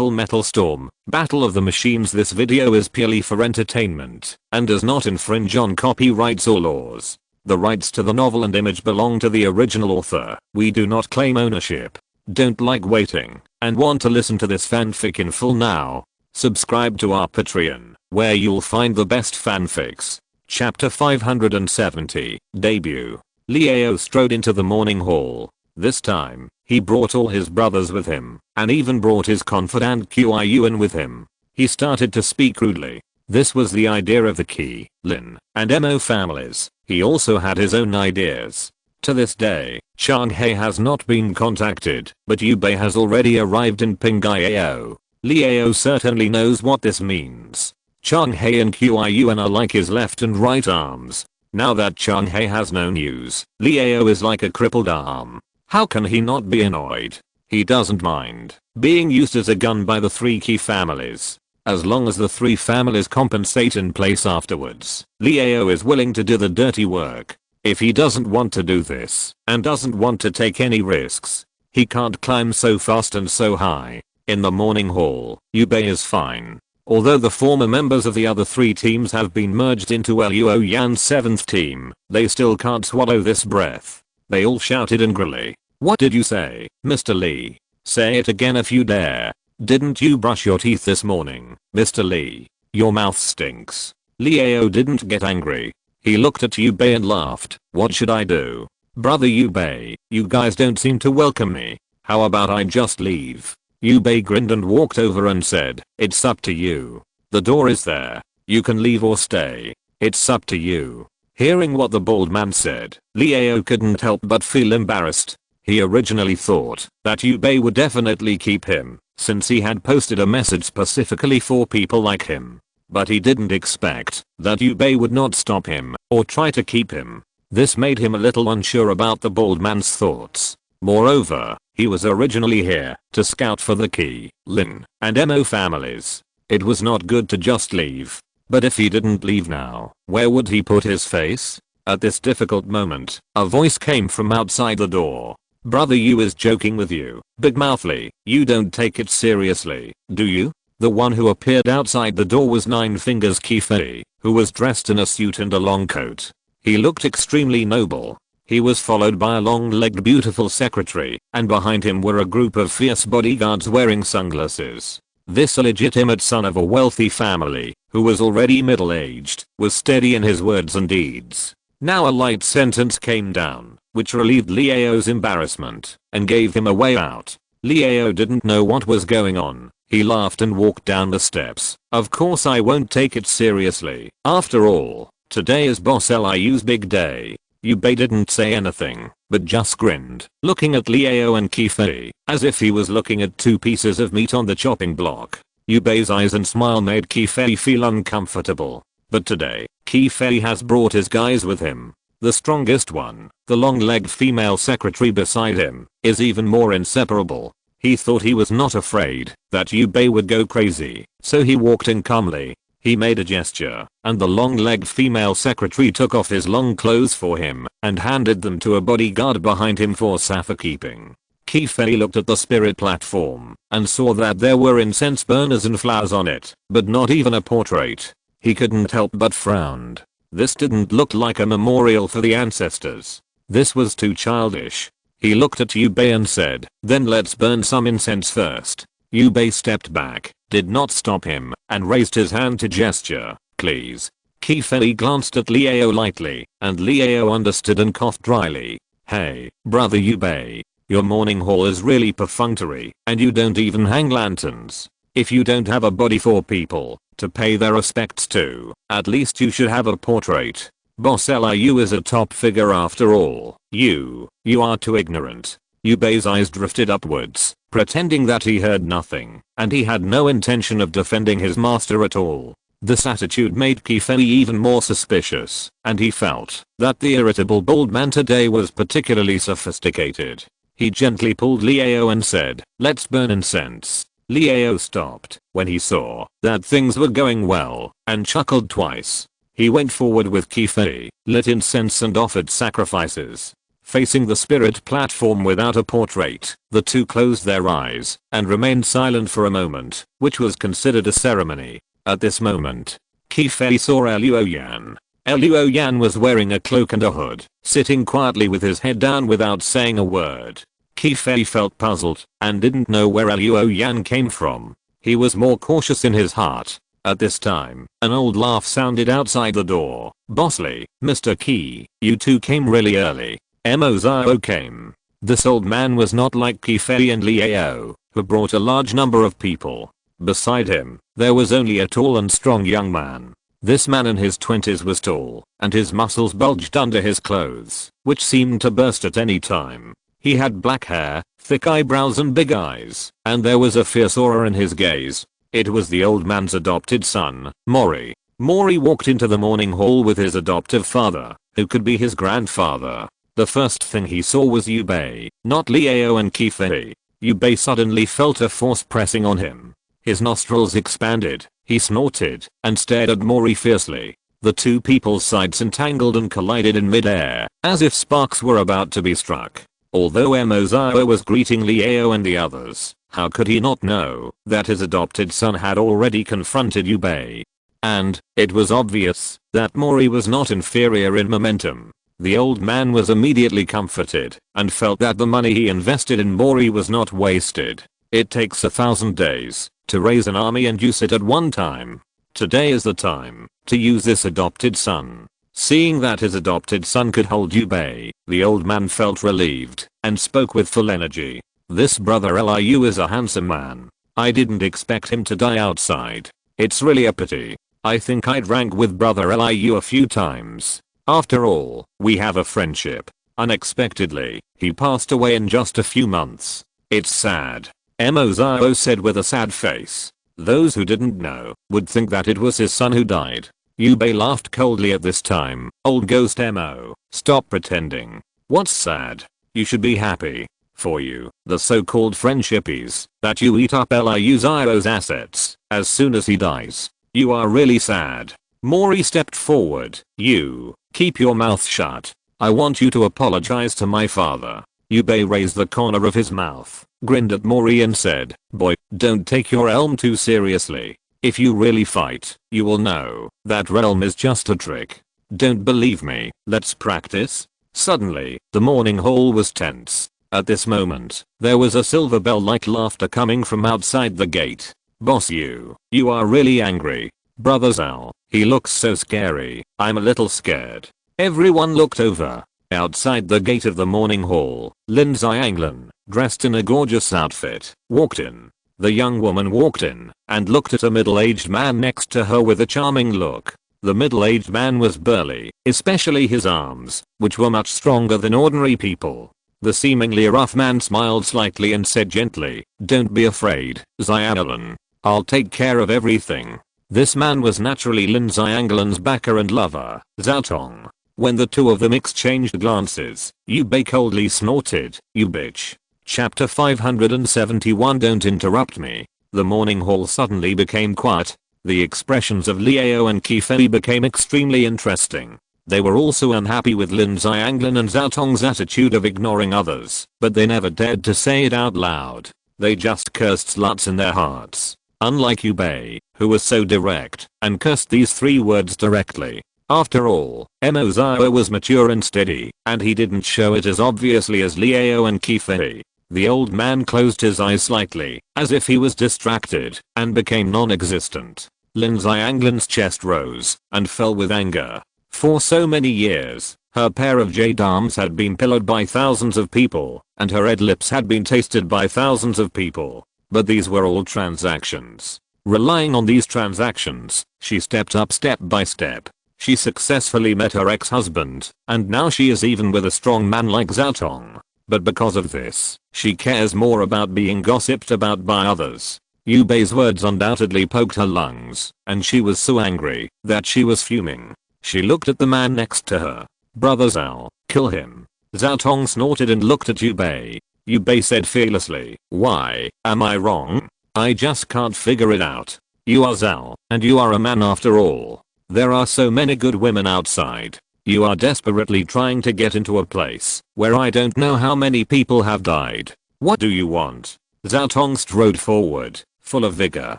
Full Metal Storm, Battle of the Machines. This video is purely for entertainment and does not infringe on copyrights or laws. The rights to the novel and image belong to the original author. We do not claim ownership. Don't like waiting and want to listen to this fanfic in full now? Subscribe to our Patreon, where you'll find the best fanfics. Chapter 570, Debut. Liao strode into the morning hall. This time, he brought all his brothers with him, and even brought his confidant Jiuying with him. He started to speak rudely. This was the idea of the Qi, Lin, and Mo families. He also had his own ideas. To this day, Changhe has not been contacted, but Yubei has already arrived in Pingyao. Liao certainly knows what this means. Changhe and Jiuying are like his left and right arms. Now that Changhe has no news, Liao is like a crippled arm. How can he not be annoyed? He doesn't mind being used as a gun by the three Qi families. As long as the three families compensate in place afterwards, Liao is willing to do the dirty work. If he doesn't want to do this, and doesn't want to take any risks, he can't climb so fast and so high. In the morning hall, Yubei is fine. Although the former members of the other three teams have been merged into Luo Yan's 7th team, they still can't swallow this breath. They all shouted angrily. "What did you say, Mr. Lee? Say it again if you dare. Didn't you brush your teeth this morning, Mr. Lee? Your mouth stinks." Liao didn't get angry. He looked at Yubei and laughed. "What should I do? Brother Yubei, you guys don't seem to welcome me. How about I just leave?" Yubei grinned and walked over and said, "It's up to you. The door is there. You can leave or stay. It's up to you." Hearing what the bald man said, Liao couldn't help but feel embarrassed. He originally thought that Yubei would definitely keep him, since he had posted a message specifically for people like him. But he didn't expect that Yubei would not stop him or try to keep him. This made him a little unsure about the bald man's thoughts. Moreover, he was originally here to scout for the Qi, Lin, and Mo families. It was not good to just leave. But if he didn't leave now, where would he put his face? At this difficult moment, a voice came from outside the door. "Brother Yu is joking with you, Big Mouthly. You don't take it seriously, do you?" The one who appeared outside the door was Nine Fingers Qifei, who was dressed in a suit and a long coat. He looked extremely noble. He was followed by a long-legged beautiful secretary, and behind him were a group of fierce bodyguards wearing sunglasses. This illegitimate son of a wealthy family, who was already middle-aged, was steady in his words and deeds. Now a light sentence came down, which relieved Liao's embarrassment, and gave him a way out. Liao didn't know what was going on. He laughed and walked down the steps. "Of course I won't take it seriously. After all, today is Boss Liu's big day." Yubei didn't say anything, but just grinned, looking at Liao and Qifei, as if he was looking at two pieces of meat on the chopping block. Yubei's eyes and smile made Qifei feel uncomfortable. But today, Qifei has brought his guys with him. The strongest one, the long-legged female secretary beside him, is even more inseparable. He thought he was not afraid that Yubei would go crazy, so he walked in calmly. He made a gesture, and the long-legged female secretary took off his long clothes for him and handed them to a bodyguard behind him for safekeeping. Qifei looked at the spirit platform and saw that there were incense burners and flowers on it, but not even a portrait. He couldn't help but frowned. This didn't look like a memorial for the ancestors. This was too childish. He looked at Yubei and said, "Then let's burn some incense first." Yubei stepped back, did not stop him, and raised his hand to gesture, "Please." Qifei glanced at Liao lightly, and Liao understood and coughed dryly. "Hey, brother Yubei, your morning hall is really perfunctory, and you don't even hang lanterns. If you don't have a body for people to pay their respects to, at least you should have a portrait. Boss Liu is a top figure after all. You are too ignorant." Yubei's eyes drifted upwards, pretending that he heard nothing, and he had no intention of defending his master at all. This attitude made Qifei even more suspicious, and he felt that the irritable bald man today was particularly sophisticated. He gently pulled Liao and said, "Let's burn incense." Liao stopped when he saw that things were going well, and chuckled twice. He went forward with Qifei, lit incense and offered sacrifices. facing the spirit platform without a portrait. The two closed their eyes and remained silent for a moment, which was considered a ceremony. At this moment, Qifei saw Luoyan. Luoyan was wearing a cloak and a hood, sitting quietly with his head down without saying a word. Qifei felt puzzled and didn't know where Luoyan came from. He was more cautious in his heart. At this time, an old laugh sounded outside the door. "Bossly, Mr. Qi, you two came really early." Mo Zhao came. This old man was not like Qifei and Liao, who brought a large number of people. Beside him, there was only a tall and strong young man. This man in his 20s was tall, and his muscles bulged under his clothes, which seemed to burst at any time. He had black hair, thick eyebrows and big eyes, and there was a fierce aura in his gaze. It was the old man's adopted son, Mori. Mori walked into the morning hall with his adoptive father, who could be his grandfather. The first thing he saw was Yubei, not Liao and Qifei. Yubei suddenly felt a force pressing on him. His nostrils expanded, he snorted, and stared at Mori fiercely. The two people's sides entangled and collided in midair, as if sparks were about to be struck. Although Mo Zhao was greeting Liao and the others, how could he not know that his adopted son had already confronted Yubei? And, it was obvious, that Mori was not inferior in momentum. The old man was immediately comforted, and felt that the money he invested in Mori was not wasted. It takes 1,000 days to raise an army and use it at one time. Today is the time to use this adopted son. Seeing that his adopted son could hold Yubei, the old man felt relieved, and spoke with full energy. "This brother Liu is a handsome man. I didn't expect him to die outside. It's really a pity. I think I'd rank with brother Liu a few times. After all, we have a friendship." Unexpectedly, he passed away in just a few months. "It's sad," Mo Zhao said with a sad face. Those who didn't know would think that it was his son who died. Yubei laughed coldly at this time. "Old ghost Mo, stop pretending. What's sad? You should be happy. For you, the so-called friendship is that you eat up Liu Zhao's assets as soon as he dies. You are really sad." Mori stepped forward. "You, keep your mouth shut. I want you to apologize to my father." Yubei raised the corner of his mouth, grinned at Mori and said, "Boy, don't take your realm too seriously. If you really fight, you will know that realm is just a trick. Don't believe me? Let's practice." Suddenly, the morning hall was tense. At this moment, there was a silver bell-like laughter coming from outside the gate. "Boss, you are really angry." "Brother Zhao, he looks so scary. I'm a little scared." Everyone looked over. Outside the gate of the morning hall, Lin Xianglin, dressed in a gorgeous outfit, walked in. The young woman walked in and looked at a middle-aged man next to her with a charming look. The middle-aged man was burly, especially his arms, which were much stronger than ordinary people. The seemingly rough man smiled slightly and said gently, "Don't be afraid, Xianglin. I'll take care of everything." This man was naturally Lin Xianglin's backer and lover, Zhaotong. When the two of them exchanged glances, Yubei coldly snorted, "You bitch." Chapter 571. Don't interrupt me. The morning hall suddenly became quiet. The expressions of Liao and Qifei became extremely interesting. They were also unhappy with Lin Xianglin and Zhaotong's attitude of ignoring others, but they never dared to say it out loud. They just cursed sluts in their hearts. Unlike Yubei, who was so direct, and cursed these three words directly. After all, Mo Zhao was mature and steady, and he didn't show it as obviously as Liao and Qifei. The old man closed his eyes slightly, as if he was distracted, and became non-existent. Lin Xianglin's chest rose, and fell with anger. For so many years, her pair of jade arms had been pillowed by thousands of people, and her red lips had been tasted by thousands of people. But these were all transactions. Relying on these transactions, she stepped up step by step. She successfully met her ex-husband, and now she is even with a strong man like Zhaotong. But because of this, she cares more about being gossiped about by others. Yubei's words undoubtedly poked her lungs, and she was so angry that she was fuming. She looked at the man next to her. "Brother Zhao, kill him." Zhaotong snorted and looked at Yubei. Yubei said fearlessly, "Why, am I wrong? I just can't figure it out. You are Zhao, and you are a man after all. There are so many good women outside. You are desperately trying to get into a place where I don't know how many people have died. What do you want? Zhao Tong strode forward, full of vigor.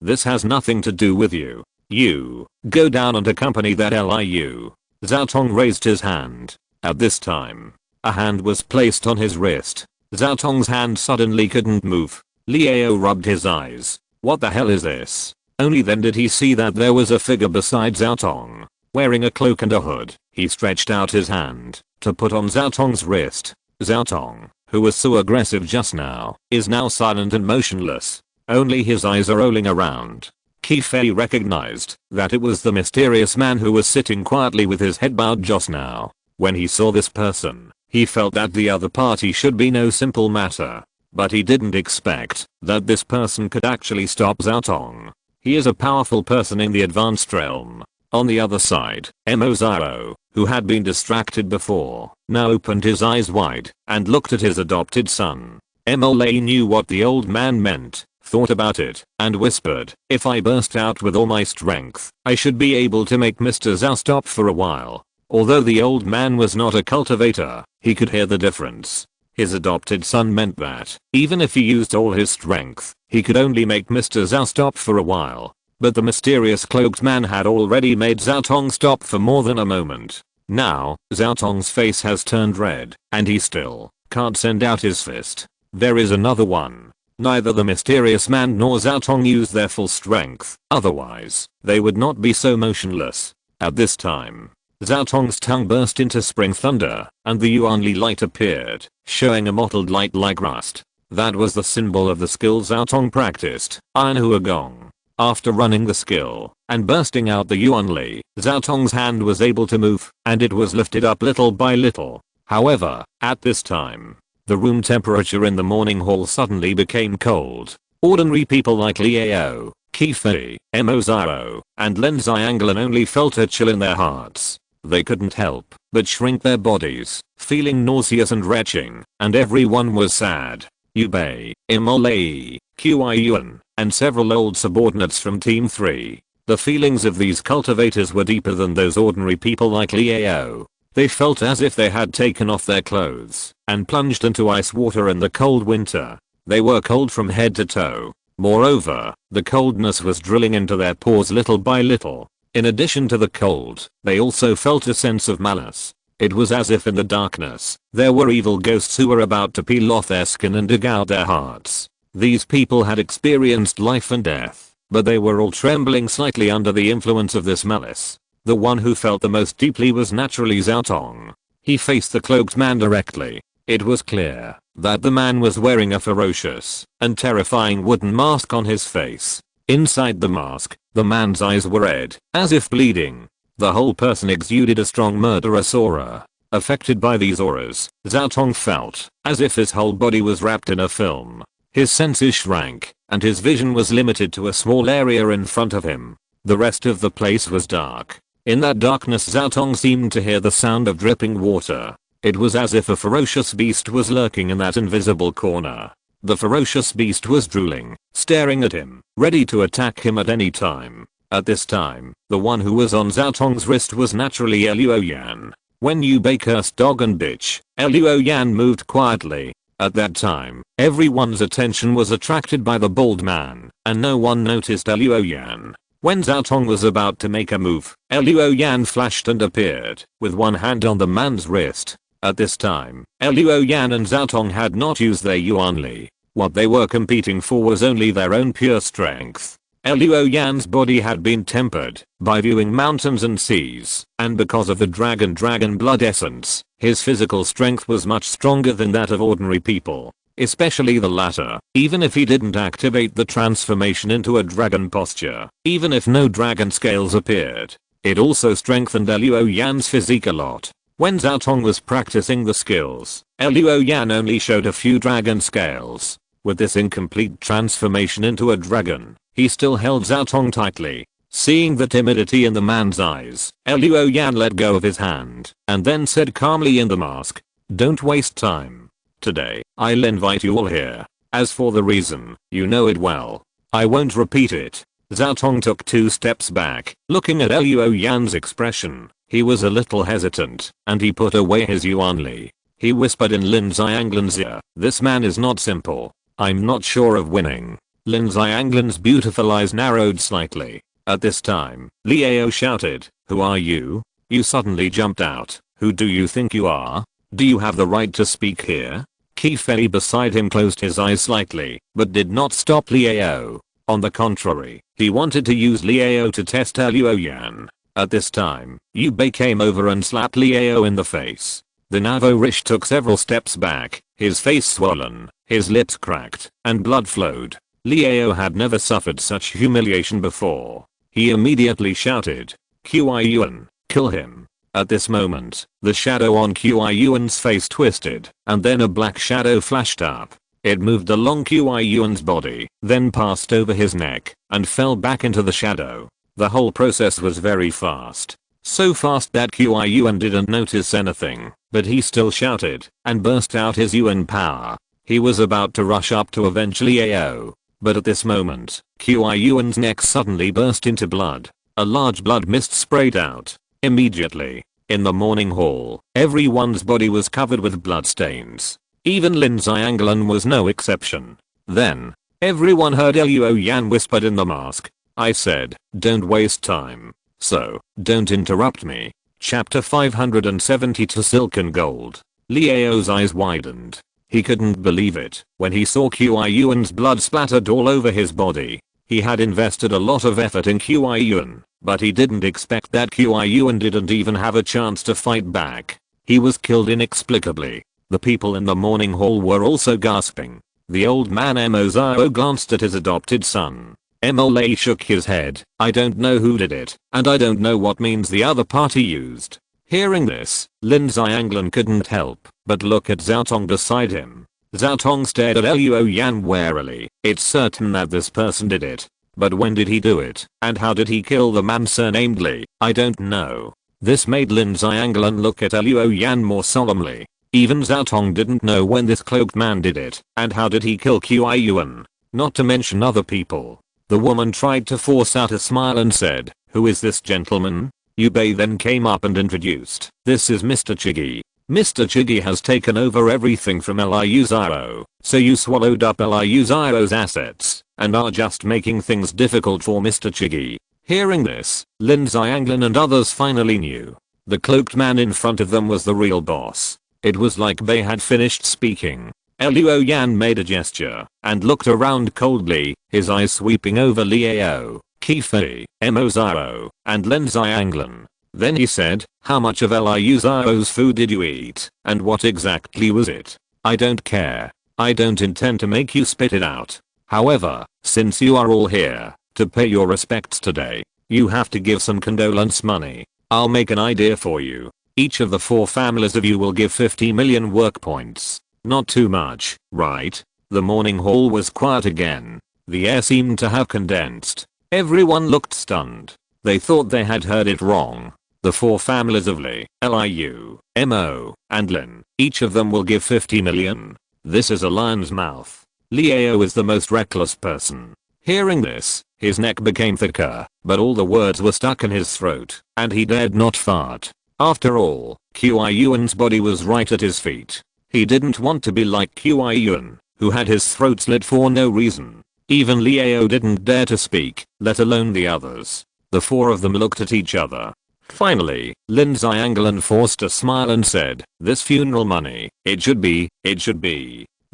This has nothing to do with you. You, go down and accompany that Liu. Zhao Tong raised his hand. At this time, a hand was placed on his wrist. Zhao Tong's hand suddenly couldn't move. Liao rubbed his eyes. What the hell is this? Only then did he see that there was a figure beside Zhao Tong, wearing a cloak and a hood. He stretched out his hand to put on Zhao Tong's wrist. Zhao Tong, who was so aggressive just now, is now silent and motionless. Only his eyes are rolling around. Qifei recognized that it was the mysterious man who was sitting quietly with his head bowed just now. When he saw this person, he felt that the other party should be no simple matter. But he didn't expect that this person could actually stop Zhao Tong. He is a powerful person in the advanced realm. On the other side, Mo Zhao, who had been distracted before, now opened his eyes wide and looked at his adopted son. Mo Lei knew what the old man meant, thought about it, and whispered, if I burst out with all my strength, I should be able to make Mr. Zhao stop for a while. Although the old man was not a cultivator, he could hear the difference. His adopted son meant that, even if he used all his strength, he could only make Mr. Zhao stop for a while. But the mysterious cloaked man had already made Zhao Tong stop for more than a moment. Now, Zhao Tong's face has turned red, and he still can't send out his fist. There is another one. Neither the mysterious man nor Zhao Tong used their full strength, otherwise, they would not be so motionless. At this time, Zhao Tong's tongue burst into spring thunder, and the Yuanli light appeared, showing a mottled light like rust. That was the symbol of the skill Zhao Tong practiced, Iron Hua Gong. After running the skill and bursting out the Yuanli, Zhao Tong's hand was able to move, and it was lifted up little by little. However, at this time, the room temperature in the morning hall suddenly became cold. Ordinary people like Liao, Qifei, Mo Zhao, and Lin Xianglan only felt a chill in their hearts. They couldn't help but shrink their bodies, feeling nauseous and retching, and everyone was sad. Yu Bei, Mo Lei, Qi Yuan, and several old subordinates from Team 3. The feelings of these cultivators were deeper than those ordinary people like Liao. They felt as if they had taken off their clothes and plunged into ice water in the cold winter. They were cold from head to toe. Moreover, the coldness was drilling into their pores little by little. In addition to the cold, they also felt a sense of malice. It was as if in the darkness, there were evil ghosts who were about to peel off their skin and dig out their hearts. These people had experienced life and death, but they were all trembling slightly under the influence of this malice. The one who felt the most deeply was naturally Zhao Tong. He faced the cloaked man directly. It was clear that the man was wearing a ferocious and terrifying wooden mask on his face. Inside the mask, the man's eyes were red, as if bleeding. The whole person exuded a strong murderous aura. Affected by these auras, Zhao Tong felt as if his whole body was wrapped in a film. His senses shrank, and his vision was limited to a small area in front of him. The rest of the place was dark. In that darkness, Zhao Tong seemed to hear the sound of dripping water. It was as if a ferocious beast was lurking in that invisible corner. The ferocious beast was drooling, staring at him, ready to attack him at any time. At this time, the one who was on Zhao Tong's wrist was naturally Luo Yan. When Yu Bei cursed dog and bitch, Luo Yan moved quietly. At that time, everyone's attention was attracted by the bald man, and no one noticed Luo Yan. When Zhao Tong was about to make a move, Luo Yan flashed and appeared, with one hand on the man's wrist. At this time, Luo Yan and Zhao Tong had not used their Yuanli. What they were competing for was only their own pure strength. Luo Yan's body had been tempered by viewing mountains and seas, and because of the dragon blood essence, his physical strength was much stronger than that of ordinary people, especially the latter. Even if he didn't activate the transformation into a dragon posture, even if no dragon scales appeared, it also strengthened Luo Yan's physique a lot. When Zhao Tong was practicing the skills, Luo Yan only showed a few dragon scales. With this incomplete transformation into a dragon, he still held Zhao Tong tightly. Seeing the timidity in the man's eyes, Luo Yan let go of his hand, and then said calmly in the mask, "Don't waste time. Today, I'll invite you all here. As for the reason, you know it well. I won't repeat it." Zhao Tong took 2 steps back, looking at Luo Yan's expression. He was a little hesitant, and he put away his yuanli. He whispered in Lin Xianglin's ear, "This man is not simple. I'm not sure of winning." Lin Xianglin's beautiful eyes narrowed slightly. At this time, Liao shouted, "Who are you?" You suddenly jumped out. "Who do you think you are? Do you have the right to speak here?" Qifei beside him closed his eyes slightly, but did not stop Liao. On the contrary, he wanted to use Liao to test Luo Yan. At this time, Yu Bei came over and slapped Liao in the face. The Navo Rish took several steps back, his face swollen, his lips cracked, and blood flowed. Liao had never suffered such humiliation before. He immediately shouted, "Qi Yuan, kill him." At this moment, the shadow on Qi Yuan's face twisted, and then a black shadow flashed up. It moved along Qi Yuan's body, then passed over his neck, and fell back into the shadow. The whole process was very fast. So fast that Qi Yuan didn't notice anything, but he still shouted, and burst out his Yuan power. He was about to rush up to avenge Liao. But at this moment, Qi Yuan's neck suddenly burst into blood. A large blood mist sprayed out. Immediately, in the morning hall, everyone's body was covered with bloodstains. Even Lin Xianglan was no exception. Then, everyone heard Luo Yan whispered in the mask. I said, "Don't waste time. So, don't interrupt me." Chapter 572 Silk and Gold. Liao's eyes widened. He couldn't believe it when he saw Qi Yuan's blood splattered all over his body. He had invested a lot of effort in Qi Yuan, but he didn't expect that Qi Yuan didn't even have a chance to fight back. He was killed inexplicably. The people in the morning hall were also gasping. The old man Mo Zhao glanced at his adopted son. Mo Lei shook his head. "I don't know who did it, and I don't know what means the other party used." Hearing this, Lin Xianglan couldn't help but look at Zhao Tong beside him. Zhao Tong stared at Luo Yan warily. It's certain that this person did it. But when did he do it? And how did he kill the man surnamed Li? I don't know. This made Lin Xianglan look at Luo Yan more solemnly. Even Zhao Tong didn't know when this cloaked man did it. And how did he kill Qi Yuan? Not to mention other people. The woman tried to force out a smile and said, "Who is this gentleman?" Yu Bei then came up and introduced, "This is Mr. Chigi. Mr. Chigi has taken over everything from Liu Zhao, so you swallowed up Liu Zhao's assets, and are just making things difficult for Mr. Chigi." Hearing this, Lin Xianglan and others finally knew. The cloaked man in front of them was the real boss. It was like Bei had finished speaking. Luo Yan made a gesture, and looked around coldly, his eyes sweeping over Liao, Qifei, Mo Zhao, and Lin Xianglan. Then he said, "How much of Liu Zhao's food did you eat, and what exactly was it? I don't care. I don't intend to make you spit it out. However, since you are all here, to pay your respects today, you have to give some condolence money. I'll make an idea for you. Each of the 4 families of you will give 50 million work points. Not too much, right?" The morning hall was quiet again. The air seemed to have condensed. Everyone looked stunned. They thought they had heard it wrong. The 4 families of Li, Liu, Mo, and Lin, each of them will give 50 million. This is a lion's mouth. Liao is the most reckless person. Hearing this, his neck became thicker, but all the words were stuck in his throat, and he dared not fart. After all, Qi Yuan's body was right at his feet. He didn't want to be like Qi Yuan, who had his throat slit for no reason. Even Liao didn't dare to speak, let alone the others. The 4 of them looked at each other. Finally, Lin Xianglan forced a smile and said, "This funeral money, it should be.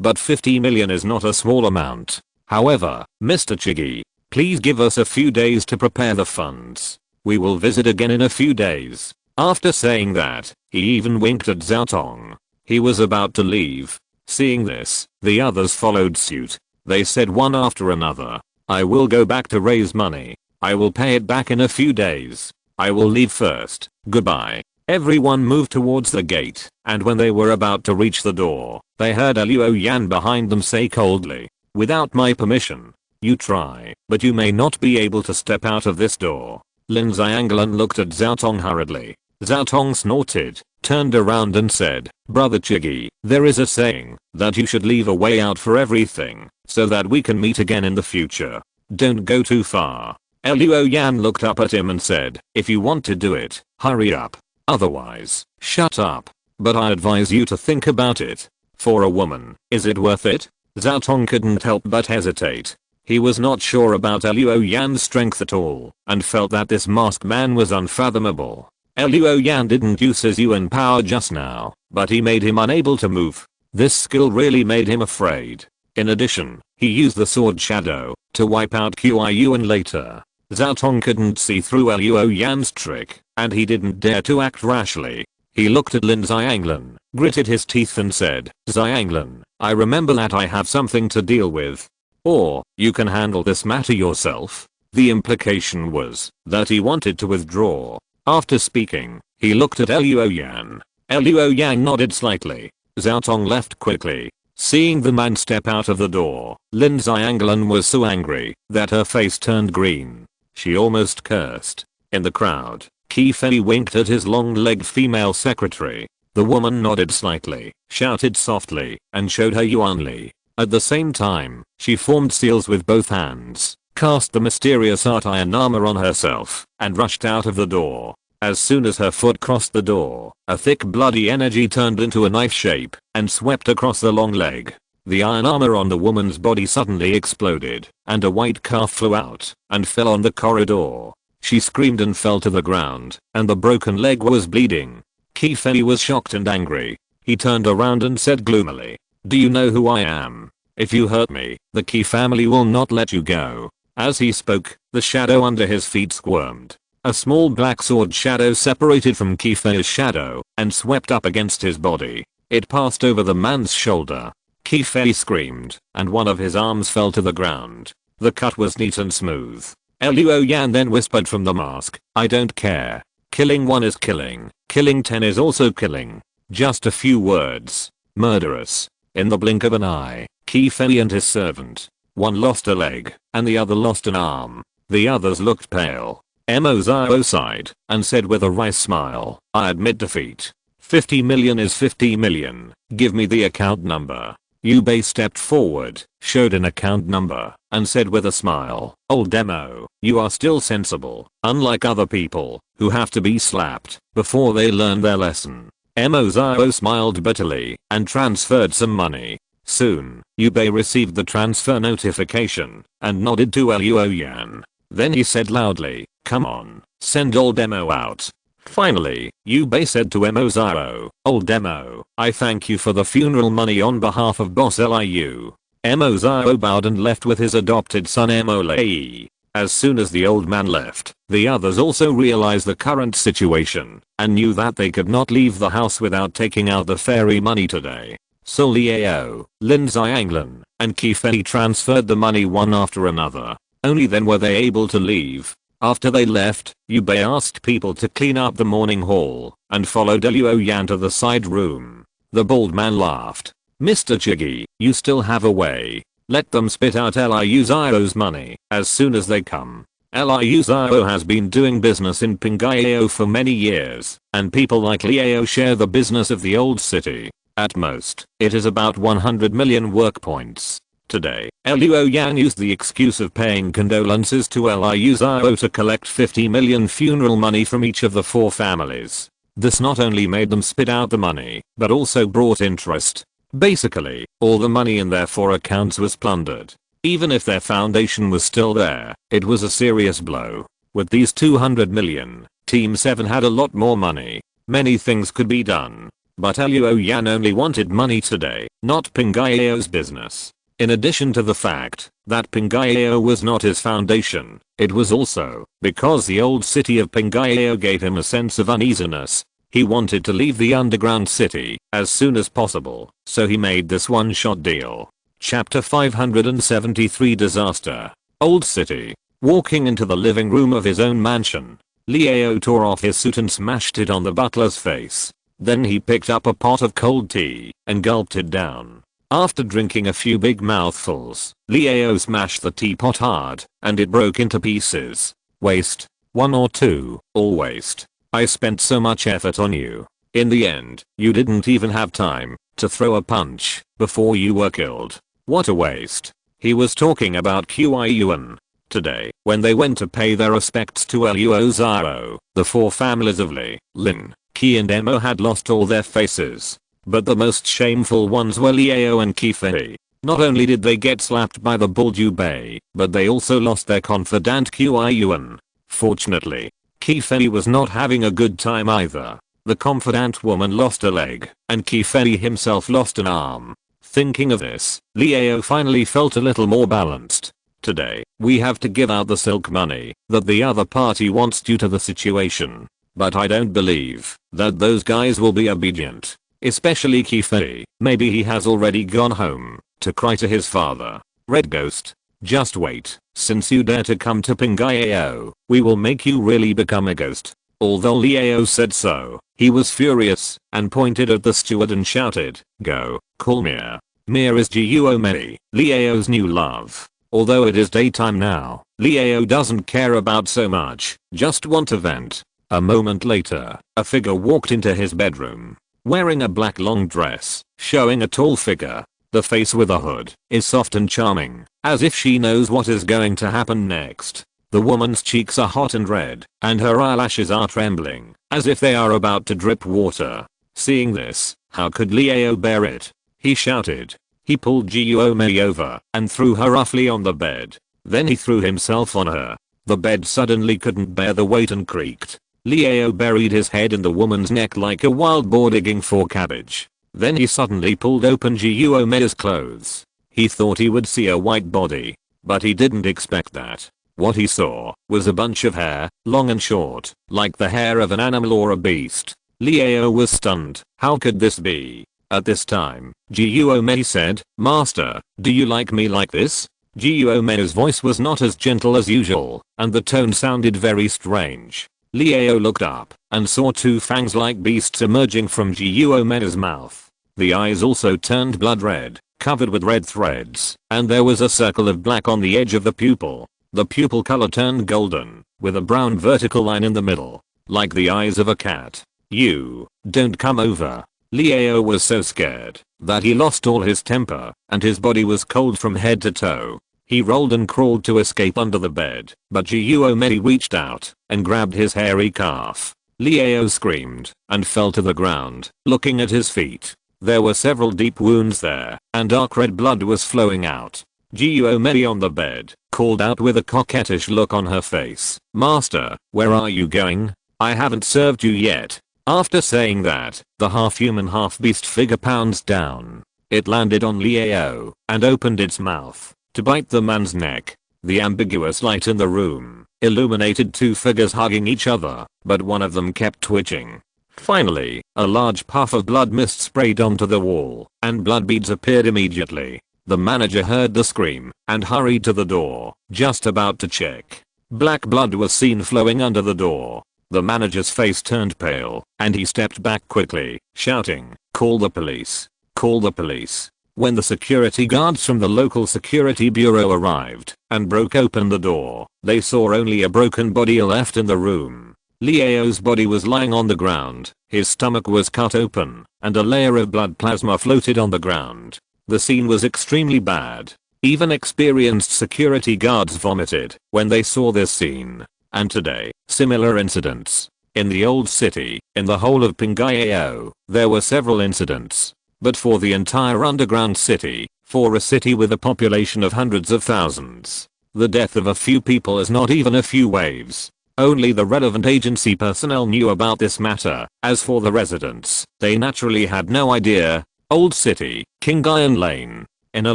But 50 million is not a small amount. However, Mr. Chigi, please give us a few days to prepare the funds. We will visit again in a few days." After saying that, he even winked at Zhao Tong. He was about to leave. Seeing this, the others followed suit. They said one after another, "I will go back to raise money. I will pay it back in a few days. I will leave first. Goodbye." Everyone moved towards the gate, and when they were about to reach the door, they heard Luo Yan behind them say coldly, "Without my permission. You try, but you may not be able to step out of this door." Lin Xianglan looked at Zhao Tong hurriedly. Zhao Tong snorted, turned around and said, "Brother Chigi, there is a saying that you should leave a way out for everything, so that we can meet again in the future. Don't go too far." Luo Yan looked up at him and said, "If you want to do it, hurry up. Otherwise, shut up. But I advise you to think about it. For a woman, is it worth it? Zhao Tong couldn't help but hesitate. He was not sure about Luo Yan's strength at all, and felt that this masked man was unfathomable. Luo Yan didn't use his Yuan power just now, but he made him unable to move. This skill really made him afraid. In addition, he used the sword shadow to wipe out Qi Yuan later. Zhao Tong couldn't see through Luo Yan's trick, and he didn't dare to act rashly. He looked at Lin Xianglan, gritted his teeth and said, "Xianglan, I remember that I have something to deal with. Or, you can handle this matter yourself." The implication was that he wanted to withdraw. After speaking, he looked at Luo Yan. Luo Yan nodded slightly. Zhao Tong left quickly. Seeing the man step out of the door, Lin Xianglan was so angry that her face turned green. She almost cursed. In the crowd, Qi Fei winked at his long-legged female secretary. The woman nodded slightly, shouted softly, and showed her Yuan Li. At the same time, she formed seals with both hands, cast the mysterious art iron armor on herself, and rushed out of the door. As soon as her foot crossed the door, a thick bloody energy turned into a knife shape and swept across the long leg. The iron armor on the woman's body suddenly exploded, and a white calf flew out and fell on the corridor. She screamed and fell to the ground, and the broken leg was bleeding. Qi Fei was shocked and angry. He turned around and said gloomily, "Do you know who I am? If you hurt me, the Qi family will not let you go." As he spoke, the shadow under his feet squirmed. A small black sword shadow separated from Qi Fei's shadow and swept up against his body. It passed over the man's shoulder. Qi Fei screamed, and one of his arms fell to the ground. The cut was neat and smooth. Luo Yan then whispered from the mask, "I don't care. Killing one is killing. Killing 10 is also killing." Just a few words. Murderous. In the blink of an eye, Qi Fei and his servant. One lost a leg, and the other lost an arm. The others looked pale. Mo Zhao sighed, and said with a wry smile, "I admit defeat. 50 million is 50 million. Give me the account number." Yu Bei stepped forward, showed an account number, and said with a smile, "Old Demo, you are still sensible, unlike other people, who have to be slapped before they learn their lesson." Mo Zhao smiled bitterly, and transferred some money. Soon, Yu Bei received the transfer notification, and nodded to Luo Yan. Then he said loudly, "Come on, send Old Demo out." Finally, Yu Bei said to Mo Zhao, "Old Demo, I thank you for the funeral money on behalf of Boss Liu." Mo Zhao bowed and left with his adopted son Mo Lei. As soon as the old man left, the others also realized the current situation, and knew that they could not leave the house without taking out the fairy money today. So Liao, Lin Xianglan, and Qi Fei transferred the money one after another. Only then were they able to leave. After they left, Yu Bei asked people to clean up the morning hall, and followed Luo Yan to the side room. The bald man laughed. "Mr. Chigi, you still have a way. Let them spit out Liu Zhao's money as soon as they come. Liu Zhao has been doing business in Pingyao for many years, and people like Liao share the business of the old city. At most, it is about 100 million work points." Today, Luo Yan used the excuse of paying condolences to Liu Zhao to collect 50 million funeral money from each of the 4 families. This not only made them spit out the money, but also brought interest. Basically, all the money in their 4 accounts was plundered. Even if their foundation was still there, it was a serious blow. With these 200 million, Team 7 had a lot more money. Many things could be done. But Luo Yan only wanted money today, not Pingyao's business. In addition to the fact that Pingyao was not his foundation, it was also because the old city of Pingyao gave him a sense of uneasiness. He wanted to leave the underground city as soon as possible, so he made this one-shot deal. Chapter 573 Disaster. Old City. Walking into the living room of his own mansion, Liao tore off his suit and smashed it on the butler's face. Then he picked up a pot of cold tea and gulped it down. After drinking a few big mouthfuls, Liao smashed the teapot hard, and it broke into pieces. "Waste. 1 or 2, all waste. I spent so much effort on you. In the end, you didn't even have time to throw a punch before you were killed. What a waste." He was talking about Qi Yuan. Today, when they went to pay their respects to Luo Zhao, the 4 families of Li, Lin, Qi and Emo had lost all their faces. But the most shameful ones were Liao and Qifei. Not only did they get slapped by the Buljubei, but they also lost their confidant Qiuyuan. Fortunately, Qifei was not having a good time either. The confidant woman lost a leg, and Qifei himself lost an arm. Thinking of this, Liao finally felt a little more balanced. Today, we have to give out the silk money that the other party wants due to the situation. But I don't believe that those guys will be obedient. Especially Qifei. Maybe he has already gone home to cry to his father. Red Ghost. Just wait. Since you dare to come to Pingayao, we will make you really become a ghost. Although Liao said so, he was furious and pointed at the steward and shouted, "Go, call Mia." Mia is Jiuying, Liao's new love. Although it is daytime now, Liao doesn't care about so much, just want to vent. A moment later, a figure walked into his bedroom. Wearing a black long dress, showing a tall figure. The face with a hood is soft and charming, as if she knows what is going to happen next. The woman's cheeks are hot and red, and her eyelashes are trembling, as if they are about to drip water. Seeing this, how could Liao bear it? He shouted. He pulled Jiuying over and threw her roughly on the bed. Then he threw himself on her. The bed suddenly couldn't bear the weight and creaked. Liao buried his head in the woman's neck like a wild boar digging for cabbage. Then he suddenly pulled open Jiuying's clothes. He thought he would see a white body, but he didn't expect that. What he saw was a bunch of hair, long and short, like the hair of an animal or a beast. Liao was stunned. How could this be? At this time, Jiuying said, "Master, do you like me like this?" Jiuying's voice was not as gentle as usual, and the tone sounded very strange. Liao looked up and saw two fangs-like beasts emerging from Jiuying's mouth. The eyes also turned blood red, covered with red threads, and there was a circle of black on the edge of the pupil. The pupil color turned golden, with a brown vertical line in the middle, like the eyes of a cat. "You, don't come over." Liao was so scared that he lost all his temper, and his body was cold from head to toe. He rolled and crawled to escape under the bed, but Jiuying reached out and grabbed his hairy calf. Liao screamed and fell to the ground, looking at his feet. There were several deep wounds there, and dark red blood was flowing out. Jiuying on the bed called out with a coquettish look on her face, "Master, where are you going? I haven't served you yet." After saying that, the half-human half-beast figure pounds down. It landed on Liao and opened its mouth to bite the man's neck. The ambiguous light in the room illuminated two figures hugging each other, but one of them kept twitching. Finally, a large puff of blood mist sprayed onto the wall, and blood beads appeared immediately. The manager heard the scream and hurried to the door, just about to check. Black blood was seen flowing under the door. The manager's face turned pale, and he stepped back quickly, shouting, "Call the police! Call the police!" When the security guards from the local security bureau arrived and broke open the door, they saw only a broken body left in the room. Liao's body was lying on the ground, his stomach was cut open, and a layer of blood plasma floated on the ground. The scene was extremely bad. Even experienced security guards vomited when they saw this scene. And today, similar incidents. In the old city, in the whole of Pingayao, there were several incidents. But for the entire underground city, for a city with a population of hundreds of thousands, the death of a few people is not even a few waves. Only the relevant agency personnel knew about this matter. As for the residents, they naturally had no idea. Old city, Kingayan Lane. In a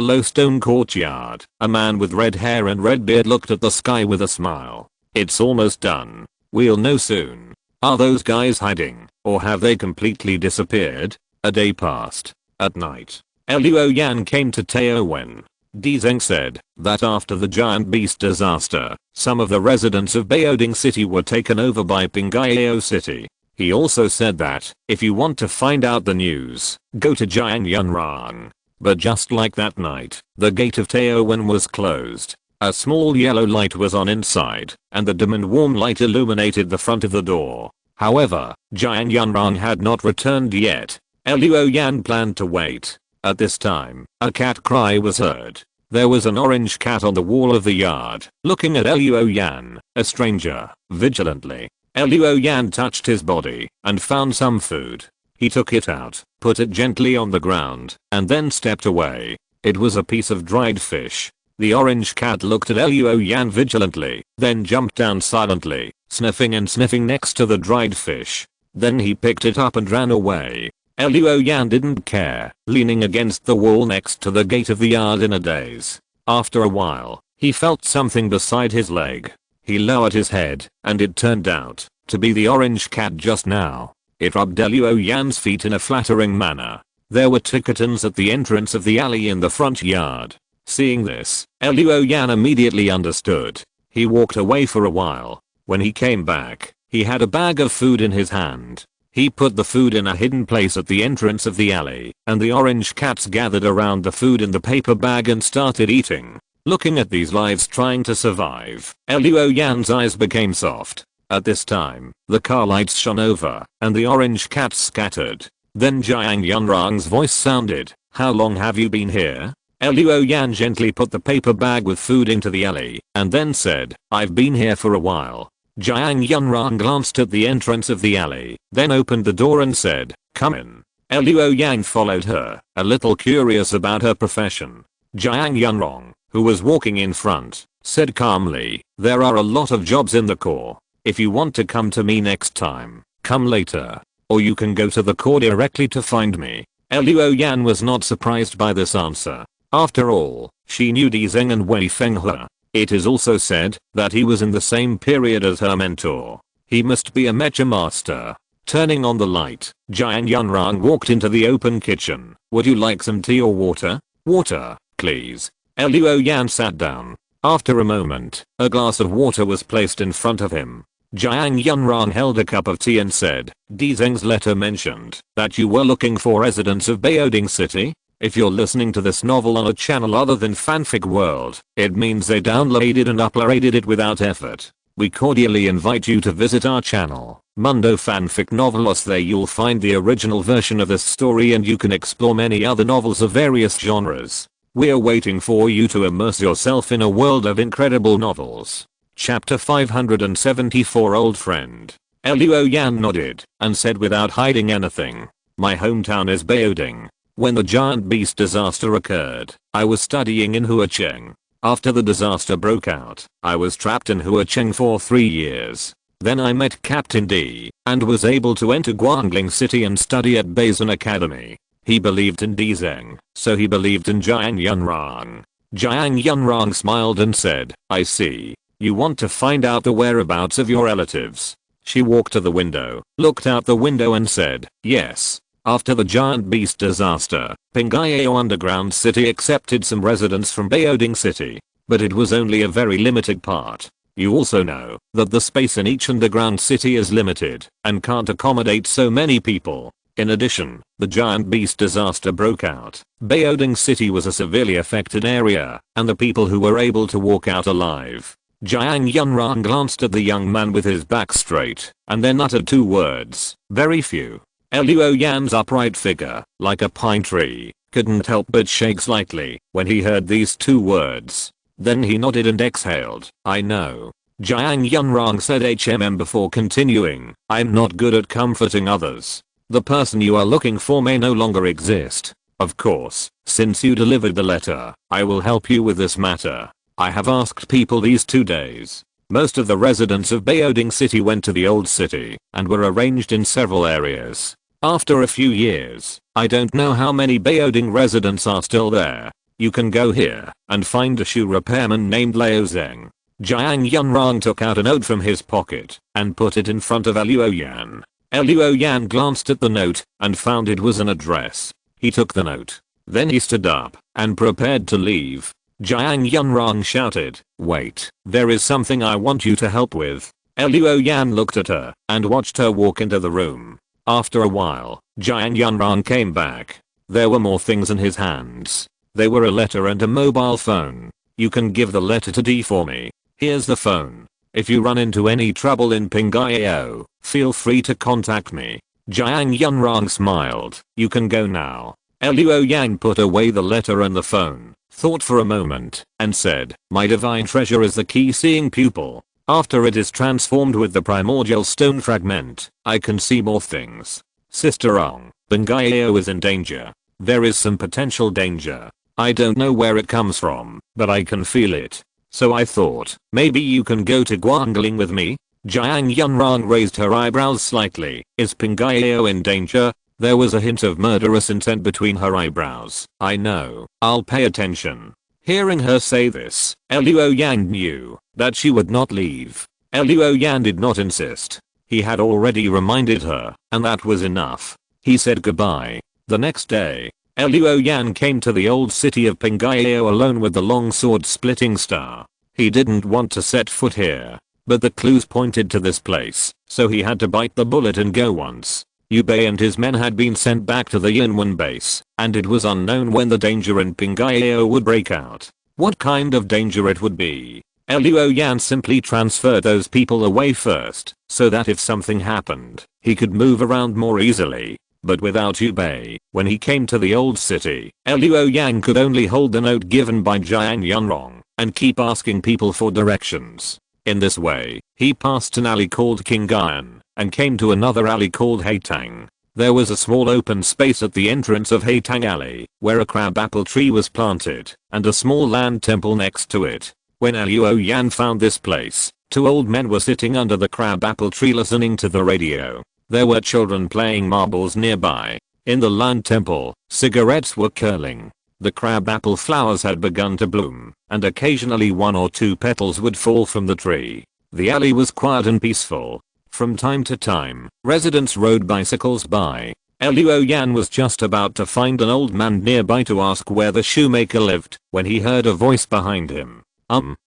low stone courtyard, a man with red hair and red beard looked at the sky with a smile. "It's almost done. We'll know soon. Are those guys hiding, or have they completely disappeared?" A day passed. At night, Luoyan came to Taowen. Dizeng said that after the giant beast disaster, some of the residents of Beoding City were taken over by Pingayao City. He also said that, if you want to find out the news, go to Jiangyanrang. But just like that night, the gate of Taowen was closed. A small yellow light was on inside, and the dim and warm light illuminated the front of the door. However, Jiangyanrang had not returned yet. Luoyan planned to wait. At this time, a cat cry was heard. There was an orange cat on the wall of the yard, looking at Luoyan, a stranger, vigilantly. Luo Yan touched his body and found some food. He took it out, put it gently on the ground, and then stepped away. It was a piece of dried fish. The orange cat looked at Luo Yan vigilantly, then jumped down silently, sniffing and sniffing next to the dried fish. Then he picked it up and ran away. Luo Yan didn't care, leaning against the wall next to the gate of the yard in a daze. After a while, he felt something beside his leg. He lowered his head, and it turned out to be the orange cat just now. It rubbed Luo Yan's feet in a flattering manner. There were two kittens at the entrance of the alley in the front yard. Seeing this, Luo Yan immediately understood. He walked away for a while. When he came back, he had a bag of food in his hand. He put the food in a hidden place at the entrance of the alley, and the orange cats gathered around the food in the paper bag and started eating. Looking at these lives trying to survive, Luo Yan's eyes became soft. At this time, the car lights shone over, and the orange cats scattered. Then Jiuying Yunrang's voice sounded, "How long have you been here?" Luo Yan gently put the paper bag with food into the alley, and then said, "I've been here for a while." Jiuying Yunrang glanced at the entrance of the alley, then opened the door and said, "Come in." Luo Yan followed her, a little curious about her profession. Jiuying Yunrang, who was walking in front, said calmly, "There are a lot of jobs in the Corps. If you want to come to me next time, come later. Or you can go to the Corps directly to find me." Luo Yan was not surprised by this answer. After all, she knew Zheng and Wei Fenghe. It is also said that he was in the same period as her mentor. He must be a mecha master. Turning on the light, Jiuying Yunrang walked into the open kitchen. "Would you like some tea or water?" "Water, please." Luo Yan sat down. After a moment, a glass of water was placed in front of him. Jiuying Yunrang held a cup of tea and said, "Zheng's letter mentioned that you were looking for residents of Behemoths City. If you're listening to this novel on a channel other than Fanfic World, it means they downloaded and uploaded it without effort. We cordially invite you to visit our channel, Mundo Fanfic Novelos. There you'll find the original version of this story and you can explore many other novels of various genres. We're waiting for you to immerse yourself in a world of incredible novels." Chapter 574 Old Friend. Luo Yan nodded and said without hiding anything, "My hometown is Behemoths. When the giant beast disaster occurred, I was studying in Huacheng. After the disaster broke out, I was trapped in Huacheng for 3 years. Then I met Captain D and was able to enter Guangling City and study at Baizhen Academy. He believed in Zheng, so he believed in Jiuying Yunrang." Jiuying Yunrang smiled and said, "I see. You want to find out the whereabouts of your relatives." She walked to the window, looked out the window and said, "Yes. After the giant beast disaster, Pingyao Underground City accepted some residents from Behemoths City, but it was only a very limited part. You also know that the space in each underground city is limited and can't accommodate so many people. In addition, the giant beast disaster broke out. Behemoths City was a severely affected area, and the people who were able to walk out alive." Jiuying Yunrang glanced at the young man with his back straight, and then uttered 2 words, "Very few." Luo Yan's upright figure, like a pine tree, couldn't help but shake slightly when he heard these 2 words. Then he nodded and exhaled. "I know." Jiuying Yunrang said before continuing, "I'm not good at comforting others. The person you are looking for may no longer exist. Of course, since you delivered the letter, I will help you with this matter. I have asked people these 2 days. Most of the residents of Behemoths City went to the old city and were arranged in several areas. After a few years, I don't know how many Behemoths residents are still there. You can go here and find a shoe repairman named Lao Zheng." Jiuying Yunrang took out a note from his pocket and put it in front of Luo Yan. Luo Yan glanced at the note and found it was an address. He took the note. Then he stood up and prepared to leave. Jiuying Yunrang shouted, "Wait, there is something I want you to help with." Luo Yan looked at her and watched her walk into the room. After a while, Jiuying Yunrang came back. There were more things in his hands. They were a letter and a mobile phone. "You can give the letter to D for me. Here's the phone. If you run into any trouble in Pingyao, feel free to contact me." Jiuying Yunrang smiled. "You can go now." Luo Yan put away the letter and the phone, thought for a moment, and said, "My divine treasure is the key seeing pupil. After it is transformed with the primordial stone fragment, I can see more things. Sister Ong, Bangayo is in danger. There is some potential danger. I don't know where it comes from, but I can feel it. So I thought, maybe you can go to Guangling with me? Jiang Yunrong raised her eyebrows slightly. Is Pingayo in danger? There was a hint of murderous intent between her eyebrows. I know, I'll pay attention. Hearing her say this, Luo Yang knew that she would not leave. Luo Yan did not insist. He had already reminded her, and that was enough. He said goodbye. The next day, Luo Yan came to the old city of Pingayo alone with the long sword splitting star. He didn't want to set foot here, but the clues pointed to this place, so he had to bite the bullet and go once. Yu Bei and his men had been sent back to the Yunwan base, and it was unknown when the danger in Pingayo would break out. What kind of danger it would be. Luo Yan simply transferred those people away first, so that if something happened, he could move around more easily. But without Yu Bei, when he came to the old city, Luo Yang could only hold the note given by Jiang Yunrong, and keep asking people for directions. In this way, he passed an alley called Kingayan, and came to another alley called Haitang. There was a small open space at the entrance of Haitang Alley, where a crabapple tree was planted, and a small land temple next to it. When Luo Yan found this place, 2 old men were sitting under the crabapple tree listening to the radio. There were children playing marbles nearby. In the land temple, cigarettes were curling. The crabapple flowers had begun to bloom, and occasionally 1 or 2 petals would fall from the tree. The alley was quiet and peaceful. From time to time, residents rode bicycles by. Luo Yan was just about to find an old man nearby to ask where the shoemaker lived, when he heard a voice behind him.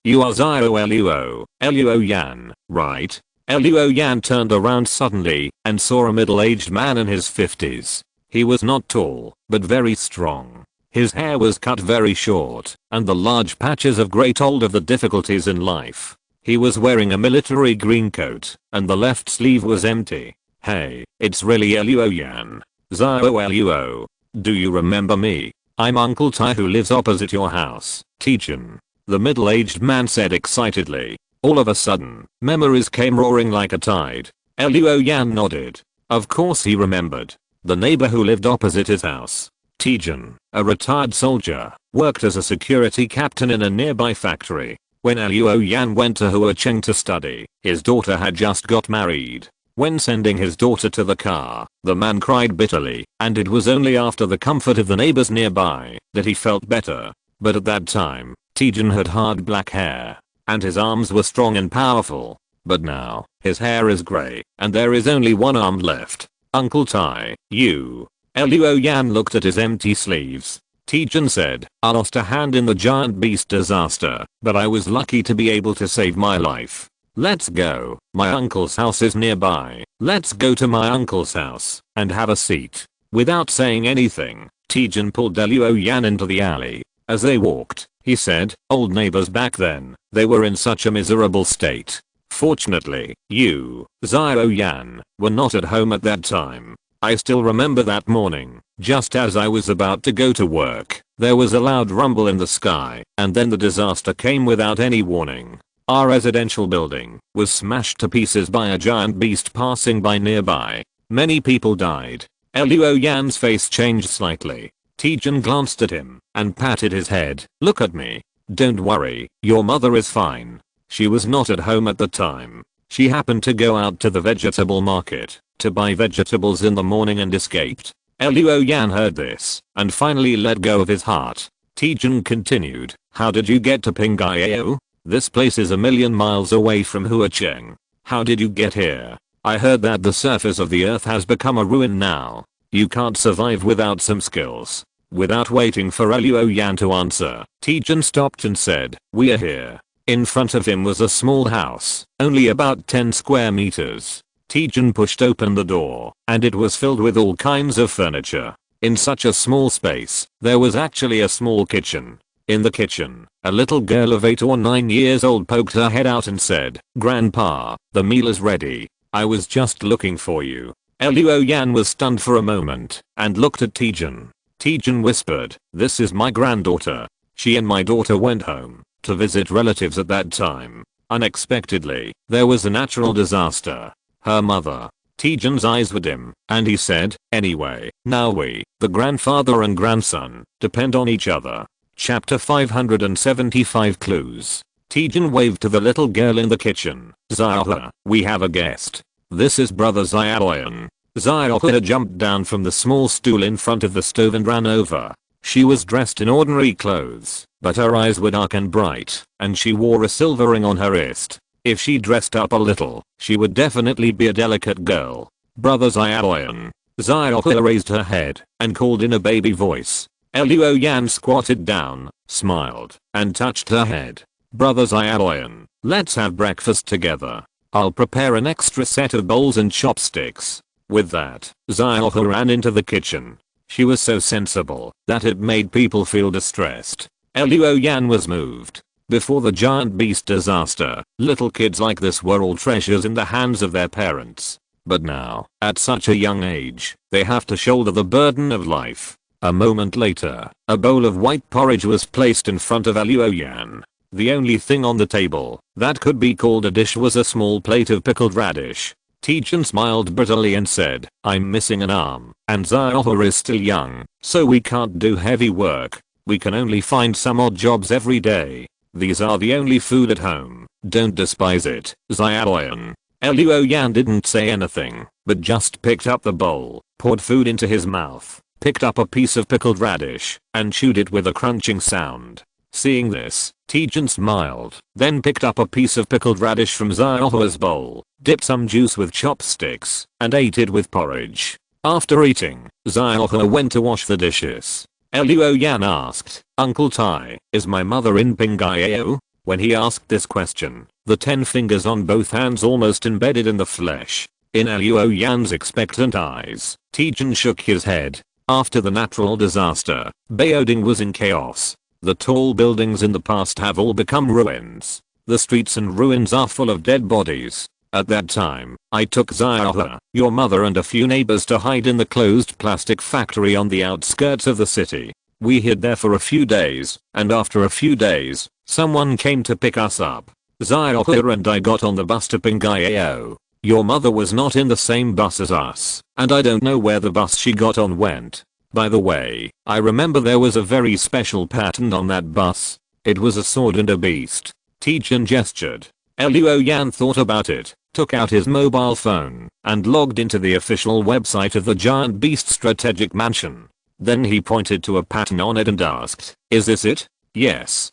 You are Luo Yan, right? Luo Yan turned around suddenly, and saw a middle-aged man in his 50s. He was not tall, but very strong. His hair was cut very short, and the large patches of grey told of the difficulties in life. He was wearing a military green coat, and the left sleeve was empty. Hey, it's really Luo Yan. Luo. Do you remember me? I'm Uncle Tai who lives opposite your house, Tijan. The middle-aged man said excitedly. All of a sudden, memories came roaring like a tide. Luo Yan nodded. Of course he remembered. The neighbor who lived opposite his house. Tijan, a retired soldier, worked as a security captain in a nearby factory. When Luo Yan went to Huacheng to study, his daughter had just got married. When sending his daughter to the car, the man cried bitterly, and it was only after the comfort of the neighbors nearby that he felt better. But at that time, Tijan had hard black hair, and his arms were strong and powerful. But now, his hair is grey, and there is only one arm left. Uncle Tai, you. Luo Yan looked at his empty sleeves. Tijan said, I lost a hand in the giant beast disaster, but I was lucky to be able to save my life. Let's go. My uncle's house is nearby. Let's go to my uncle's house and have a seat. Without saying anything, Tijan pulled Luo Yan into the alley. As they walked, he said, old neighbors back then, they were in such a miserable state. Fortunately, you, Luo Yan, were not at home at that time. I still remember that morning, just as I was about to go to work, there was a loud rumble in the sky, and then the disaster came without any warning. Our residential building was smashed to pieces by a giant beast passing by nearby. Many people died. Luo Yan's face changed slightly. Tijan glanced at him and patted his head. Look at me. Don't worry, your mother is fine. She was not at home at the time. She happened to go out to the vegetable market to buy vegetables in the morning and escaped. Luo Yan heard this and finally let go of his heart. Tijan continued, how did you get to Pingayo? This place is a million miles away from Huacheng. How did you get here? I heard that the surface of the earth has become a ruin now. You can't survive without some skills. Without waiting for Luo Yan to answer, Tijan stopped and said, we are here. In front of him was a small house, only about 10 square meters. Tijan pushed open the door, and it was filled with all kinds of furniture. In such a small space, there was actually a small kitchen. In the kitchen, a little girl of 8 or 9 years old poked her head out and said, Grandpa, the meal is ready. I was just looking for you. Luo Yan was stunned for a moment, and looked at Tijan. Tijan whispered, this is my granddaughter. She and my daughter went home to visit relatives at that time. Unexpectedly, there was a natural disaster. Her mother. Tijin's eyes were dim, and he said, anyway, now we, the grandfather and grandson, depend on each other. Chapter 575 Clues. Tijin waved to the little girl in the kitchen. Xiaohe, we have a guest. This is brother Xiaoyan. Xiaohe jumped down from the small stool in front of the stove and ran over. She was dressed in ordinary clothes, but her eyes were dark and bright, and she wore a silver ring on her wrist. If she dressed up a little, she would definitely be a delicate girl. Brother Xiaoyan. Xiaohe raised her head and called in a baby voice. Luoyan squatted down, smiled, and touched her head. Brother Xiaoyan, let's have breakfast together. I'll prepare an extra set of bowls and chopsticks. With that, Xiaohe ran into the kitchen. She was so sensible that it made people feel distressed. Luoyan was moved. Before the giant beast disaster, little kids like this were all treasures in the hands of their parents. But now, at such a young age, they have to shoulder the burden of life. A moment later, a bowl of white porridge was placed in front of Luoyan. The only thing on the table that could be called a dish was a small plate of pickled radish. Tijin smiled bitterly and said, I'm missing an arm, and Xiaohe is still young, so we can't do heavy work. We can only find some odd jobs every day. These are the only food at home. Don't despise it, Xiaoyan. Luoyan didn't say anything, but just picked up the bowl, poured food into his mouth, picked up a piece of pickled radish, and chewed it with a crunching sound. Seeing this, Tijin smiled, then picked up a piece of pickled radish from Xiaohe's bowl, dipped some juice with chopsticks, and ate it with porridge. After eating, Xiaohe went to wash the dishes. Luoyan asked, Uncle Tai, is my mother in Pingyao? When he asked this question, the 10 fingers on both hands almost embedded in the flesh. In Luoyan's expectant eyes, Tijin shook his head. After the natural disaster, Beijing was in chaos. The tall buildings in the past have all become ruins. The streets and ruins are full of dead bodies. At that time, I took Xiaohe, your mother and a few neighbors to hide in the closed plastic factory on the outskirts of the city. We hid there for a few days, and after a few days, someone came to pick us up. Xiaohe and I got on the bus to Pingyao. Your mother was not in the same bus as us, and I don't know where the bus she got on went. By the way, I remember there was a very special pattern on that bus. It was a sword and a beast. Tijin gestured. Luoyan thought about it, took out his mobile phone, and logged into the official website of the giant beast strategic mansion. Then he pointed to a pattern on it and asked, is this it? Yes,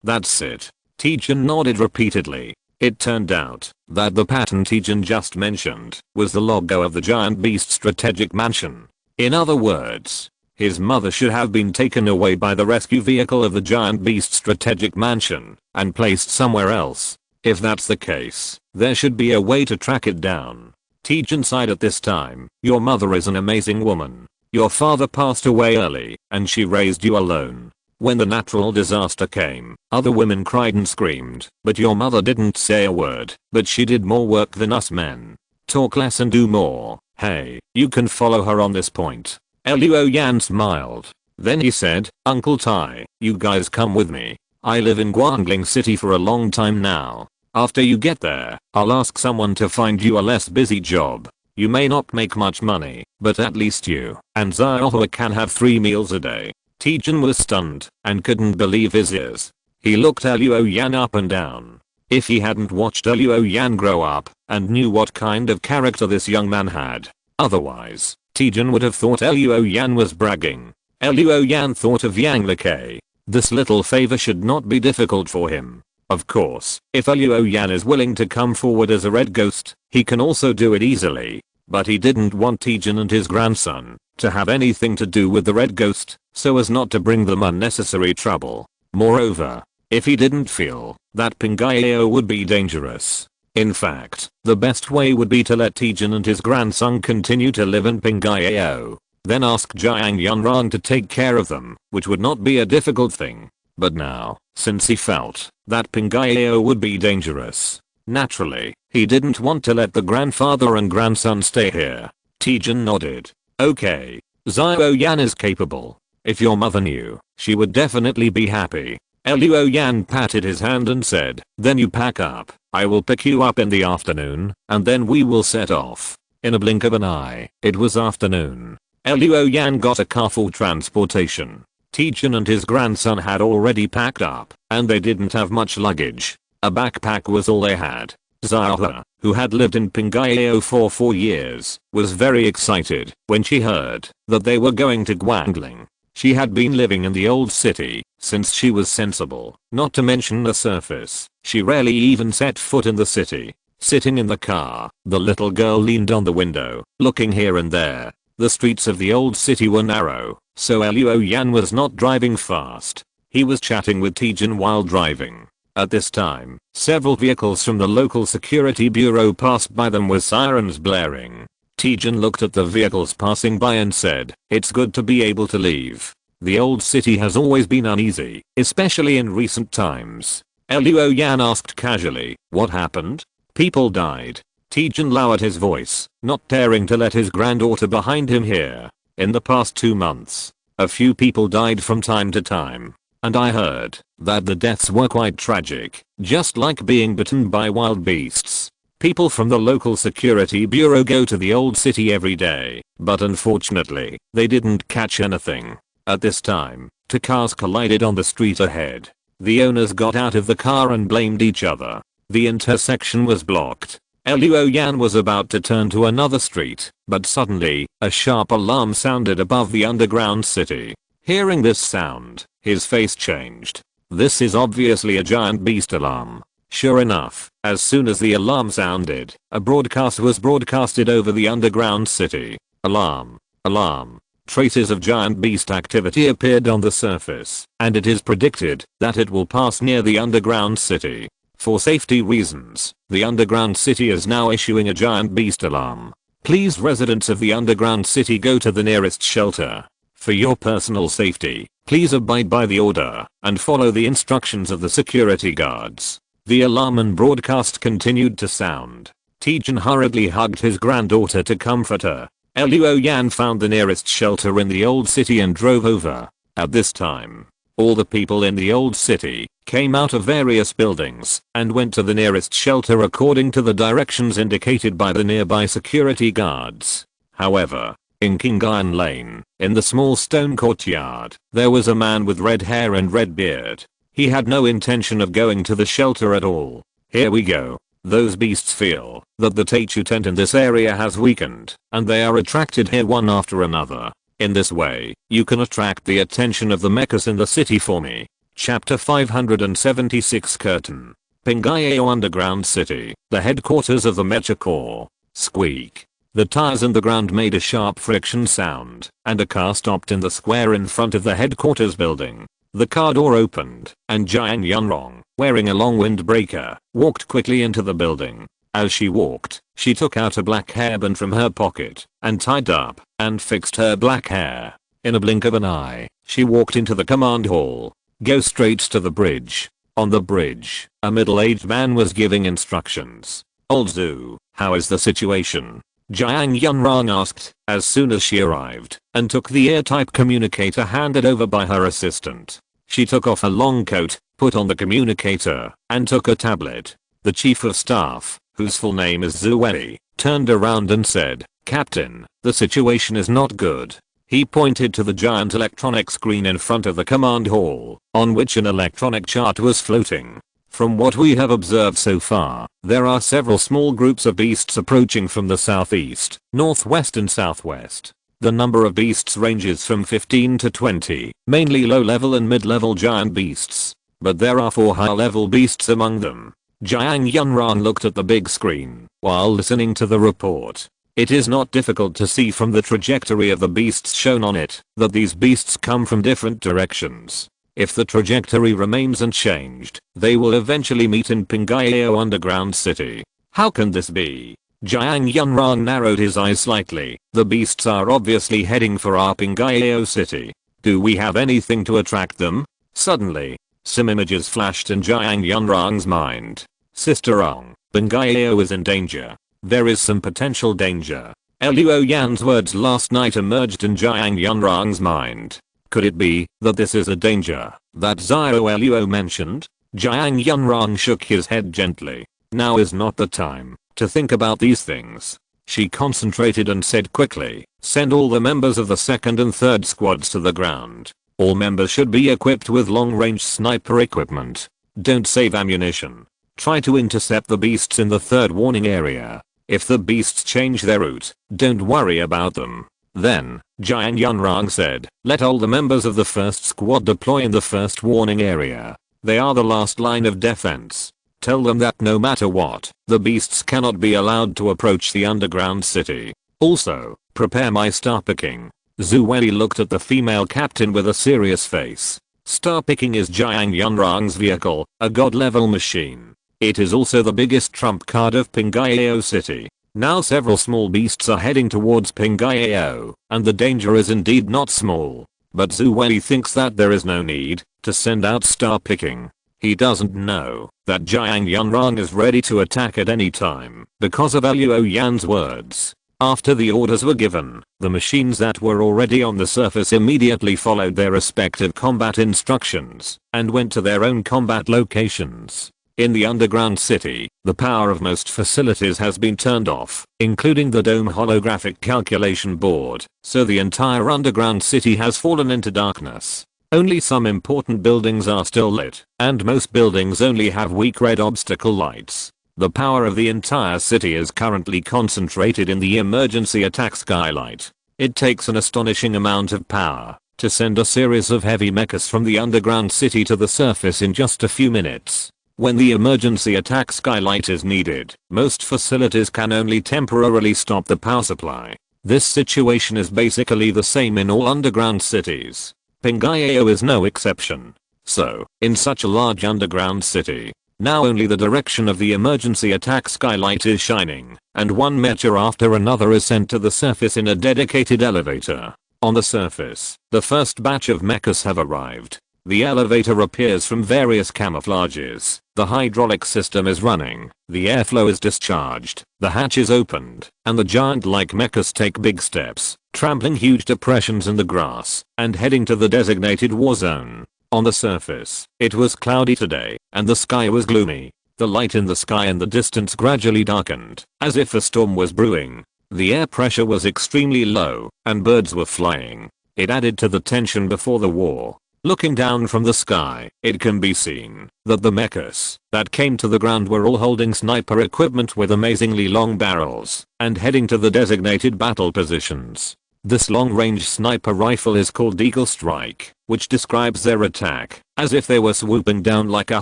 that's it. Tijin nodded repeatedly. It turned out that the pattern Tijin just mentioned was the logo of the giant beast strategic mansion. In other words, his mother should have been taken away by the rescue vehicle of the giant beast strategic mansion and placed somewhere else. If that's the case, there should be a way to track it down. Tijin sighed at this time. Your mother is an amazing woman. Your father passed away early, and she raised you alone. When the natural disaster came, other women cried and screamed, but your mother didn't say a word, but she did more work than us men. Talk less and do more. Hey, you can follow her on this point. Luoyan smiled. Then he said, Uncle Tai, you guys come with me. I live in Guangling City for a long time now. After you get there, I'll ask someone to find you a less busy job. You may not make much money, but at least you and Xiaohe can have 3 meals a day. Tijin was stunned and couldn't believe his ears. He looked Luoyan up and down. If he hadn't watched Luoyan grow up and knew what kind of character this young man had, otherwise, Tijin would have thought Luoyan was bragging. Luoyan thought of Yang Lekei. This little favor should not be difficult for him. Of course, if Luoyan is willing to come forward as a red ghost, he can also do it easily. But he didn't want Tijin and his grandson to have anything to do with the red ghost, so as not to bring them unnecessary trouble. Moreover, if he didn't feel that Pingyao would be dangerous. In fact, the best way would be to let Tijin and his grandson continue to live in Pingyao. Then ask Jiuying Yunran to take care of them, which would not be a difficult thing. But now, since he felt that Pingyao would be dangerous, naturally, he didn't want to let the grandfather and grandson stay here. Tijin nodded. Okay. Xiaoyan is capable. If your mother knew, she would definitely be happy. Luo Yan patted his hand and said, "Then you pack up. I will pick you up in the afternoon, and then we will set off." In a blink of an eye, it was afternoon. Luo Yan got a car for transportation. Tijin and his grandson had already packed up, and they didn't have much luggage. A backpack was all they had. Zaha, who had lived in Pingayao for 4 years, was very excited when she heard that they were going to Guangling. She had been living in the old city since she was sensible, not to mention the surface. She rarely even set foot in the city. Sitting in the car, the little girl leaned on the window, looking here and there. The streets of the old city were narrow, so Luo Yan was not driving fast. He was chatting with Tijin while driving. At this time, several vehicles from the local security bureau passed by them with sirens blaring. Tijin looked at the vehicles passing by and said, "It's good to be able to leave. The old city has always been uneasy, especially in recent times." Luo Yan asked casually, "What happened?" "People died." Tijin lowered his voice, not daring to let his granddaughter behind him hear. "In the past 2 months, a few people died from time to time. And I heard that the deaths were quite tragic, just like being bitten by wild beasts. People from the local security bureau go to the old city every day, but unfortunately, they didn't catch anything." At this time, 2 cars collided on the street ahead. The owners got out of the car and blamed each other. The intersection was blocked. Luo Yan was about to turn to another street, but suddenly, a sharp alarm sounded above the underground city. Hearing this sound, his face changed. This is obviously a giant beast alarm. Sure enough, as soon as the alarm sounded, a broadcast was broadcasted over the underground city. "Alarm! Alarm!" Traces of giant beast activity appeared on the surface, and it is predicted that it will pass near the underground city. For safety reasons, the underground city is now issuing a giant beast alarm. Please, residents of the underground city, go to the nearest shelter. For your personal safety, please abide by the order and follow the instructions of the security guards. The alarm and broadcast continued to sound. Tijin hurriedly hugged his granddaughter to comfort her. Luo Yan found the nearest shelter in the old city and drove over. At this time, all the people in the old city came out of various buildings and went to the nearest shelter according to the directions indicated by the nearby security guards. However, in Qingyuan Lane, in the small stone courtyard, there was a man with red hair and red beard. He had no intention of going to the shelter at all. "Here we go. Those beasts feel that the Taichu tent in this area has weakened, and they are attracted here one after another. In this way, you can attract the attention of the mechs in the city for me." Chapter 576 Curtain. Pingayao Underground City, the headquarters of the Mecha Corps. Squeak. The tires in the ground made a sharp friction sound, and a car stopped in the square in front of the headquarters building. The car door opened, and Jiuying Yunrong, wearing a long windbreaker, walked quickly into the building. As she walked, she took out a black hairband from her pocket, and tied up, and fixed her black hair. In a blink of an eye, she walked into the command hall. "Go straight to the bridge." On the bridge, a middle-aged man was giving instructions. "Old Zhu, how is the situation?" Jiuying Yunrong asked, as soon as she arrived, and took the airtight communicator handed over by her assistant. She took off her long coat, put on the communicator, and took a tablet. The chief of staff, whose full name is Zhu Wei, turned around and said, "Captain, the situation is not good." He pointed to the giant electronic screen in front of the command hall, on which an electronic chart was floating. "From what we have observed so far, there are several small groups of beasts approaching from the southeast, northwest and southwest. The number of beasts ranges from 15 to 20, mainly low-level and mid-level giant beasts. But there are 4 high-level beasts among them." Jiuying Yunrong looked at the big screen while listening to the report. It is not difficult to see from the trajectory of the beasts shown on it that these beasts come from different directions. If the trajectory remains unchanged, they will eventually meet in Pingayao Underground City. "How can this be?" Jiuying Yunrong narrowed his eyes slightly. "The beasts are obviously heading for our Pingayao City. Do we have anything to attract them?" Suddenly, some images flashed in Jiuying Yunrong's mind. "Sister Ong, Pingayao is in danger. There is some potential danger." Luo Yan's words last night emerged in Jiuying Yunrong's mind. Could it be that this is a danger that Xiaoluo mentioned? Jiang Yunrong shook his head gently. Now is not the time to think about these things. She concentrated and said quickly, send all the members of the second and third squads to the ground. All members should be equipped with long-range sniper equipment. Don't save ammunition. Try to intercept the beasts in the third warning area. If the beasts change their route, don't worry about them. Then, Jiang Yunrong said, let all the members of the first squad deploy in the first warning area. They are the last line of defense. Tell them that no matter what, the beasts cannot be allowed to approach the underground city. Also, prepare my star picking. Zhu Wei looked at the female captain with a serious face. Star picking is Jiang Yunrong's vehicle, a god-level machine. It is also the biggest trump card of Pingyao City. Now several small beasts are heading towards Pingyao, and the danger is indeed not small. But Zhu Wei thinks that there is no need to send out star picking. He doesn't know that Jiang Yunrong is ready to attack at any time because of Luo Yan's words. After the orders were given, the machines that were already on the surface immediately followed their respective combat instructions and went to their own combat locations. In the underground city, the power of most facilities has been turned off, including the dome holographic calculation board, so the entire underground city has fallen into darkness. Only some important buildings are still lit, and most buildings only have weak red obstacle lights. The power of the entire city is currently concentrated in the emergency attack skylight. It takes an astonishing amount of power to send a series of heavy mechs from the underground city to the surface in just a few minutes. When the emergency attack skylight is needed, most facilities can only temporarily stop the power supply. This situation is basically the same in all underground cities. Pingyao is no exception. So, in such a large underground city, now only the direction of the emergency attack skylight is shining, and one mecha after another is sent to the surface in a dedicated elevator. On the surface, the first batch of mechas have arrived. The elevator appears from various camouflages. The hydraulic system is running, the airflow is discharged, the hatch is opened, and the giant-like mechas take big steps, trampling huge depressions in the grass, and heading to the designated war zone. On the surface, it was cloudy today, and the sky was gloomy. The light in the sky in the distance gradually darkened, as if a storm was brewing. The air pressure was extremely low, and birds were flying. It added to the tension before the war. Looking down from the sky, it can be seen that the mechas that came to the ground were all holding sniper equipment with amazingly long barrels and heading to the designated battle positions. This long-range sniper rifle is called Eagle Strike, which describes their attack as if they were swooping down like a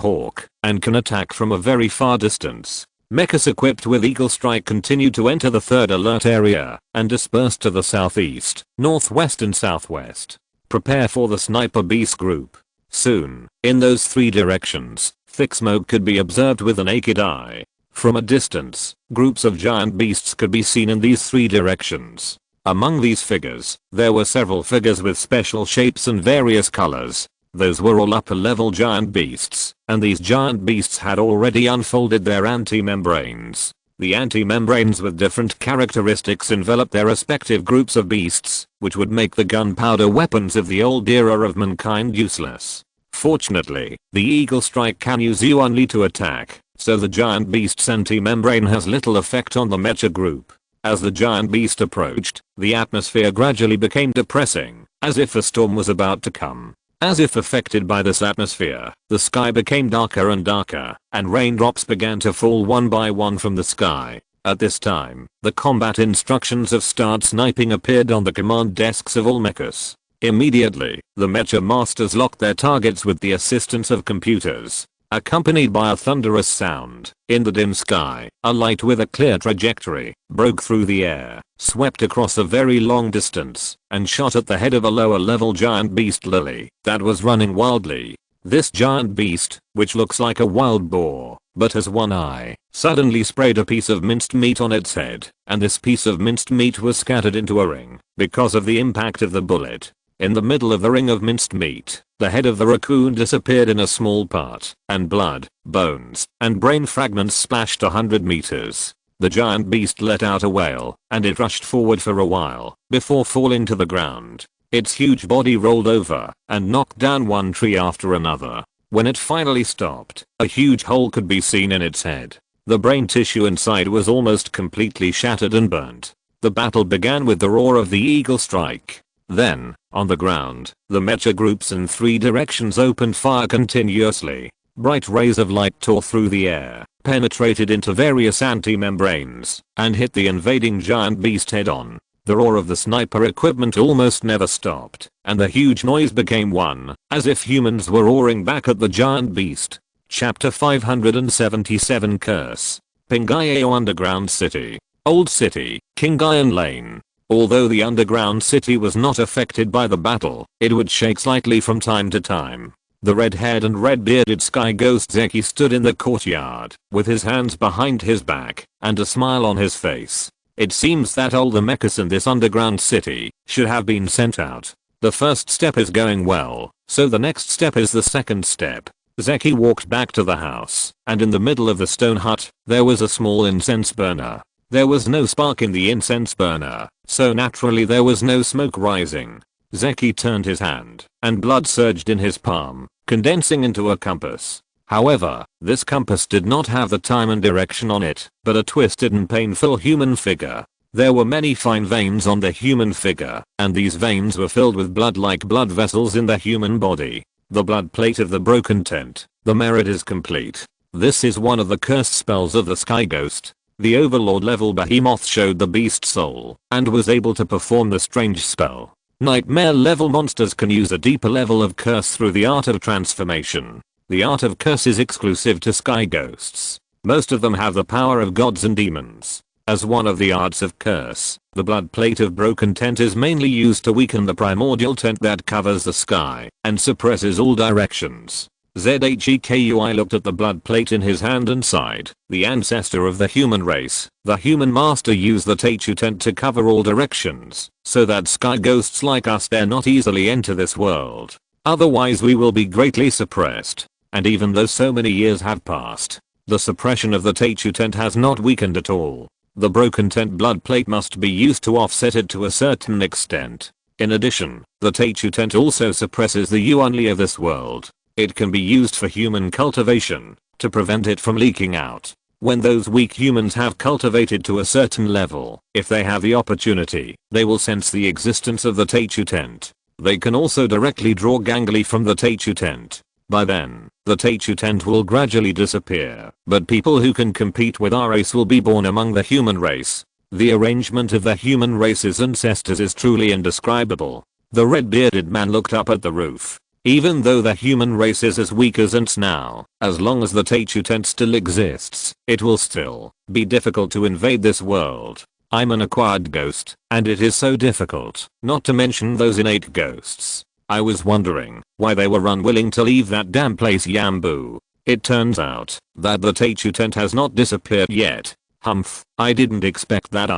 hawk and can attack from a very far distance. Mechas equipped with Eagle Strike continue to enter the third alert area and disperse to the southeast, northwest and southwest. Prepare for the sniper beast group. Soon, in those three directions, thick smoke could be observed with the naked eye. From a distance, groups of giant beasts could be seen in these three directions. Among these figures, there were several figures with special shapes and various colors. Those were all upper-level giant beasts, and these giant beasts had already unfolded their anti-membranes. The anti-membranes with different characteristics enveloped their respective groups of beasts, which would make the gunpowder weapons of the old era of mankind useless. Fortunately, the Eagle Strike can use you only to attack, so the giant beast's anti-membrane has little effect on the mecha group. As the giant beast approached, the atmosphere gradually became depressing, as if a storm was about to come. As if affected by this atmosphere, the sky became darker and darker, and raindrops began to fall one by one from the sky. At this time, the combat instructions of start sniping appeared on the command desks of all mechas. Immediately, the mecha masters locked their targets with the assistance of computers. Accompanied by a thunderous sound, in the dim sky, a light with a clear trajectory broke through the air, swept across a very long distance, and shot at the head of a lower-level giant beast lily that was running wildly. This giant beast, which looks like a wild boar, but has one eye, suddenly sprayed a piece of minced meat on its head, and this piece of minced meat was scattered into a ring because of the impact of the bullet. In the middle of the ring of minced meat, the head of the raccoon disappeared in a small part, and blood, bones, and brain fragments splashed 100 meters. The giant beast let out a wail, and it rushed forward for a while, before falling to the ground. Its huge body rolled over and knocked down one tree after another. When it finally stopped, a huge hole could be seen in its head. The brain tissue inside was almost completely shattered and burnt. The battle began with the roar of the eagle strike. Then, on the ground, the mecha groups in 3 directions opened fire continuously. Bright rays of light tore through the air, penetrated into various anti-membranes, and hit the invading giant beast head-on. The roar of the sniper equipment almost never stopped, and the huge noise became one, as if humans were roaring back at the giant beast. Chapter 577 Curse. Pingayo Underground City. Old City, Kingayan Lane. Although the underground city was not affected by the battle, it would shake slightly from time to time. The red-haired and red-bearded sky ghost Zeki stood in the courtyard, with his hands behind his back, and a smile on his face. It seems that all the mechs in this underground city should have been sent out. The first step is going well, so the next step is the second step. Zeki walked back to the house, and in the middle of the stone hut, there was a small incense burner. There was no spark in the incense burner, so naturally there was no smoke rising. Zeki turned his hand, and blood surged in his palm, condensing into a compass. However, this compass did not have the time and direction on it, but a twisted and painful human figure. There were many fine veins on the human figure, and these veins were filled with blood like blood vessels in the human body. The blood plate of the broken tent. The merit is complete. This is one of the cursed spells of the Sky Ghost. The Overlord level Behemoth showed the beast's soul, and was able to perform the strange spell. Nightmare level monsters can use a deeper level of curse through the art of transformation. The art of curse is exclusive to Sky Ghosts. Most of them have the power of gods and demons. As one of the arts of curse, the blood plate of broken tent is mainly used to weaken the primordial tent that covers the sky and suppresses all directions. ZHEKUI looked at the blood plate in his hand and sighed. The ancestor of the human race, the human master, used the Teichu tent to cover all directions, so that sky ghosts like us dare not easily enter this world. Otherwise we will be greatly suppressed. And even though so many years have passed, the suppression of the Teichu tent has not weakened at all. The broken tent blood plate must be used to offset it to a certain extent. In addition, the Teichu tent also suppresses the Yuanli of this world. It can be used for human cultivation, to prevent it from leaking out. When those weak humans have cultivated to a certain level, if they have the opportunity, they will sense the existence of the Teichu tent. They can also directly draw gangly from the Teichu tent. By then, the Teichu tent will gradually disappear, but people who can compete with our race will be born among the human race. The arrangement of the human race's ancestors is truly indescribable. The red-bearded man looked up at the roof. Even though the human race is as weak as ants now, as long as the Teichu tent still exists, it will still be difficult to invade this world. I'm an acquired ghost, and it is so difficult, not to mention those innate ghosts. I was wondering why they were unwilling to leave that damn place Yambu. It turns out that the Teichu tent has not disappeared yet. Humph, I didn't expect that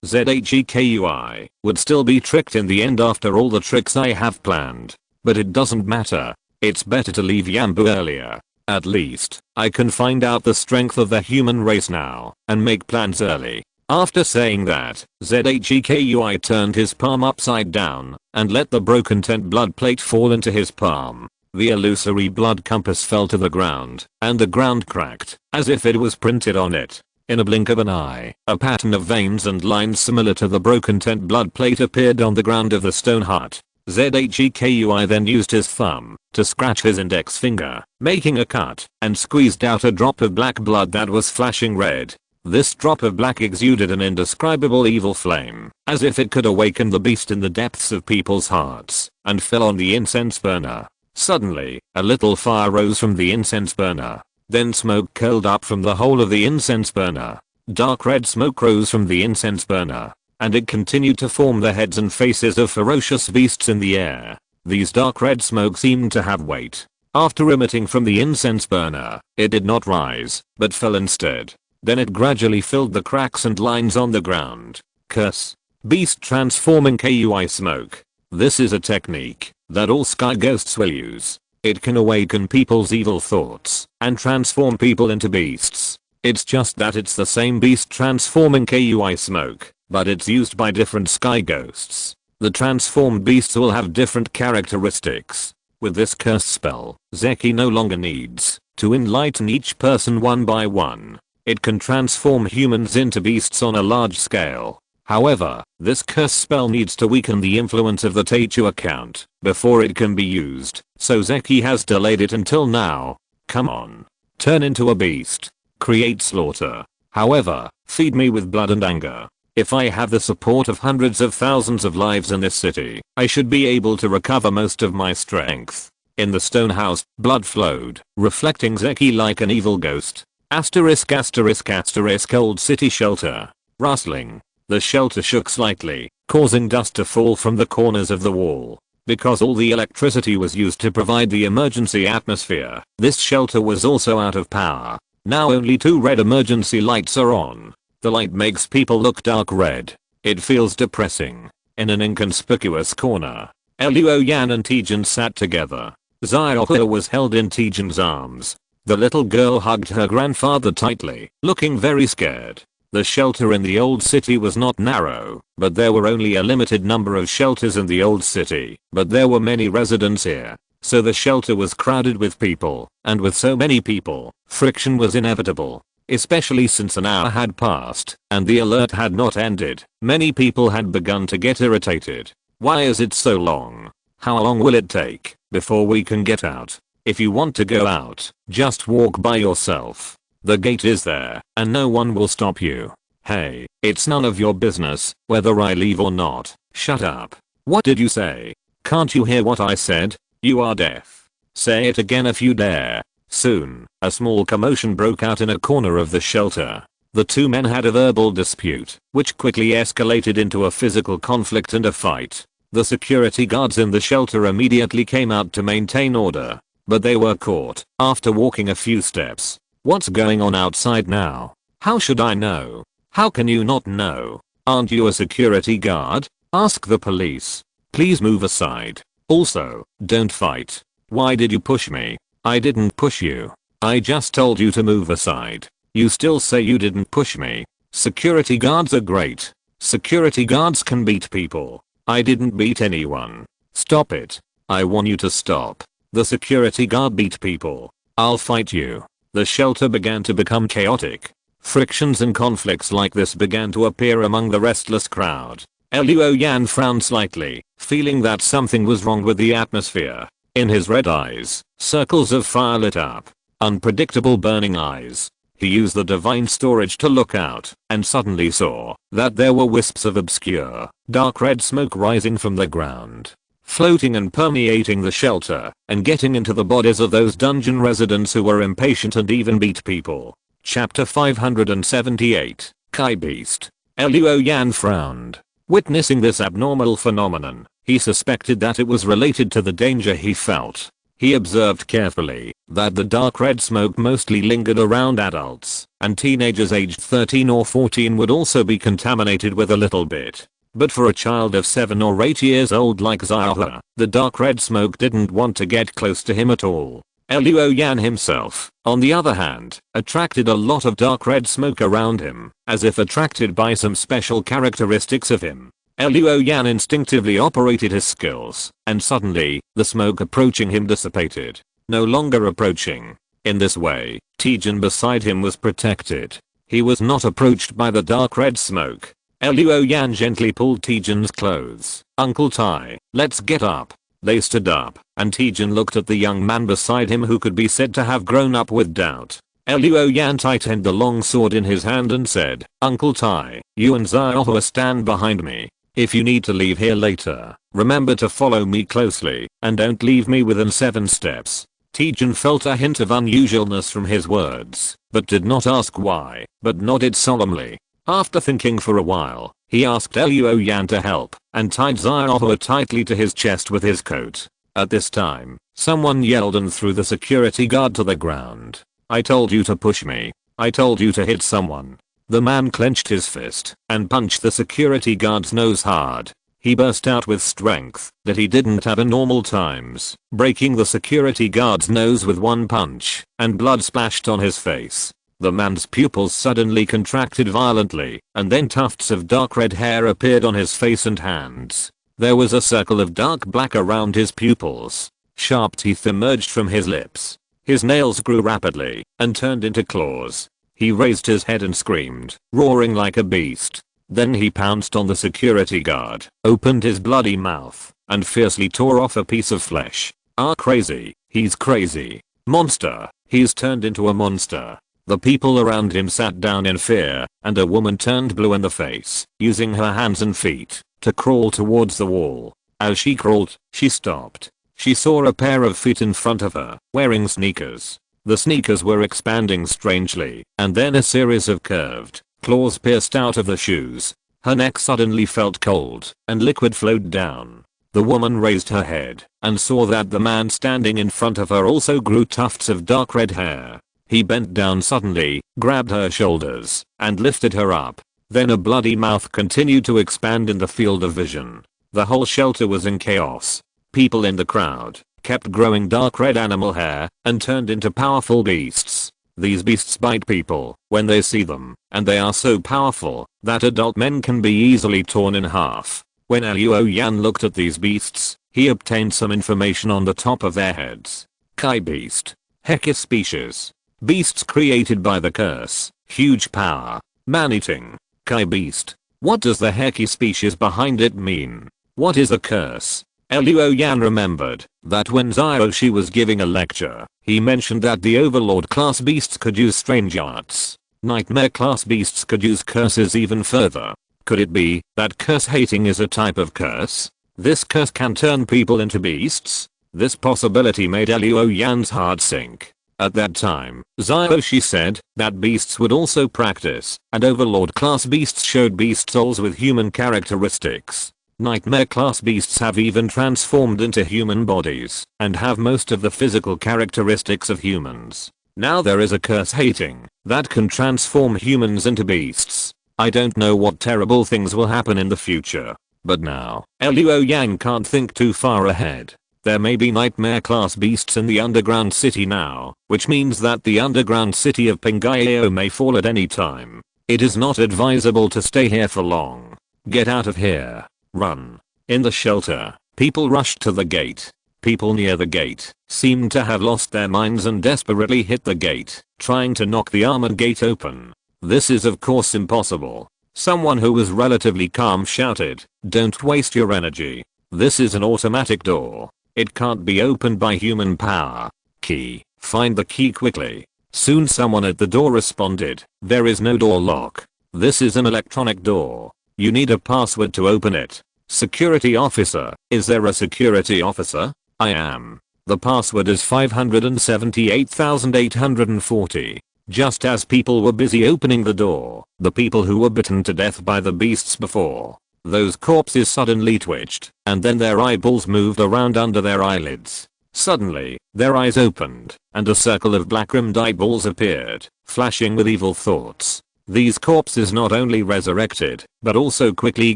ZHEKUI would still be tricked in the end after all the tricks I have planned. But it doesn't matter. It's better to leave Yambu earlier. At least, I can find out the strength of the human race now, and make plans early. After saying that, ZHEKUI turned his palm upside down, and let the broken tent blood plate fall into his palm. The illusory blood compass fell to the ground, and the ground cracked, as if it was printed on it. In a blink of an eye, a pattern of veins and lines similar to the broken tent blood plate appeared on the ground of the stone hut. ZHEKUI then used his thumb to scratch his index finger, making a cut, and squeezed out a drop of black blood that was flashing red. This drop of black exuded an indescribable evil flame, as if it could awaken the beast in the depths of people's hearts, and fell on the incense burner. Suddenly, a little fire rose from the incense burner. Then smoke curled up from the hole of the incense burner. Dark red smoke rose from the incense burner, and it continued to form the heads and faces of ferocious beasts in the air. These dark red smoke seemed to have weight. After emitting from the incense burner, it did not rise, but fell instead. Then it gradually filled the cracks and lines on the ground. Curse. Beast transforming KUI smoke. This is a technique that all sky ghosts will use. It can awaken people's evil thoughts and transform people into beasts. It's just that it's the same beast transforming KUI smoke, but it's used by different sky ghosts. The transformed beasts will have different characteristics. With this curse spell, Zeki no longer needs to enlighten each person one by one. It can transform humans into beasts on a large scale. However, this curse spell needs to weaken the influence of the Teichu account before it can be used, so Zeki has delayed it until now. Come on. Turn into a beast. Create slaughter. However, feed me with blood and anger. If I have the support of hundreds of thousands of lives in this city, I should be able to recover most of my strength. In the stone house, blood flowed, reflecting Zeki like an evil ghost. Asterisk asterisk asterisk old city shelter. Rustling. The shelter shook slightly, causing dust to fall from the corners of the wall. Because all the electricity was used to provide the emergency atmosphere, this shelter was also out of power. Now only 2 red emergency lights are on. The light makes people look dark red. It feels depressing. In an inconspicuous corner, Luo Yan and Tijin sat together. Xiaohe was held in Tijin's arms. The little girl hugged her grandfather tightly, looking very scared. The shelter in the old city was not narrow, but there were only a limited number of shelters in the old city, but there were many residents here. So the shelter was crowded with people, and with so many people, friction was inevitable. Especially since an hour had passed, and the alert had not ended. Many people had begun to get irritated. Why is it so long? How long will it take before we can get out? If you want to go out, just walk by yourself. The gate is there, and no one will stop you. Hey, it's none of your business whether I leave or not. Shut up. What did you say? Can't you hear what I said? You are deaf. Say it again if you dare. Soon, a small commotion broke out in a corner of the shelter. The 2 men had a verbal dispute, which quickly escalated into a physical conflict and a fight. The security guards in the shelter immediately came out to maintain order, but they were caught after walking a few steps. What's going on outside now? How should I know? How can you not know? Aren't you a security guard? Ask the police. Please move aside. Also, don't fight. Why did you push me? I didn't push you. I just told you to move aside. You still say you didn't push me. Security guards are great. Security guards can beat people. I didn't beat anyone. Stop it. I want you to stop. The security guard beat people. I'll fight you. The shelter began to become chaotic. Frictions and conflicts like this began to appear among the restless crowd. Luo Yan frowned slightly, feeling that something was wrong with the atmosphere. In his red eyes, circles of fire lit up. Unpredictable burning eyes. He used the divine storage to look out, and suddenly saw that there were wisps of obscure, dark red smoke rising from the ground, floating and permeating the shelter, and getting into the bodies of those dungeon residents who were impatient and even beat people. Chapter 578, Kai Beast. Luo Yan frowned. Witnessing this abnormal phenomenon, he suspected that it was related to the danger he felt. He observed carefully that the dark red smoke mostly lingered around adults, and teenagers aged 13 or 14 would also be contaminated with a little bit. But for a child of 7 or 8 years old like Xiaohe, the dark red smoke didn't want to get close to him at all. Luo Yan himself, on the other hand, attracted a lot of dark red smoke around him, as if attracted by some special characteristics of him. Luo Yan instinctively operated his skills, and suddenly, the smoke approaching him dissipated. No longer approaching. In this way, Tijin beside him was protected. He was not approached by the dark red smoke. Luo Yan gently pulled Tijin's clothes. Uncle Tai, let's get up. They stood up, and Tijin looked at the young man beside him who could be said to have grown up with doubt. Luo Yan tightened the long sword in his hand and said, Uncle Tai, you and Xiaohe stand behind me. If you need to leave here later, remember to follow me closely, and don't leave me within 7 steps. Tijin felt a hint of unusualness from his words, but did not ask why, but nodded solemnly. After thinking for a while, he asked Luo Yan to help, and tied Xiaohe tightly to his chest with his coat. At this time, someone yelled and threw the security guard to the ground. I told you to push me. I told you to hit someone. The man clenched his fist and punched the security guard's nose hard. He burst out with strength that he didn't have in normal times, breaking the security guard's nose with one punch, and blood splashed on his face. The man's pupils suddenly contracted violently, and then tufts of dark red hair appeared on his face and hands. There was a circle of dark black around his pupils. Sharp teeth emerged from his lips. His nails grew rapidly and turned into claws. He raised his head and screamed, roaring like a beast. Then he pounced on the security guard, opened his bloody mouth, and fiercely tore off a piece of flesh. Crazy. He's crazy. Monster. He's turned into a monster. The people around him sat down in fear, and a woman turned blue in the face, using her hands and feet to crawl towards the wall. As she crawled, she stopped. She saw a pair of feet in front of her, wearing sneakers. The sneakers were expanding strangely, and then a series of curved claws pierced out of the shoes. Her neck suddenly felt cold, and liquid flowed down. The woman raised her head, and saw that the man standing in front of her also grew tufts of dark red hair. He bent down suddenly, grabbed her shoulders, and lifted her up. Then a bloody mouth continued to expand in the field of vision. The whole shelter was in chaos. People in the crowd kept growing dark red animal hair and turned into powerful beasts. These beasts bite people when they see them, and they are so powerful that adult men can be easily torn in half. When Luo Yan looked at these beasts, he obtained some information on the top of their heads. Kai beast. Heck species. Beasts created by the curse. Huge power. Man-eating. Kai beast. What does the Heki species behind it mean? What is a curse? Luo Yan remembered that when Xiaoshi was giving a lecture, he mentioned that the overlord class beasts could use strange arts. Nightmare class beasts could use curses even further. Could it be that curse hating is a type of curse? This curse can turn people into beasts? This possibility made Luo Yan's heart sink. At that time, Xiaoshi said that beasts would also practice, and overlord class beasts showed beast souls with human characteristics. Nightmare class beasts have even transformed into human bodies and have most of the physical characteristics of humans. Now there is a curse hating that can transform humans into beasts. I don't know what terrible things will happen in the future, but now, Luo Yan can't think too far ahead. There may be nightmare class beasts in the underground city now, which means that the underground city of Pengyao may fall at any time. It is not advisable to stay here for long. Get out of here. Run. In the shelter, people rushed to the gate. People near the gate seemed to have lost their minds and desperately hit the gate, trying to knock the armored gate open. This is of course impossible. Someone who was relatively calm shouted, "Don't waste your energy. This is an automatic door. It can't be opened by human power. Key. Find the key quickly." Soon someone at the door responded, "There is no door lock. This is an electronic door. You need a password to open it." Security officer. Is there a security officer? I am. The password is 578,840. Just as people were busy opening the door, the people who were bitten to death by the beasts before, those corpses suddenly twitched, and then their eyeballs moved around under their eyelids. Suddenly, their eyes opened, and a circle of black-rimmed eyeballs appeared, flashing with evil thoughts. These corpses not only resurrected, but also quickly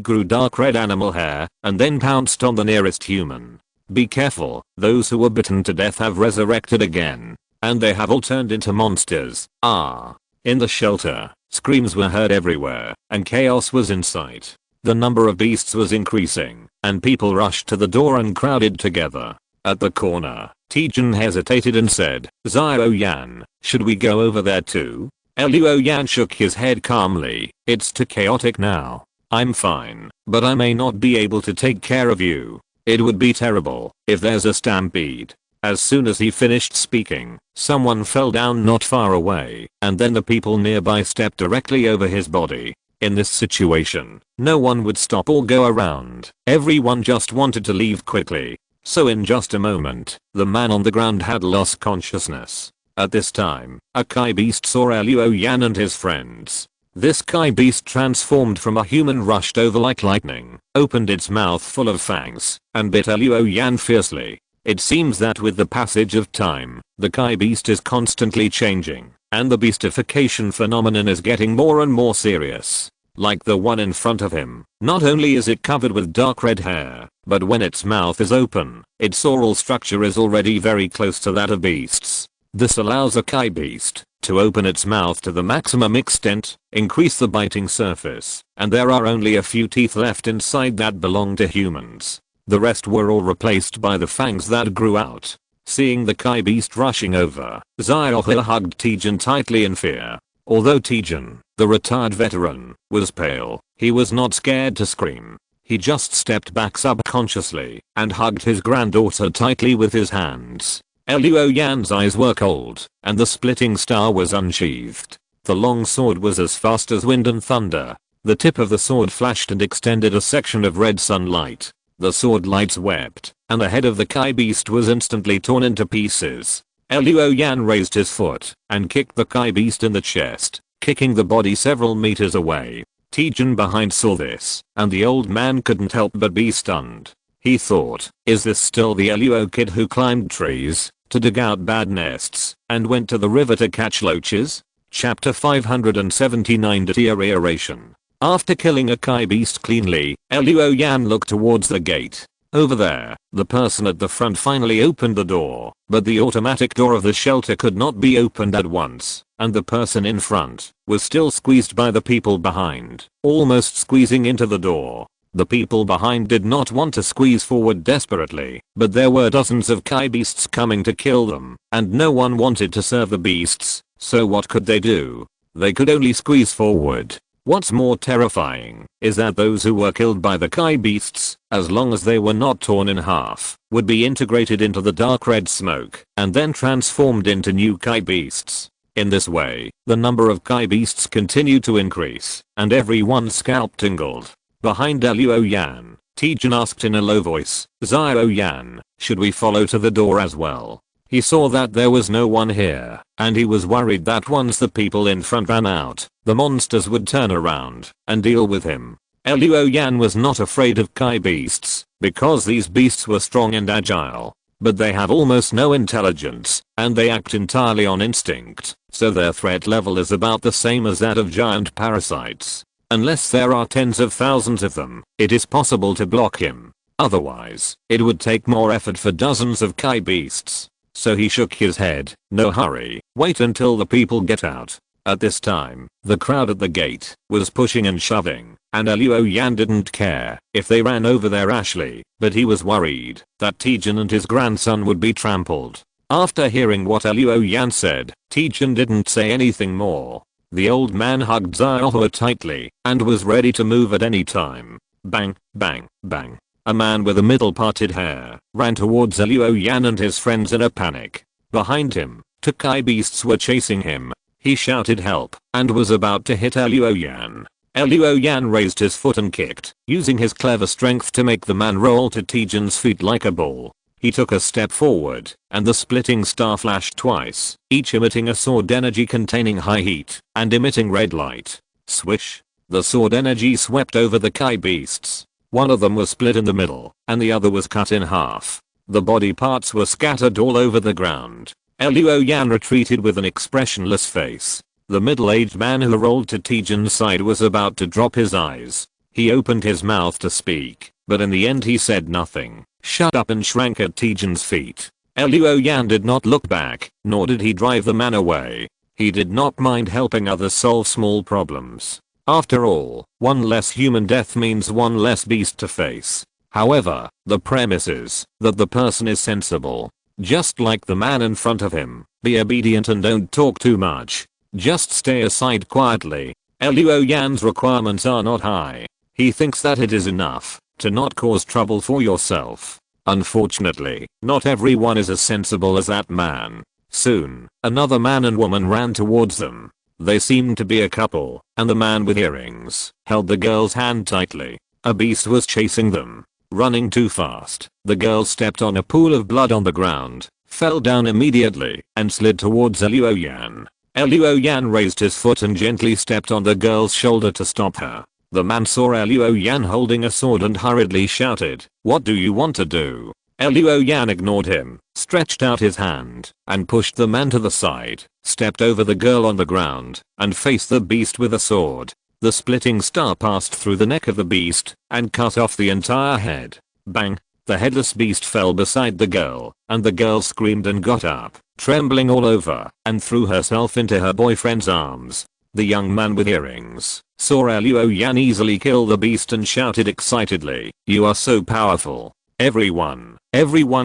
grew dark red animal hair, and then pounced on the nearest human. Be careful, those who were bitten to death have resurrected again. And they have all turned into monsters. In the shelter, screams were heard everywhere, and chaos was in sight. The number of beasts was increasing, and people rushed to the door and crowded together. At the corner, Tijun hesitated and said, "Xiao Yan, should we go over there too?" Luo Yan shook his head calmly. "It's too chaotic now. I'm fine, but I may not be able to take care of you. It would be terrible if there's a stampede." As soon as he finished speaking, someone fell down not far away, and then the people nearby stepped directly over his body. In this situation, no one would stop or go around. Everyone just wanted to leave quickly. So in just a moment, the man on the ground had lost consciousness. At this time, a Kai beast saw Luo Yan and his friends. This Kai beast transformed from a human, rushed over like lightning, opened its mouth full of fangs, and bit Luo Yan fiercely. It seems that with the passage of time, the Kai beast is constantly changing, and the beastification phenomenon is getting more and more serious. Like the one in front of him, not only is it covered with dark red hair, but when its mouth is open, its oral structure is already very close to that of beasts. This allows a Kai beast to open its mouth to the maximum extent, increase the biting surface, and there are only a few teeth left inside that belong to humans. The rest were all replaced by the fangs that grew out. Seeing the Kai beast rushing over, Xiaohe hugged Tijan tightly in fear. Although Tijan, the retired veteran, was pale, he was not scared to scream. He just stepped back subconsciously and hugged his granddaughter tightly with his hands. Luo Yan's eyes were cold, and the splitting star was unsheathed. The long sword was as fast as wind and thunder. The tip of the sword flashed and extended a section of red sunlight. The sword lights wept, and the head of the Kai beast was instantly torn into pieces. Luo Yan raised his foot and kicked the Kai beast in the chest, kicking the body several meters away. Tijan behind saw this, and the old man couldn't help but be stunned. He thought, is this still the Luo kid who climbed trees to dig out bad nests and went to the river to catch loaches? Chapter 579 Deterioration. After killing a Kai beast cleanly, Luo Yan looked towards the gate. Over there, the person at the front finally opened the door, but the automatic door of the shelter could not be opened at once, and the person in front was still squeezed by the people behind, almost squeezing into the door. The people behind did not want to squeeze forward desperately, but there were dozens of Kai beasts coming to kill them, and no one wanted to serve the beasts, so what could they do? They could only squeeze forward. What's more terrifying is that those who were killed by the Kai beasts, as long as they were not torn in half, would be integrated into the dark red smoke and then transformed into new Kai beasts. In this way, the number of Kai beasts continued to increase, and everyone's scalp tingled. Behind Luo Yan, Tijan asked in a low voice, Xiao Yan, should we follow to the door as well? He saw that there was no one here, and he was worried that once the people in front ran out, the monsters would turn around and deal with him. Luo Yan was not afraid of Kai beasts, because these beasts were strong and agile. But they have almost no intelligence, and they act entirely on instinct, so their threat level is about the same as that of giant parasites. Unless there are tens of thousands of them, it is possible to block him. Otherwise, it would take more effort for dozens of Kai beasts. So he shook his head. No hurry, wait until the people get out. At this time, the crowd at the gate was pushing and shoving, and Luo Yan didn't care if they ran over their Ashley, but he was worried that Tijan and his grandson would be trampled. After hearing what Luo Yan said, Tijan didn't say anything more. The old man hugged Xiaohe tightly and was ready to move at any time. Bang, bang, bang. A man with a middle parted hair ran towards Luo Yan and his friends in a panic. Behind him, two Kai beasts were chasing him. He shouted help and was about to hit Luo Yan. Luo Yan raised his foot and kicked, using his clever strength to make the man roll to Tijan's feet like a ball. He took a step forward, and the splitting star flashed twice, each emitting a sword energy containing high heat and emitting red light. Swish! The sword energy swept over the Kai beasts. One of them was split in the middle, and the other was cut in half. The body parts were scattered all over the ground. Luo Yan retreated with an expressionless face. The middle-aged man who rolled to Tijan's side was about to drop his eyes. He opened his mouth to speak, but in the end he said nothing, shut up and shrank at Tijan's feet. Luo Yan did not look back, nor did he drive the man away. He did not mind helping others solve small problems. After all, one less human death means one less beast to face. However, the premise is that the person is sensible. Just like the man in front of him, be obedient and don't talk too much. Just stay aside quietly. Luo Yan's requirements are not high. He thinks that it is enough to not cause trouble for yourself. Unfortunately, not everyone is as sensible as that man. Soon, another man and woman ran towards them. They seemed to be a couple, and the man with earrings held the girl's hand tightly. A beast was chasing them. Running too fast, the girl stepped on a pool of blood on the ground, fell down immediately, and slid towards Luo Yan. Luo Yan raised his foot and gently stepped on the girl's shoulder to stop her. The man saw Luo Yan holding a sword and hurriedly shouted, "What do you want to do?" Luo Yan ignored him, stretched out his hand, and pushed the man to the side, stepped over the girl on the ground, and faced the beast with a sword. The splitting star passed through the neck of the beast, and cut off the entire head. Bang! The headless beast fell beside the girl, and the girl screamed and got up, trembling all over, and threw herself into her boyfriend's arms. The young man with earrings saw Luo Yan easily kill the beast and shouted excitedly, "You are so powerful. Everyone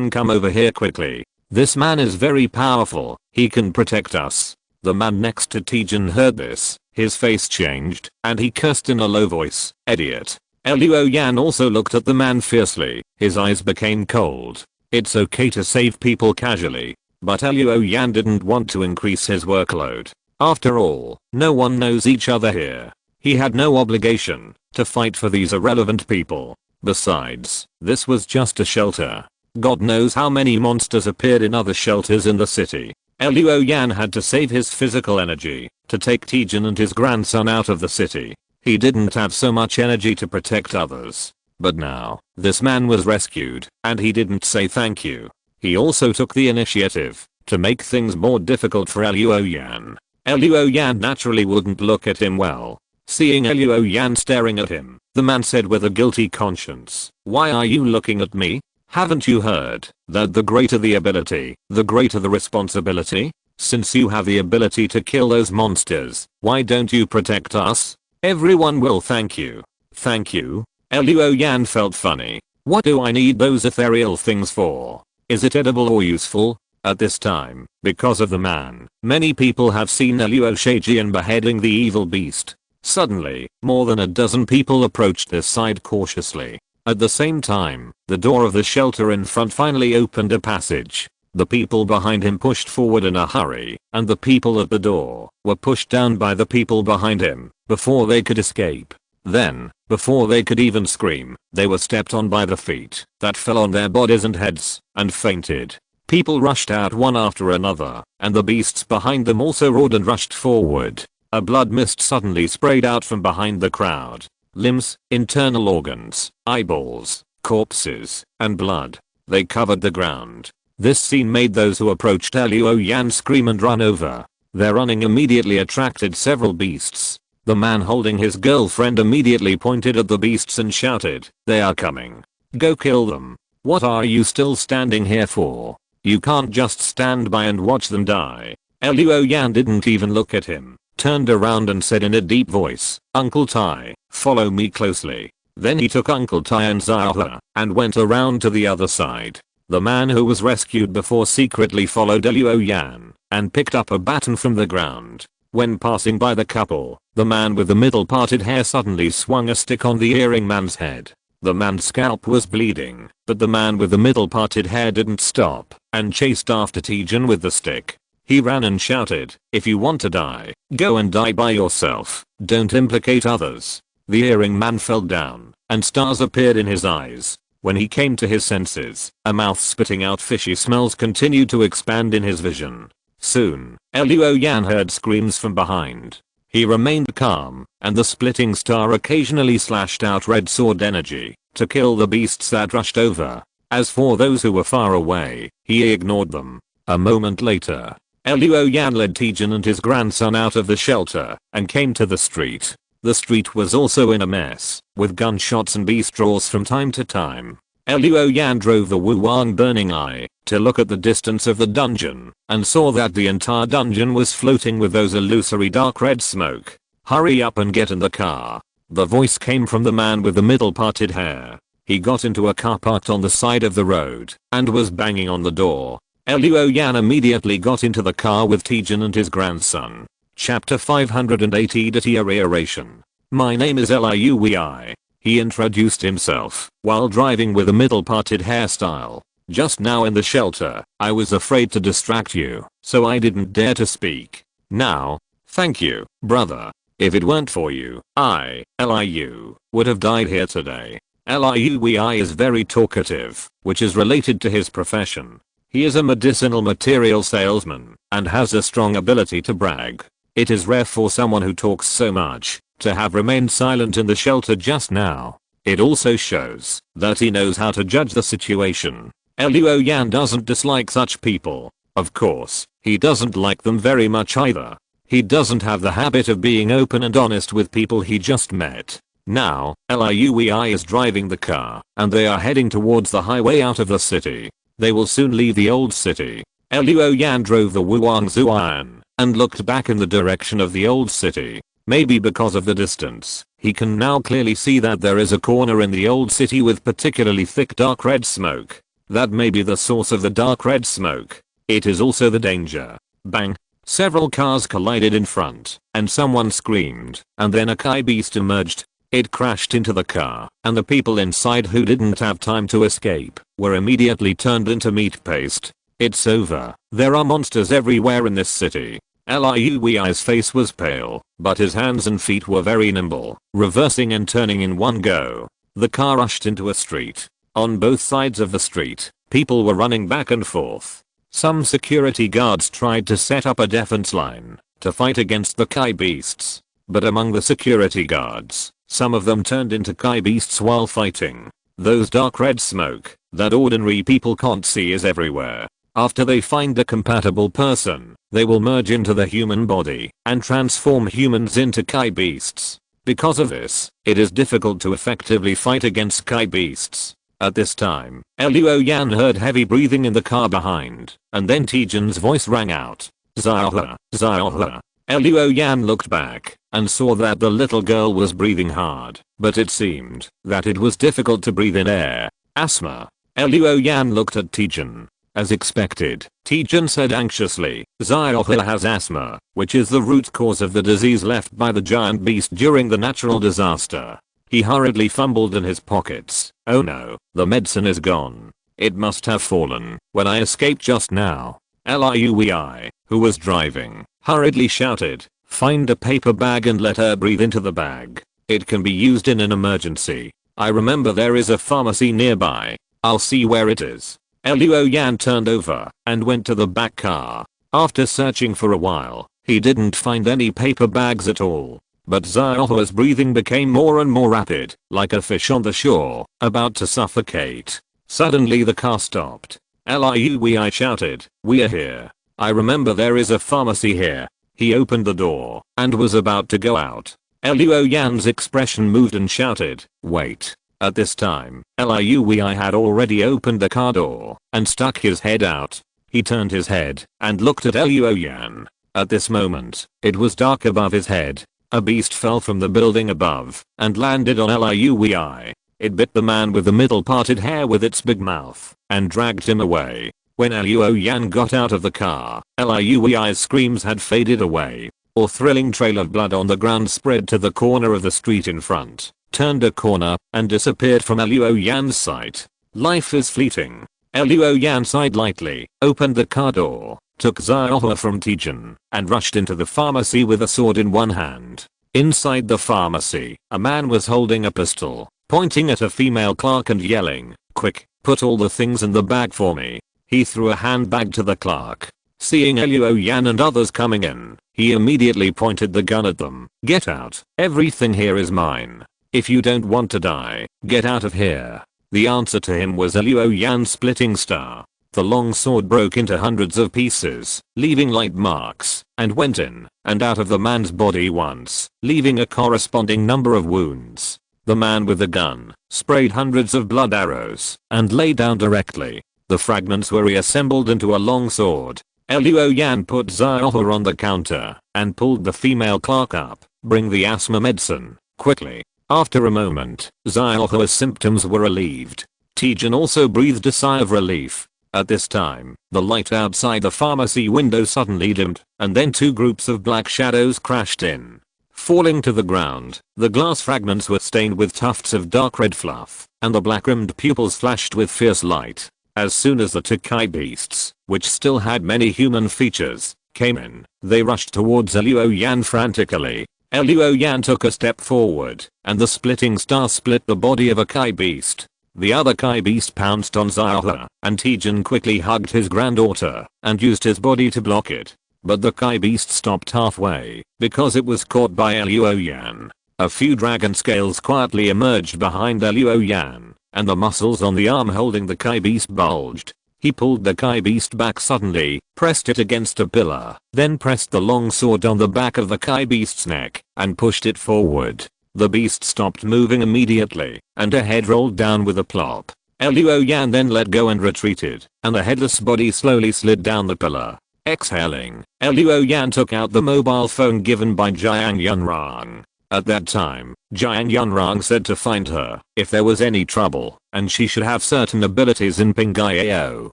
come over here quickly. This man is very powerful. He can protect us." The man next to Tijin heard this. His face changed, and he cursed in a low voice, "Idiot." Luo Yan also looked at the man fiercely. His eyes became cold. It's okay to save people casually, but Luo Yan didn't want to increase his workload. After all, no one knows each other here. He had no obligation to fight for these irrelevant people. Besides, this was just a shelter. God knows how many monsters appeared in other shelters in the city. Luo Yan had to save his physical energy to take Tijin and his grandson out of the city. He didn't have so much energy to protect others. But now, this man was rescued, and he didn't say thank you. He also took the initiative to make things more difficult for Luo Yan. Luo Yan naturally wouldn't look at him well. Seeing Luo Yan staring at him, the man said with a guilty conscience, "Why are you looking at me? Haven't you heard that the greater the ability, the greater the responsibility? Since you have the ability to kill those monsters, why don't you protect us? Everyone will thank you." "Thank you?" Luo Yan felt funny. "What do I need those ethereal things for? Is it edible or useful?" At this time, because of the man, many people have seen Luo Shaijian beheading the evil beast. Suddenly, more than a dozen people approached this side cautiously. At the same time, the door of the shelter in front finally opened a passage. The people behind him pushed forward in a hurry, and the people at the door were pushed down by the people behind him before they could escape. Then, before they could even scream, they were stepped on by the feet that fell on their bodies and heads, and fainted. People rushed out one after another, and the beasts behind them also roared and rushed forward. A blood mist suddenly sprayed out from behind the crowd. Limbs, internal organs, eyeballs, corpses, and blood. They covered the ground. This scene made those who approached Luo Yan scream and run over. Their running immediately attracted several beasts. The man holding his girlfriend immediately pointed at the beasts and shouted, "They are coming. Go kill them. What are you still standing here for? You can't just stand by and watch them die." Luo Yan didn't even look at him, turned around and said in a deep voice, "Uncle Tai, follow me closely." Then he took Uncle Tai and Xiaohe and went around to the other side. The man who was rescued before secretly followed Luo Yan and picked up a baton from the ground. When passing by the couple, the man with the middle parted hair suddenly swung a stick on the earring man's head. The man's scalp was bleeding, but the man with the middle parted hair didn't stop and chased after Tijin with the stick. He ran and shouted, "If you want to die, go and die by yourself. Don't implicate others." The earring man fell down, and stars appeared in his eyes. When he came to his senses, a mouth spitting out fishy smells continued to expand in his vision. Soon, Luo Yan heard screams from behind. He remained calm, and the splitting star occasionally slashed out red sword energy to kill the beasts that rushed over. As for those who were far away, he ignored them. A moment later, Luo Yan led Tijin and his grandson out of the shelter and came to the street. The street was also in a mess, with gunshots and beast roars from time to time. Luo Yan drove the Wuwang burning eye to look at the distance of the dungeon and saw that the entire dungeon was floating with those illusory dark red smoke. "Hurry up and get in the car." The voice came from the man with the middle parted hair. He got into a car parked on the side of the road and was banging on the door. Luo Yan immediately got into the car with Tijin and his grandson. Chapter 580 Deterioration. "My name is Liui." He introduced himself while driving with a middle parted hairstyle. "Just now in the shelter, I was afraid to distract you, so I didn't dare to speak. Now, thank you, brother. If it weren't for you, Liu, would have died here today." Liui is very talkative, which is related to his profession. He is a medicinal material salesman and has a strong ability to brag. It is rare for someone who talks so much to have remained silent in the shelter just now. It also shows that he knows how to judge the situation. Luo Yan doesn't dislike such people. Of course, he doesn't like them very much either. He doesn't have the habit of being open and honest with people he just met. Now, Liui is driving the car, and they are heading towards the highway out of the city. They will soon leave the old city. Luo Yan drove the Wuang Zuan and looked back in the direction of the old city. Maybe because of the distance, he can now clearly see that there is a corner in the old city with particularly thick dark red smoke. That may be the source of the dark red smoke. It is also the danger. Bang! Several cars collided in front, and someone screamed, and then a Kai beast emerged. It crashed into the car, and the people inside who didn't have time to escape were immediately turned into meat paste. It's over. There are monsters everywhere in this city. Liui's face was pale, but his hands and feet were very nimble, reversing and turning in one go. The car rushed into a street. On both sides of the street, people were running back and forth. Some security guards tried to set up a defense line to fight against the Kai beasts. But among the security guards, some of them turned into Kai beasts while fighting. Those dark red smoke that ordinary people can't see is everywhere. After they find a compatible person, they will merge into the human body and transform humans into Kai beasts. Because of this, it is difficult to effectively fight against Kai beasts. At this time, Luo Yan heard heavy breathing in the car behind, and then Tijin's voice rang out. Xiaohe, Xiaohe. Luo Yan looked back and saw that the little girl was breathing hard, but it seemed that it was difficult to breathe in air. Asthma. Luo Yan looked at Tijin. As expected, Tijin said anxiously, Xiaohe has asthma, which is the root cause of the disease left by the giant beast during the natural disaster. He hurriedly fumbled in his pockets. Oh no, the medicine is gone. It must have fallen when I escaped just now. Liui, who was driving, hurriedly shouted, find a paper bag and let her breathe into the bag. It can be used in an emergency. I remember there is a pharmacy nearby. I'll see where it is. Luo Yan turned over and went to the back car. After searching for a while, he didn't find any paper bags at all. But Xiaohe's breathing became more and more rapid, like a fish on the shore, about to suffocate. Suddenly the car stopped. Liui shouted, we're here. I remember there is a pharmacy here. He opened the door and was about to go out. Luo Yan's expression moved and shouted, wait. At this time, Liui had already opened the car door and stuck his head out. He turned his head and looked at Luo Yan. At this moment, it was dark above his head. A beast fell from the building above and landed on Liui. It bit the man with the middle parted hair with its big mouth and dragged him away. When Luo Yan got out of the car, Liui's screams had faded away. A thrilling trail of blood on the ground spread to the corner of the street in front, turned a corner, and disappeared from Luo Yan's sight. Life is fleeting. Luo Yan sighed lightly, opened the car door, took Xiaohe from Tijin, and rushed into the pharmacy with a sword in one hand. Inside the pharmacy, a man was holding a pistol, pointing at a female clerk and yelling, quick, put all the things in the bag for me. He threw a handbag to the clerk. Seeing Luo Yan and others coming in, he immediately pointed the gun at them. Get out. Everything here is mine. If you don't want to die, get out of here. The answer to him was Luo Yan's splitting star. The long sword broke into hundreds of pieces, leaving light marks, and went in and out of the man's body once, leaving a corresponding number of wounds. The man with the gun sprayed hundreds of blood arrows and lay down directly. The fragments were reassembled into a long sword. Luo Yan put Xiaohe on the counter and pulled the female clerk up. Bring the asthma medicine, quickly. After a moment, Xiaohe's symptoms were relieved. Tijin also breathed a sigh of relief. At this time, the light outside the pharmacy window suddenly dimmed, and then two groups of black shadows crashed in. Falling to the ground, the glass fragments were stained with tufts of dark red fluff, and the black-rimmed pupils flashed with fierce light. As soon as the two Kai beasts, which still had many human features, came in, they rushed towards Luo Yan frantically. Luo Yan took a step forward, and the splitting star split the body of a Kai beast. The other Kai beast pounced on Xiaohe, and Tijin quickly hugged his granddaughter and used his body to block it. But the Kai beast stopped halfway because it was caught by Luo Yan. A few dragon scales quietly emerged behind Luo Yan, and the muscles on the arm holding the Kai beast bulged. He pulled the Kai beast back suddenly, pressed it against a pillar, then pressed the long sword on the back of the Kai beast's neck and pushed it forward. The beast stopped moving immediately, and her head rolled down with a plop. Luo Yan then let go and retreated, and the headless body slowly slid down the pillar. Exhaling, Luo Yan took out the mobile phone given by Jiuying Yunrang. At that time, Jiuying Yunrang said to find her if there was any trouble, and she should have certain abilities in Pingyao.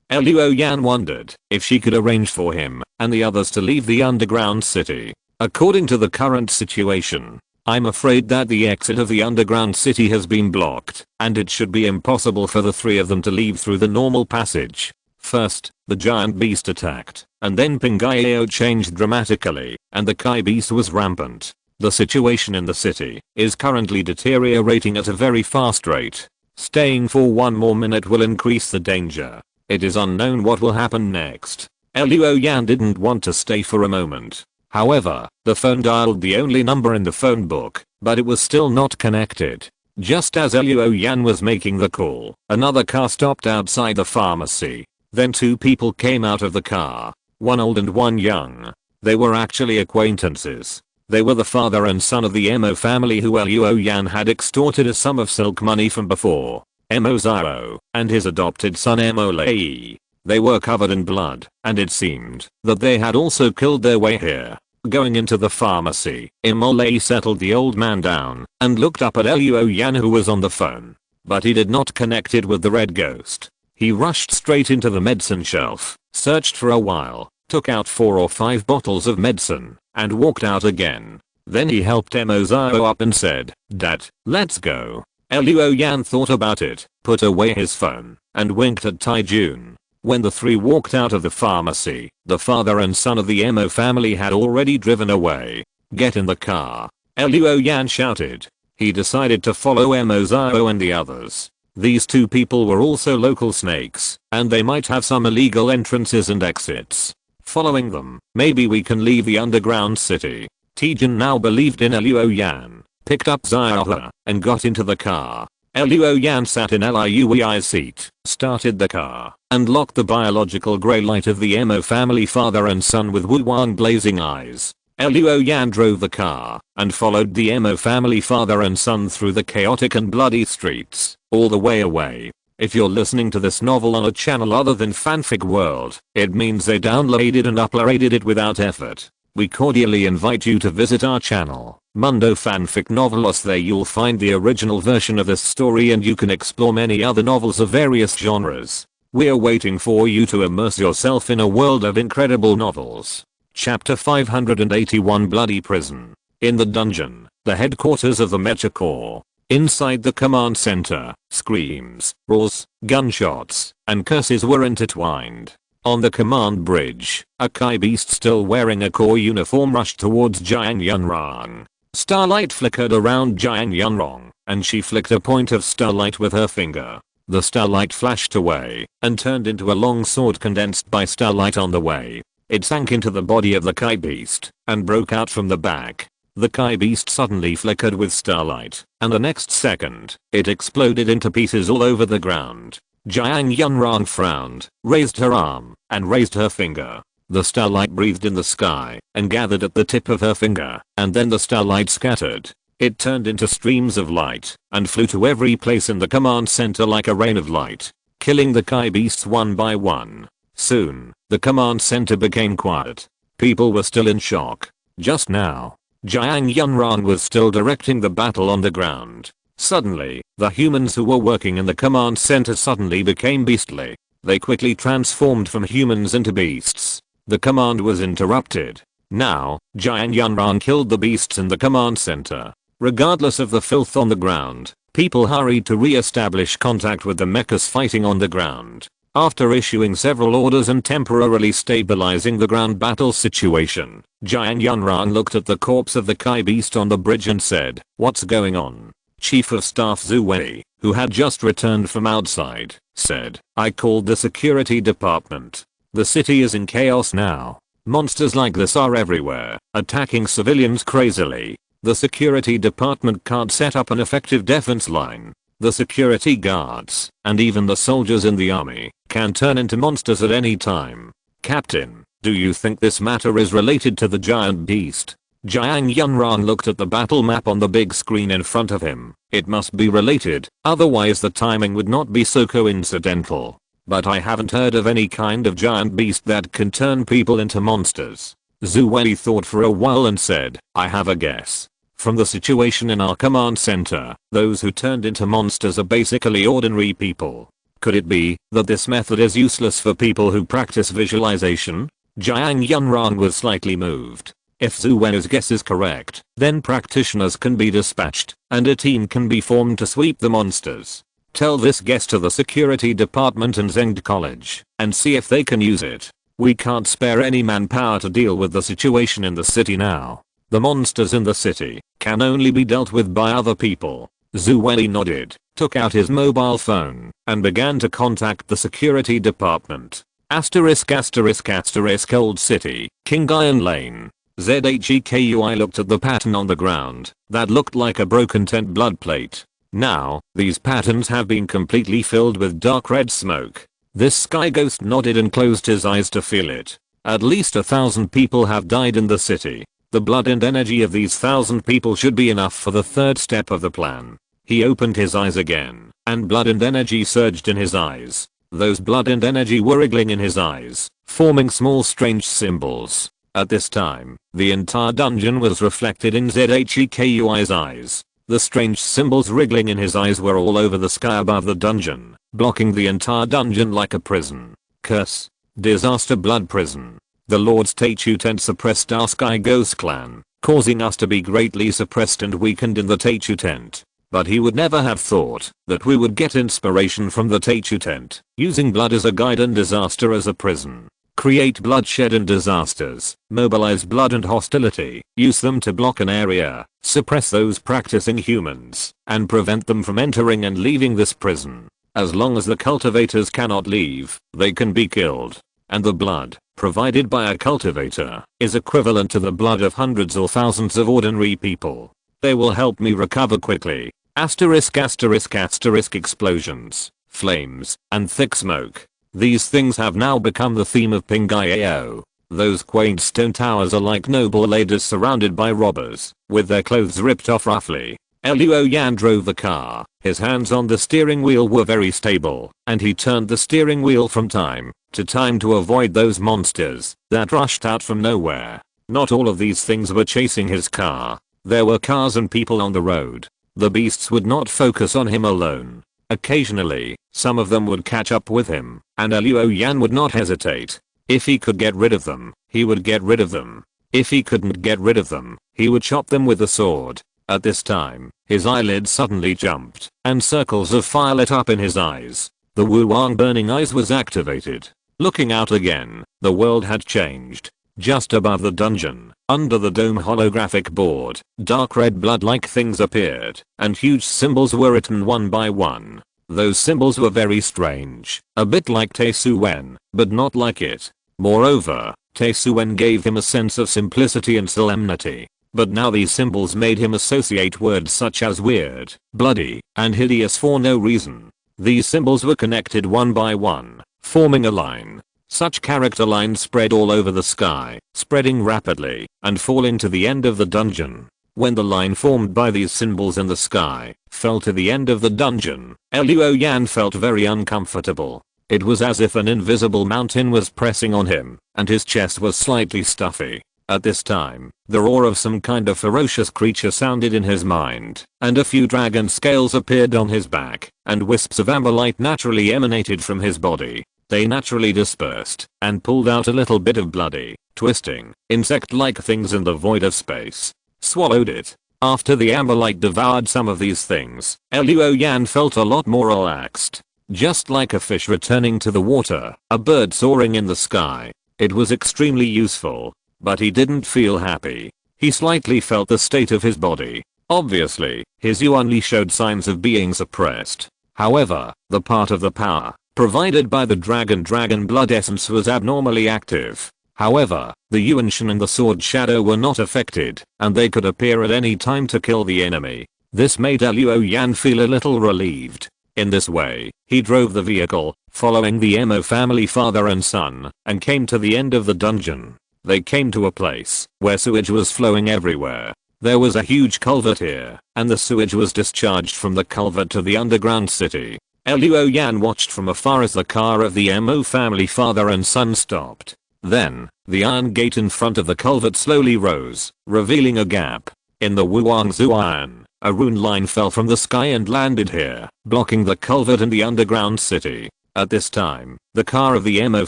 Luo Yan wondered if she could arrange for him and the others to leave the underground city. According to the current situation, I'm afraid that the exit of the underground city has been blocked, and it should be impossible for the three of them to leave through the normal passage. First, the giant beast attacked, and then Pingyao changed dramatically, and the Kai beast was rampant. The situation in the city is currently deteriorating at a very fast rate. Staying for one more minute will increase the danger. It is unknown what will happen next. Luo Yan didn't want to stay for a moment. However, the phone dialed the only number in the phone book, but it was still not connected. Just as Luo Yan was making the call, another car stopped outside the pharmacy. Then two people came out of the car, one old and one young. They were actually acquaintances. They were the father and son of the Mo family who Luo Yan had extorted a sum of silk money from before. Mo Zhao and his adopted son Mo Lei. They were covered in blood, and it seemed that they had also killed their way here. Going into the pharmacy, Mo Lei settled the old man down and looked up at Luo Yan who was on the phone. But he did not connect it with the red ghost. He rushed straight into the medicine shelf, searched for a while, took out 4 or 5 bottles of medicine, and walked out again. Then he helped Mo Zhao up and said, "Dad, let's go." Luo Yan thought about it, put away his phone, and winked at Taijun. When the three walked out of the pharmacy, the father and son of the Mo family had already driven away. "Get in the car," Luo Yan shouted. He decided to follow Mo Zhao and the others. These two people were also local snakes, and they might have some illegal entrances and exits. Following them, maybe we can leave the underground city. Taijun now believed in Luo Yan, picked up Xiaohe, and got into the car. Luo Yan sat in Liui's seat, started the car, and locked the biological grey light of the Mo family father and son with Wu Wang blazing eyes. Luo Yan drove the car, and followed the Mo family father and son through the chaotic and bloody streets, all the way away. If you're listening to this novel on a channel other than Fanfic World, it means they downloaded and uploaded it without effort. We cordially invite you to visit our channel, Mundo Fanfic Novelos. There you'll find the original version of this story and you can explore many other novels of various genres. We're waiting for you to immerse yourself in a world of incredible novels. Chapter 581 Bloody Prison. In the dungeon, the headquarters of the Mecha Corps. Inside the command center, screams, roars, gunshots, and curses were intertwined. On the command bridge, a Kai beast still wearing a Corps uniform rushed towards Jiuying Yunrang. Starlight flickered around Jiuying Yunrang, and she flicked a point of starlight with her finger. The starlight flashed away, and turned into a long sword condensed by starlight on the way. It sank into the body of the Kai beast, and broke out from the back. The Kai beast suddenly flickered with starlight, and the next second, it exploded into pieces all over the ground. Jiuying Yunrang frowned, raised her arm, and raised her finger. The starlight breathed in the sky, and gathered at the tip of her finger, and then the starlight scattered. It turned into streams of light, and flew to every place in the command center like a rain of light, killing the Kai beasts one by one. Soon, the command center became quiet. People were still in shock. Just now, Jiuying Yunrang was still directing the battle on the ground. Suddenly, the humans who were working in the command center suddenly became beastly. They quickly transformed from humans into beasts. The command was interrupted. Now, Jiuying Yunrang killed the beasts in the command center. Regardless of the filth on the ground, people hurried to re-establish contact with the mechs fighting on the ground. After issuing several orders and temporarily stabilizing the ground battle situation, Jiuying Yunrang looked at the corpse of the Kai beast on the bridge and said, "What's going on?" Chief of Staff Zhu Wei, who had just returned from outside, said, "I called the security department. The city is in chaos now. Monsters like this are everywhere, attacking civilians crazily. The security department can't set up an effective defense line. The security guards, and even the soldiers in the army, can turn into monsters at any time. Captain, do you think this matter is related to the giant beast?" Jiuying Yunrong looked at the battle map on the big screen in front of him. It must be related, otherwise the timing would not be so coincidental. But I haven't heard of any kind of giant beast that can turn people into monsters. Zhu Wei thought for a while and said, I have a guess. From the situation in our command center, those who turned into monsters are basically ordinary people. Could it be that this method is useless for people who practice visualization? Jiuying Yunrong was slightly moved. If Zhu Wei's guess is correct, then practitioners can be dispatched, and a team can be formed to sweep the monsters. Tell this guess to the security department and Zengd College, and see if they can use it. We can't spare any manpower to deal with the situation in the city now. The monsters in the city can only be dealt with by other people. Zhu Wei nodded, took out his mobile phone, and began to contact the security department. Asterisk asterisk asterisk Old City, King Iron Lane. ZHEKUI looked at the pattern on the ground. That looked like a broken tent blood plate. Now, these patterns have been completely filled with dark red smoke. This sky ghost nodded and closed his eyes to feel it. At least 1,000 people have died in the city. The blood and energy of these 1,000 people should be enough for the third step of the plan. He opened his eyes again, and blood and energy surged in his eyes. Those blood and energy were wriggling in his eyes, forming small strange symbols. At this time, the entire dungeon was reflected in ZHEKUI's eyes. The strange symbols wriggling in his eyes were all over the sky above the dungeon, blocking the entire dungeon like a prison. Curse. Disaster blood prison. The Lord's Teichu tent suppressed our Sky Ghost clan, causing us to be greatly suppressed and weakened in the Teichu tent. But he would never have thought that we would get inspiration from the Teichu tent, using blood as a guide and disaster as a prison. Create bloodshed and disasters, mobilize blood and hostility, use them to block an area, suppress those practicing humans, and prevent them from entering and leaving this prison. As long as the cultivators cannot leave, they can be killed. And the blood, provided by a cultivator, is equivalent to the blood of hundreds or thousands of ordinary people. They will help me recover quickly. Asterisk asterisk asterisk explosions, flames, and thick smoke. These things have now become the theme of Pingyao. Those quaint stone towers are like noble ladies surrounded by robbers, with their clothes ripped off roughly. Luo Yan drove the car. His hands on the steering wheel were very stable, and he turned the steering wheel from time to time to avoid those monsters that rushed out from nowhere. Not all of these things were chasing his car. There were cars and people on the road. The beasts would not focus on him alone. Occasionally, some of them would catch up with him, and Luo Yan would not hesitate. If he could get rid of them, he would get rid of them. If he couldn't get rid of them, he would chop them with a sword. At this time, his eyelids suddenly jumped, and circles of fire lit up in his eyes. The Wu Wang burning eyes was activated. Looking out again, the world had changed. Just above the dungeon, under the dome holographic board, dark red blood-like things appeared, and huge symbols were written one by one. Those symbols were very strange, a bit like Teisuen, but not like it. Moreover, Teisuen gave him a sense of simplicity and solemnity. But now these symbols made him associate words such as weird, bloody, and hideous for no reason. These symbols were connected one by one, forming a line. Such character lines spread all over the sky, spreading rapidly, and falling to the end of the dungeon. When the line formed by these symbols in the sky fell to the end of the dungeon, Luo Yan felt very uncomfortable. It was as if an invisible mountain was pressing on him, and his chest was slightly stuffy. At this time, the roar of some kind of ferocious creature sounded in his mind, and a few dragon scales appeared on his back, and wisps of amber light naturally emanated from his body. They naturally dispersed, and pulled out a little bit of bloody, twisting, insect-like things in the void of space. Swallowed it. After the amber light devoured some of these things, Luo Yan felt a lot more relaxed. Just like a fish returning to the water, a bird soaring in the sky. It was extremely useful. But he didn't feel happy. He slightly felt the state of his body. Obviously, his Yuan showed signs of being suppressed. However, the part of the power provided by the dragon blood essence was abnormally active. However, the Yuanshan and the sword shadow were not affected, and they could appear at any time to kill the enemy. This made Luo Yan feel a little relieved. In this way, he drove the vehicle, following the Mo family father and son, and came to the end of the dungeon. They came to a place where sewage was flowing everywhere. There was a huge culvert here, and the sewage was discharged from the culvert to the underground city. Luo Yan watched from afar as the car of the Mo family father and son stopped. Then, the iron gate in front of the culvert slowly rose, revealing a gap. In the Wuangzhou Iron, a rune line fell from the sky and landed here, blocking the culvert and the underground city. At this time, the car of the Mo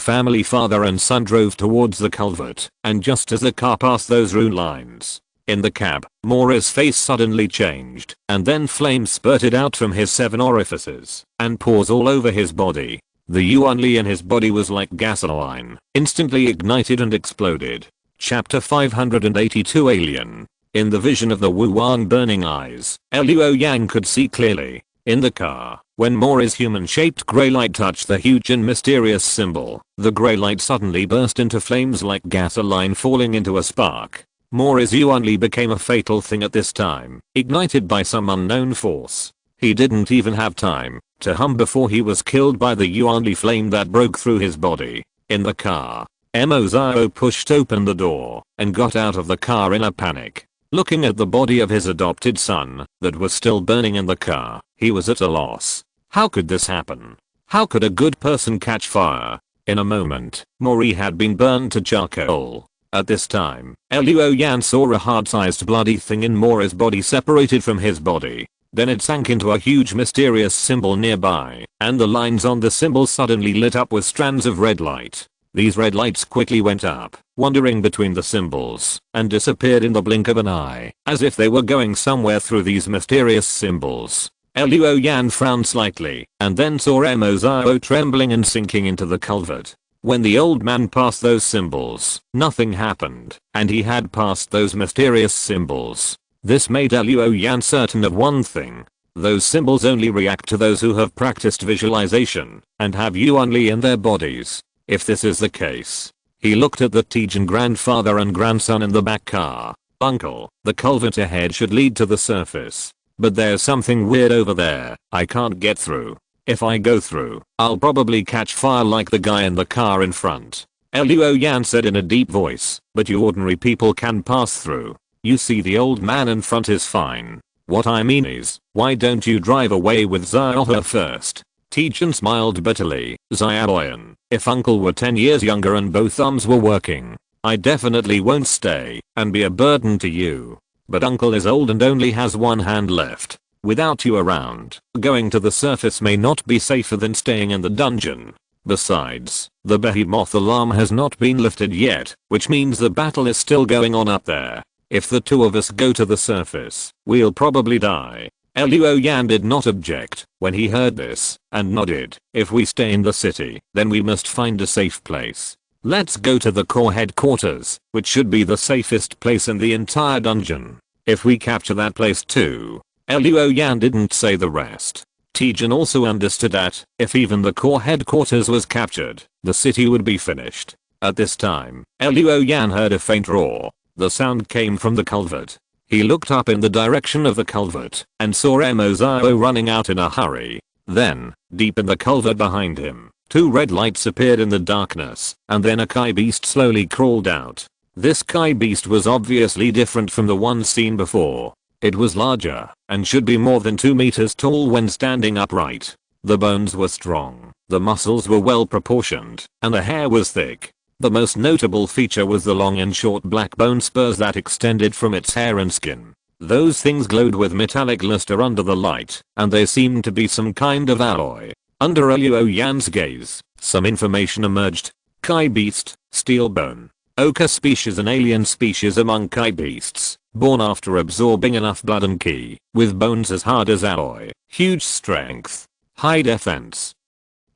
family father and son drove towards the culvert, and just as the car passed those rune lines, in the cab, Mori's face suddenly changed, and then flames spurted out from his 7 orifices, and pores all over his body. The Yuanli in his body was like gasoline, instantly ignited and exploded. Chapter 582 Alien. In the vision of the Wu Wang burning eyes, Luo Yang could see clearly. In the car, when Mori's human-shaped grey light touched the huge and mysterious symbol, the grey light suddenly burst into flames like gasoline falling into a spark. Mori's Yuanli became a fatal thing at this time, ignited by some unknown force. He didn't even have time to hum before he was killed by the Yuanli flame that broke through his body. In the car, Mo Zhao pushed open the door and got out of the car in a panic. Looking at the body of his adopted son that was still burning in the car, he was at a loss. How could this happen? How could a good person catch fire? In a moment, Mori had been burned to charcoal. At this time, Luo Yan saw a hard-sized bloody thing in Mori's body separated from his body. Then it sank into a huge mysterious symbol nearby, and the lines on the symbol suddenly lit up with strands of red light. These red lights quickly went up, wandering between the symbols, and disappeared in the blink of an eye, as if they were going somewhere through these mysterious symbols. Luo Yan frowned slightly, and then saw Mo Zhao trembling and sinking into the culvert. When the old man passed those symbols, nothing happened, and he had passed those mysterious symbols. This made Luo Yan certain of one thing. Those symbols only react to those who have practiced visualization, and have Yuanli in their bodies. If this is the case, he looked at the Tijan grandfather and grandson in the back car. Uncle, the culvert ahead should lead to the surface. But there's something weird over there, I can't get through. If I go through, I'll probably catch fire like the guy in the car in front. Luo Yan said in a deep voice, but you ordinary people can pass through. You see, the old man in front is fine. What I mean is, why don't you drive away with Xiaohe first? Tijan smiled bitterly. Xiaoyan, if uncle were 10 years younger and both thumbs were working, I definitely won't stay and be a burden to you. But uncle is old and only has one hand left. Without you around, going to the surface may not be safer than staying in the dungeon. Besides, the Behemoth alarm has not been lifted yet, which means the battle is still going on up there. If the two of us go to the surface, we'll probably die. Luo Yan did not object when he heard this, and nodded. If we stay in the city, then we must find a safe place. Let's go to the core headquarters, which should be the safest place in the entire dungeon. If we capture that place too. Luo Yan didn't say the rest. Tijan also understood that, if even the core headquarters was captured, the city would be finished. At this time, Luo Yan heard a faint roar. The sound came from the culvert. He looked up in the direction of the culvert, and saw Mo Zhao running out in a hurry. Then, deep in the culvert behind him, 2 red lights appeared in the darkness, and then a Kai beast slowly crawled out. This Kai beast was obviously different from the one seen before. It was larger, and should be more than 2 meters tall when standing upright. The bones were strong, the muscles were well proportioned, and the hair was thick. The most notable feature was the long and short black bone spurs that extended from its hair and skin. Those things glowed with metallic luster under the light, and they seemed to be some kind of alloy. Under Luo Yan's gaze, some information emerged. Kai beast, steel bone. Ochre species, an alien species among Kai beasts, born after absorbing enough blood and ki, with bones as hard as alloy, huge strength, high defense.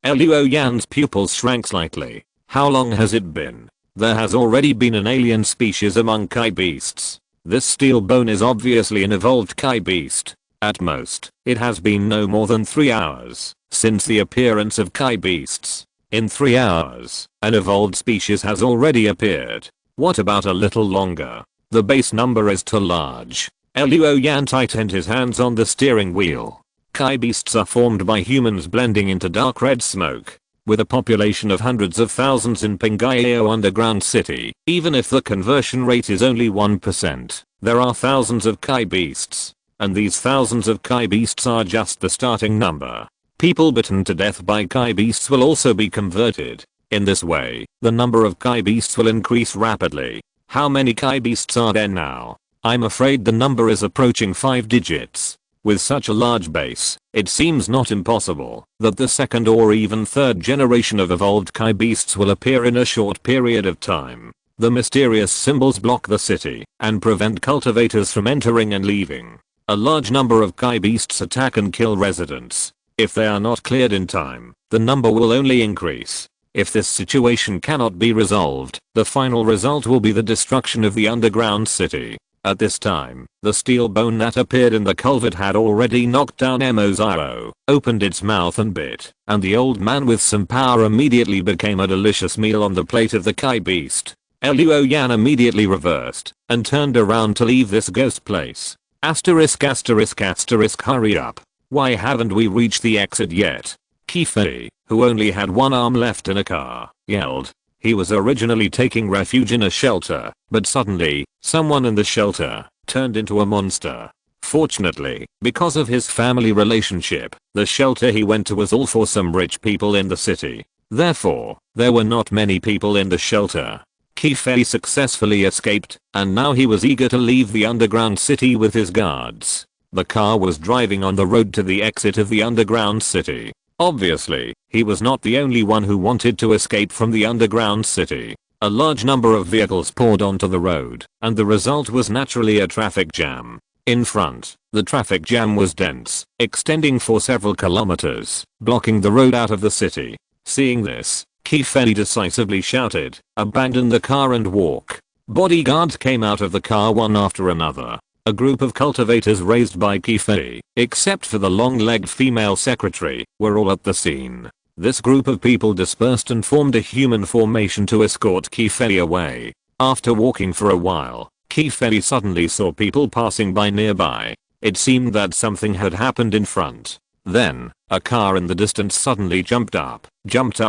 Luo Yan's pupils shrank slightly. How long has it been? There has already been an alien species among Kai beasts. This steel bone is obviously an evolved Kai beast. At most, it has been no more than 3 hours since the appearance of Kai beasts. In 3 hours, an evolved species has already appeared. What about a little longer? The base number is too large. Luo Yan tightened his hands on the steering wheel. Kai beasts are formed by humans blending into dark red smoke. with a population of hundreds of thousands in Pingayao underground city. Even if the conversion rate is only 1%, there are thousands of Kai beasts. And these thousands of Kai beasts are just the starting number. People bitten to death by Kai beasts will also be converted. In this way, the number of Kai beasts will increase rapidly. How many Kai beasts are there now? I'm afraid the number is approaching 5 digits. With such a large base, it seems not impossible that the second or even third generation of evolved Kai beasts will appear in a short period of time. The mysterious symbols block the city and prevent cultivators from entering and leaving. A large number of Kai beasts attack and kill residents. If they are not cleared in time, the number will only increase. If this situation cannot be resolved, the final result will be the destruction of the underground city. At this time, the steel bone that appeared in the culvert had already knocked down Mozio, opened its mouth and bit, and the old man with some power immediately became a delicious meal on the plate of the Kai beast. Luo Yan immediately reversed and turned around to leave this ghost place. Asterisk asterisk asterisk hurry up. Why haven't we reached the exit yet? Qifei, who only had one arm left in a car, yelled. He was originally taking refuge in a shelter, but suddenly, someone in the shelter turned into a monster. Fortunately, because of his family relationship, the shelter he went to was all for some rich people in the city. Therefore, there were not many people in the shelter. Qifei successfully escaped, and now he was eager to leave the underground city with his guards. The car was driving on the road to the exit of the underground city. Obviously, he was not the only one who wanted to escape from the underground city. A large number of vehicles poured onto the road, and the result was naturally a traffic jam. In front, the traffic jam was dense, extending for several kilometers, blocking the road out of the city. Seeing this, Qifei decisively shouted, "Abandon the car and walk." Bodyguards came out of the car one after another. A group of cultivators raised by Qifei, except for the long-legged female secretary, were all at the scene. This group of people dispersed and formed a human formation to escort Qifei away. After walking for a while, Qifei suddenly saw people passing by nearby. It seemed that something had happened in front. Then, a car in the distance suddenly jumped up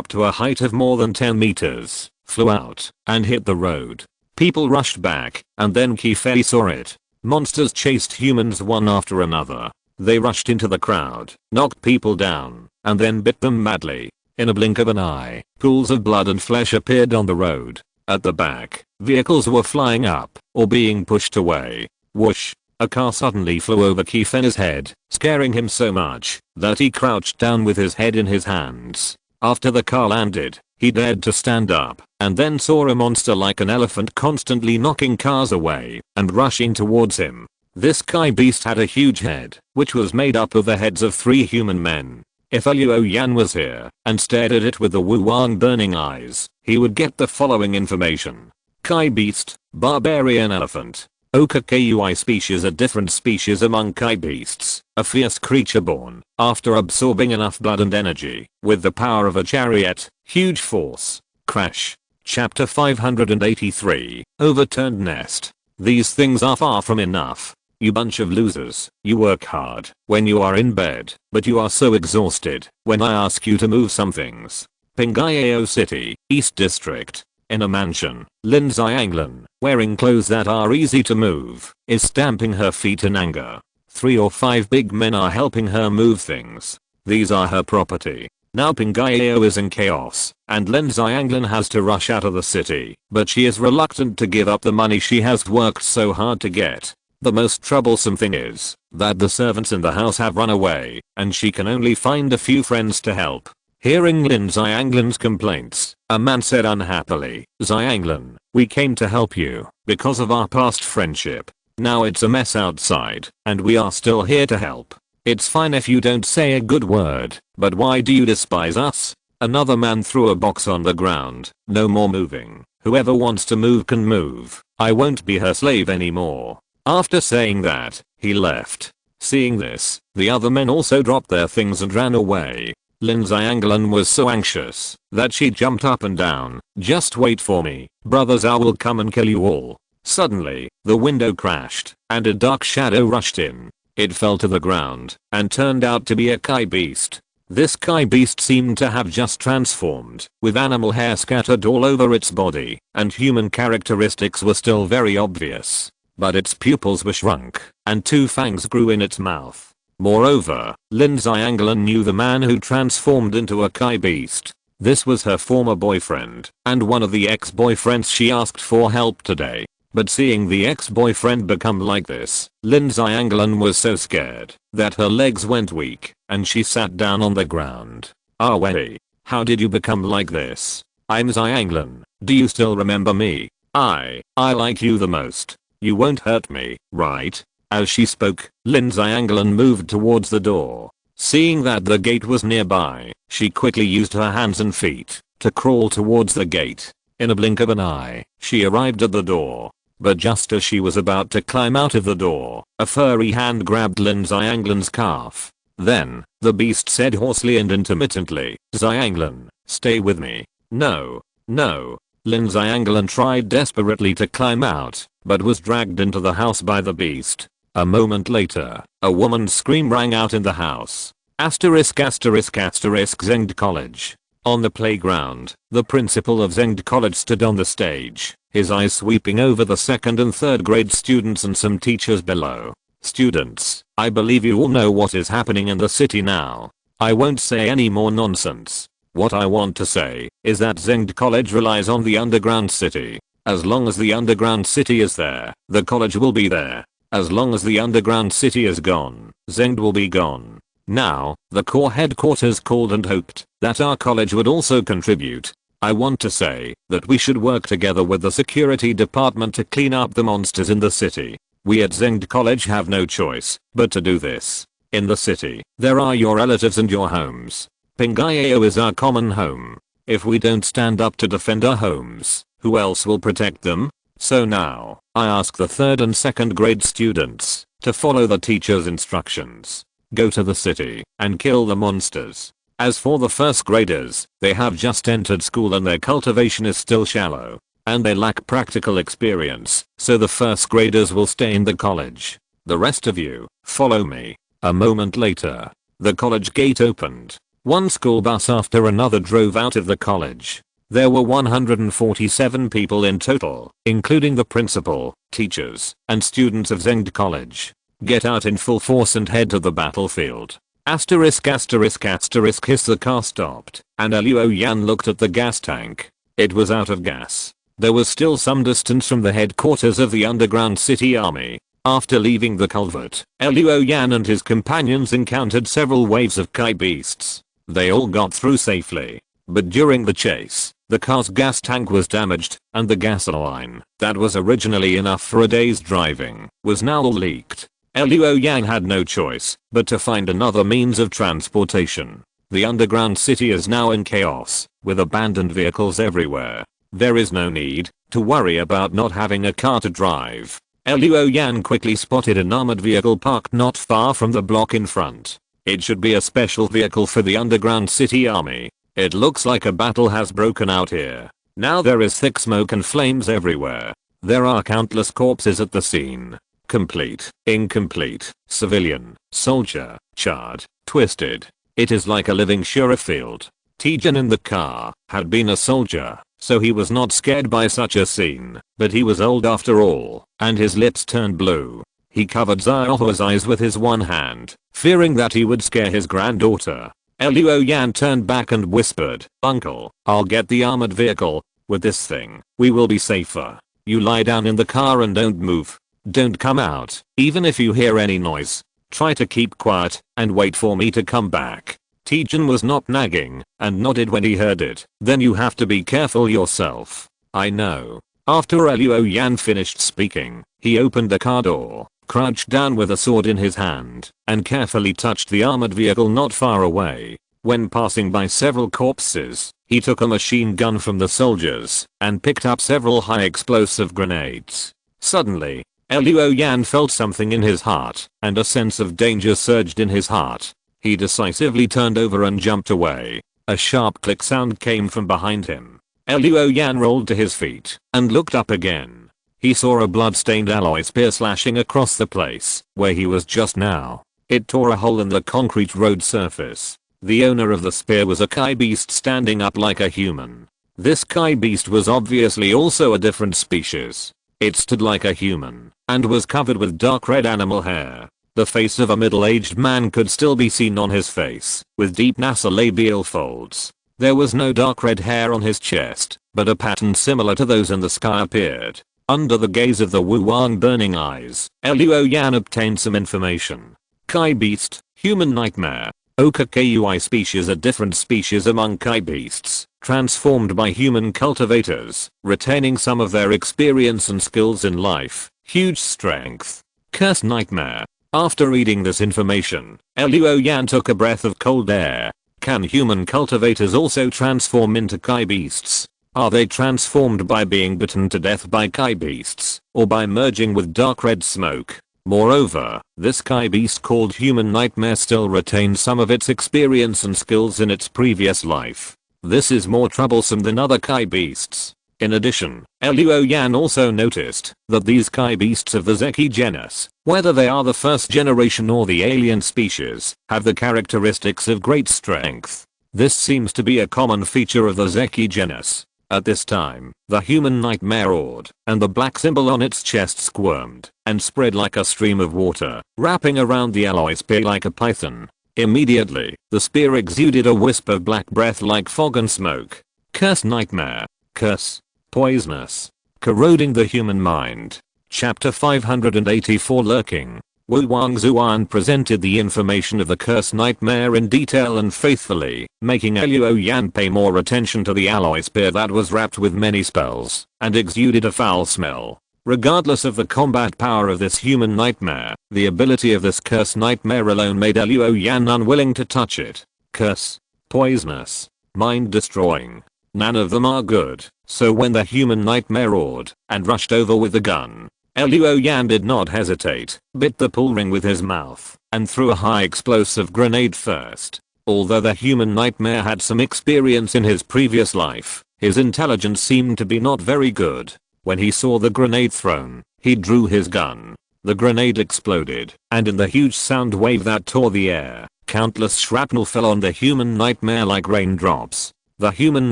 to a height of more than 10 meters, flew out, and hit the road. People rushed back, and then Qifei saw it. Monsters chased humans one after another. They rushed into the crowd, knocked people down, and then bit them madly. In a blink of an eye, pools of blood and flesh appeared on the road. At the back, vehicles were flying up, or being pushed away. Whoosh! A car suddenly flew over Qifei's head, scaring him so much that he crouched down with his head in his hands. After the car landed, he dared to stand up, and then saw a monster like an elephant constantly knocking cars away and rushing towards him. This Kai beast had a huge head, which was made up of the heads of 3 human men. If Luo Yan was here and stared at it with the Wu Wang burning eyes, he would get the following information. Kai beast, barbarian elephant. Okakui species, a different species among Kai beasts, a fierce creature born after absorbing enough blood and energy with the power of a chariot, huge force. Crash. Chapter 583, Overturned Nest. These things are far from enough. You bunch of losers, you work hard when you are in bed, but you are so exhausted when I ask you to move some things. Pingayao City, East District. In a mansion, Lin Xianglin, wearing clothes that are easy to move, is stamping her feet in anger. 3 or 5 big men are helping her move things. These are her property. Now Pingayao is in chaos, and Lin Xianglin has to rush out of the city, but she is reluctant to give up the money she has worked so hard to get. The most troublesome thing is that the servants in the house have run away, and she can only find a few friends to help. Hearing Lin Xianglin's complaints, a man said unhappily, "Xianglin, we came to help you because of our past friendship. Now it's a mess outside, and we are still here to help. It's fine if you don't say a good word, but why do you despise us?" Another man threw a box on the ground. "No more moving. Whoever wants to move can move. I won't be her slave anymore." After saying that, he left. Seeing this, the other men also dropped their things and ran away. Lin Xianglin was so anxious that she jumped up and down. "Just wait for me, Brother Zhao will come and kill you all." Suddenly, the window crashed, and a dark shadow rushed in. It fell to the ground, and turned out to be a Kai beast. This Kai beast seemed to have just transformed, with animal hair scattered all over its body, and human characteristics were still very obvious. But its pupils were shrunk, and 2 fangs grew in its mouth. Moreover, Lin Xianglan knew the man who transformed into a Kai beast. This was her former boyfriend, and one of the ex-boyfriends she asked for help today. But seeing the ex-boyfriend become like this, Lin Xianglan was so scared that her legs went weak, and she sat down on the ground. Ah Wei, how did you become like this? I'm Xianglan, do you still remember me? I like you the most. You won't hurt me, right? As she spoke, Lin Xianglan moved towards the door. Seeing that the gate was nearby, she quickly used her hands and feet to crawl towards the gate. In a blink of an eye, she arrived at the door. But just as she was about to climb out of the door, a furry hand grabbed Lin Xianglan's calf. Then, the beast said hoarsely and intermittently, "Xianglan, stay with me." No. Lin Xianglan tried desperately to climb out, but was dragged into the house by the beast. A moment later, a woman's scream rang out in the house. Zengd College. On the playground, the principal of Zengd College stood on the stage, his eyes sweeping over the 2nd and 3rd grade students and some teachers below. Students, I believe you all know what is happening in the city now. I won't say any more nonsense. What I want to say is that Zengd College relies on the underground city. As long as the underground city is there, the college will be there. As long as the underground city is gone, Zengd will be gone. Now, the core headquarters called and hoped that our college would also contribute. I want to say that we should work together with the security department to clean up the monsters in the city. We at Zengd College have no choice but to do this. In the city, there are your relatives and your homes. Pingayao is our common home. If we don't stand up to defend our homes, who else will protect them? So now, I ask the 3rd and 2nd grade students to follow the teacher's instructions. Go to the city and kill the monsters. As for the 1st graders, they have just entered school and their cultivation is still shallow, and they lack practical experience, so the 1st graders will stay in the college. The rest of you, follow me. A moment later, the college gate opened. One school bus after another drove out of the college. There were 147 people in total, including the principal, teachers, and students of Zengd College. Get out in full force and head to the battlefield. Hiss the car stopped, and Luo Yan looked at the gas tank. It was out of gas. There was still some distance from the headquarters of the underground city army. After leaving the culvert, Luo Yan and his companions encountered several waves of Kai beasts. They all got through safely. But during the chase, the car's gas tank was damaged, and the gasoline, that was originally enough for a day's driving, was now all leaked. Luo Yang had no choice but to find another means of transportation. The underground city is now in chaos, with abandoned vehicles everywhere. There is no need to worry about not having a car to drive. Luo Yan quickly spotted an armored vehicle parked not far from the block in front. It should be a special vehicle for the underground city army. It looks like a battle has broken out here. Now there is thick smoke and flames everywhere. There are countless corpses at the scene. Complete, incomplete, civilian, soldier, charred, twisted. It is like a living Shura field. Tijan in the car had been a soldier, so he was not scared by such a scene, but he was old after all, and his lips turned blue. He covered Xiaohua's eyes with his one hand, fearing that he would scare his granddaughter. Luo Yan turned back and whispered, "Uncle, I'll get the armored vehicle. With this thing, we will be safer. You lie down in the car and don't move. Don't come out, even if you hear any noise. Try to keep quiet and wait for me to come back." Tijan was not nagging and nodded when he heard it. "Then you have to be careful yourself." "I know." After Luo Yan finished speaking, he opened the car door, crouched down with a sword in his hand, and carefully touched the armored vehicle not far away. When passing by several corpses, he took a machine gun from the soldiers and picked up several high explosive grenades. Suddenly, Luo Yan felt something in his heart, and a sense of danger surged in his heart. He decisively turned over and jumped away. A sharp click sound came from behind him. Luo Yan rolled to his feet and looked up again. He saw a blood-stained alloy spear slashing across the place where he was just now. It tore a hole in the concrete road surface. The owner of the spear was a Kai beast standing up like a human. This Kai beast was obviously also a different species. It stood like a human and was covered with dark red animal hair. The face of a middle-aged man could still be seen on his face, with deep nasolabial folds. There was no dark red hair on his chest, but a pattern similar to those in the sky appeared. Under the gaze of the Wu Wang burning eyes, Luo Yan obtained some information. Kai beast, human nightmare. Oka Kui species, a different species among Kai beasts, transformed by human cultivators, retaining some of their experience and skills in life, huge strength. Cursed nightmare. After reading this information, Luo Yan took a breath of cold air. Can human cultivators also transform into Kai beasts? Are they transformed by being bitten to death by Kai beasts, or by merging with dark red smoke? Moreover, this Kai beast called human nightmare still retains some of its experience and skills in its previous life. This is more troublesome than other Kai beasts. In addition, Luo Yan also noticed that these Kai beasts of the Zeki genus, whether they are the first generation or the alien species, have the characteristics of great strength. This seems to be a common feature of the Zeki genus. At this time, the human nightmare roared, and the black symbol on its chest squirmed and spread like a stream of water, wrapping around the alloy spear like a python. Immediately, the spear exuded a wisp of black breath like fog and smoke. Curse nightmare. Curse. Poisonous. Corroding the human mind. Chapter 584 Lurking. Wu Wang Zuan presented the information of the cursed nightmare in detail and faithfully, making Luo Yan pay more attention to the alloy spear that was wrapped with many spells and exuded a foul smell. Regardless of the combat power of this human nightmare, the ability of this cursed nightmare alone made Luo Yan unwilling to touch it. Curse. Poisonous. Mind destroying. None of them are good, so when the human nightmare roared and rushed over with the gun, Luo Yan did not hesitate, bit the pull ring with his mouth, and threw a high explosive grenade first. Although the human nightmare had some experience in his previous life, his intelligence seemed to be not very good. When he saw the grenade thrown, he drew his gun. The grenade exploded, and in the huge sound wave that tore the air, countless shrapnel fell on the human nightmare like raindrops. The human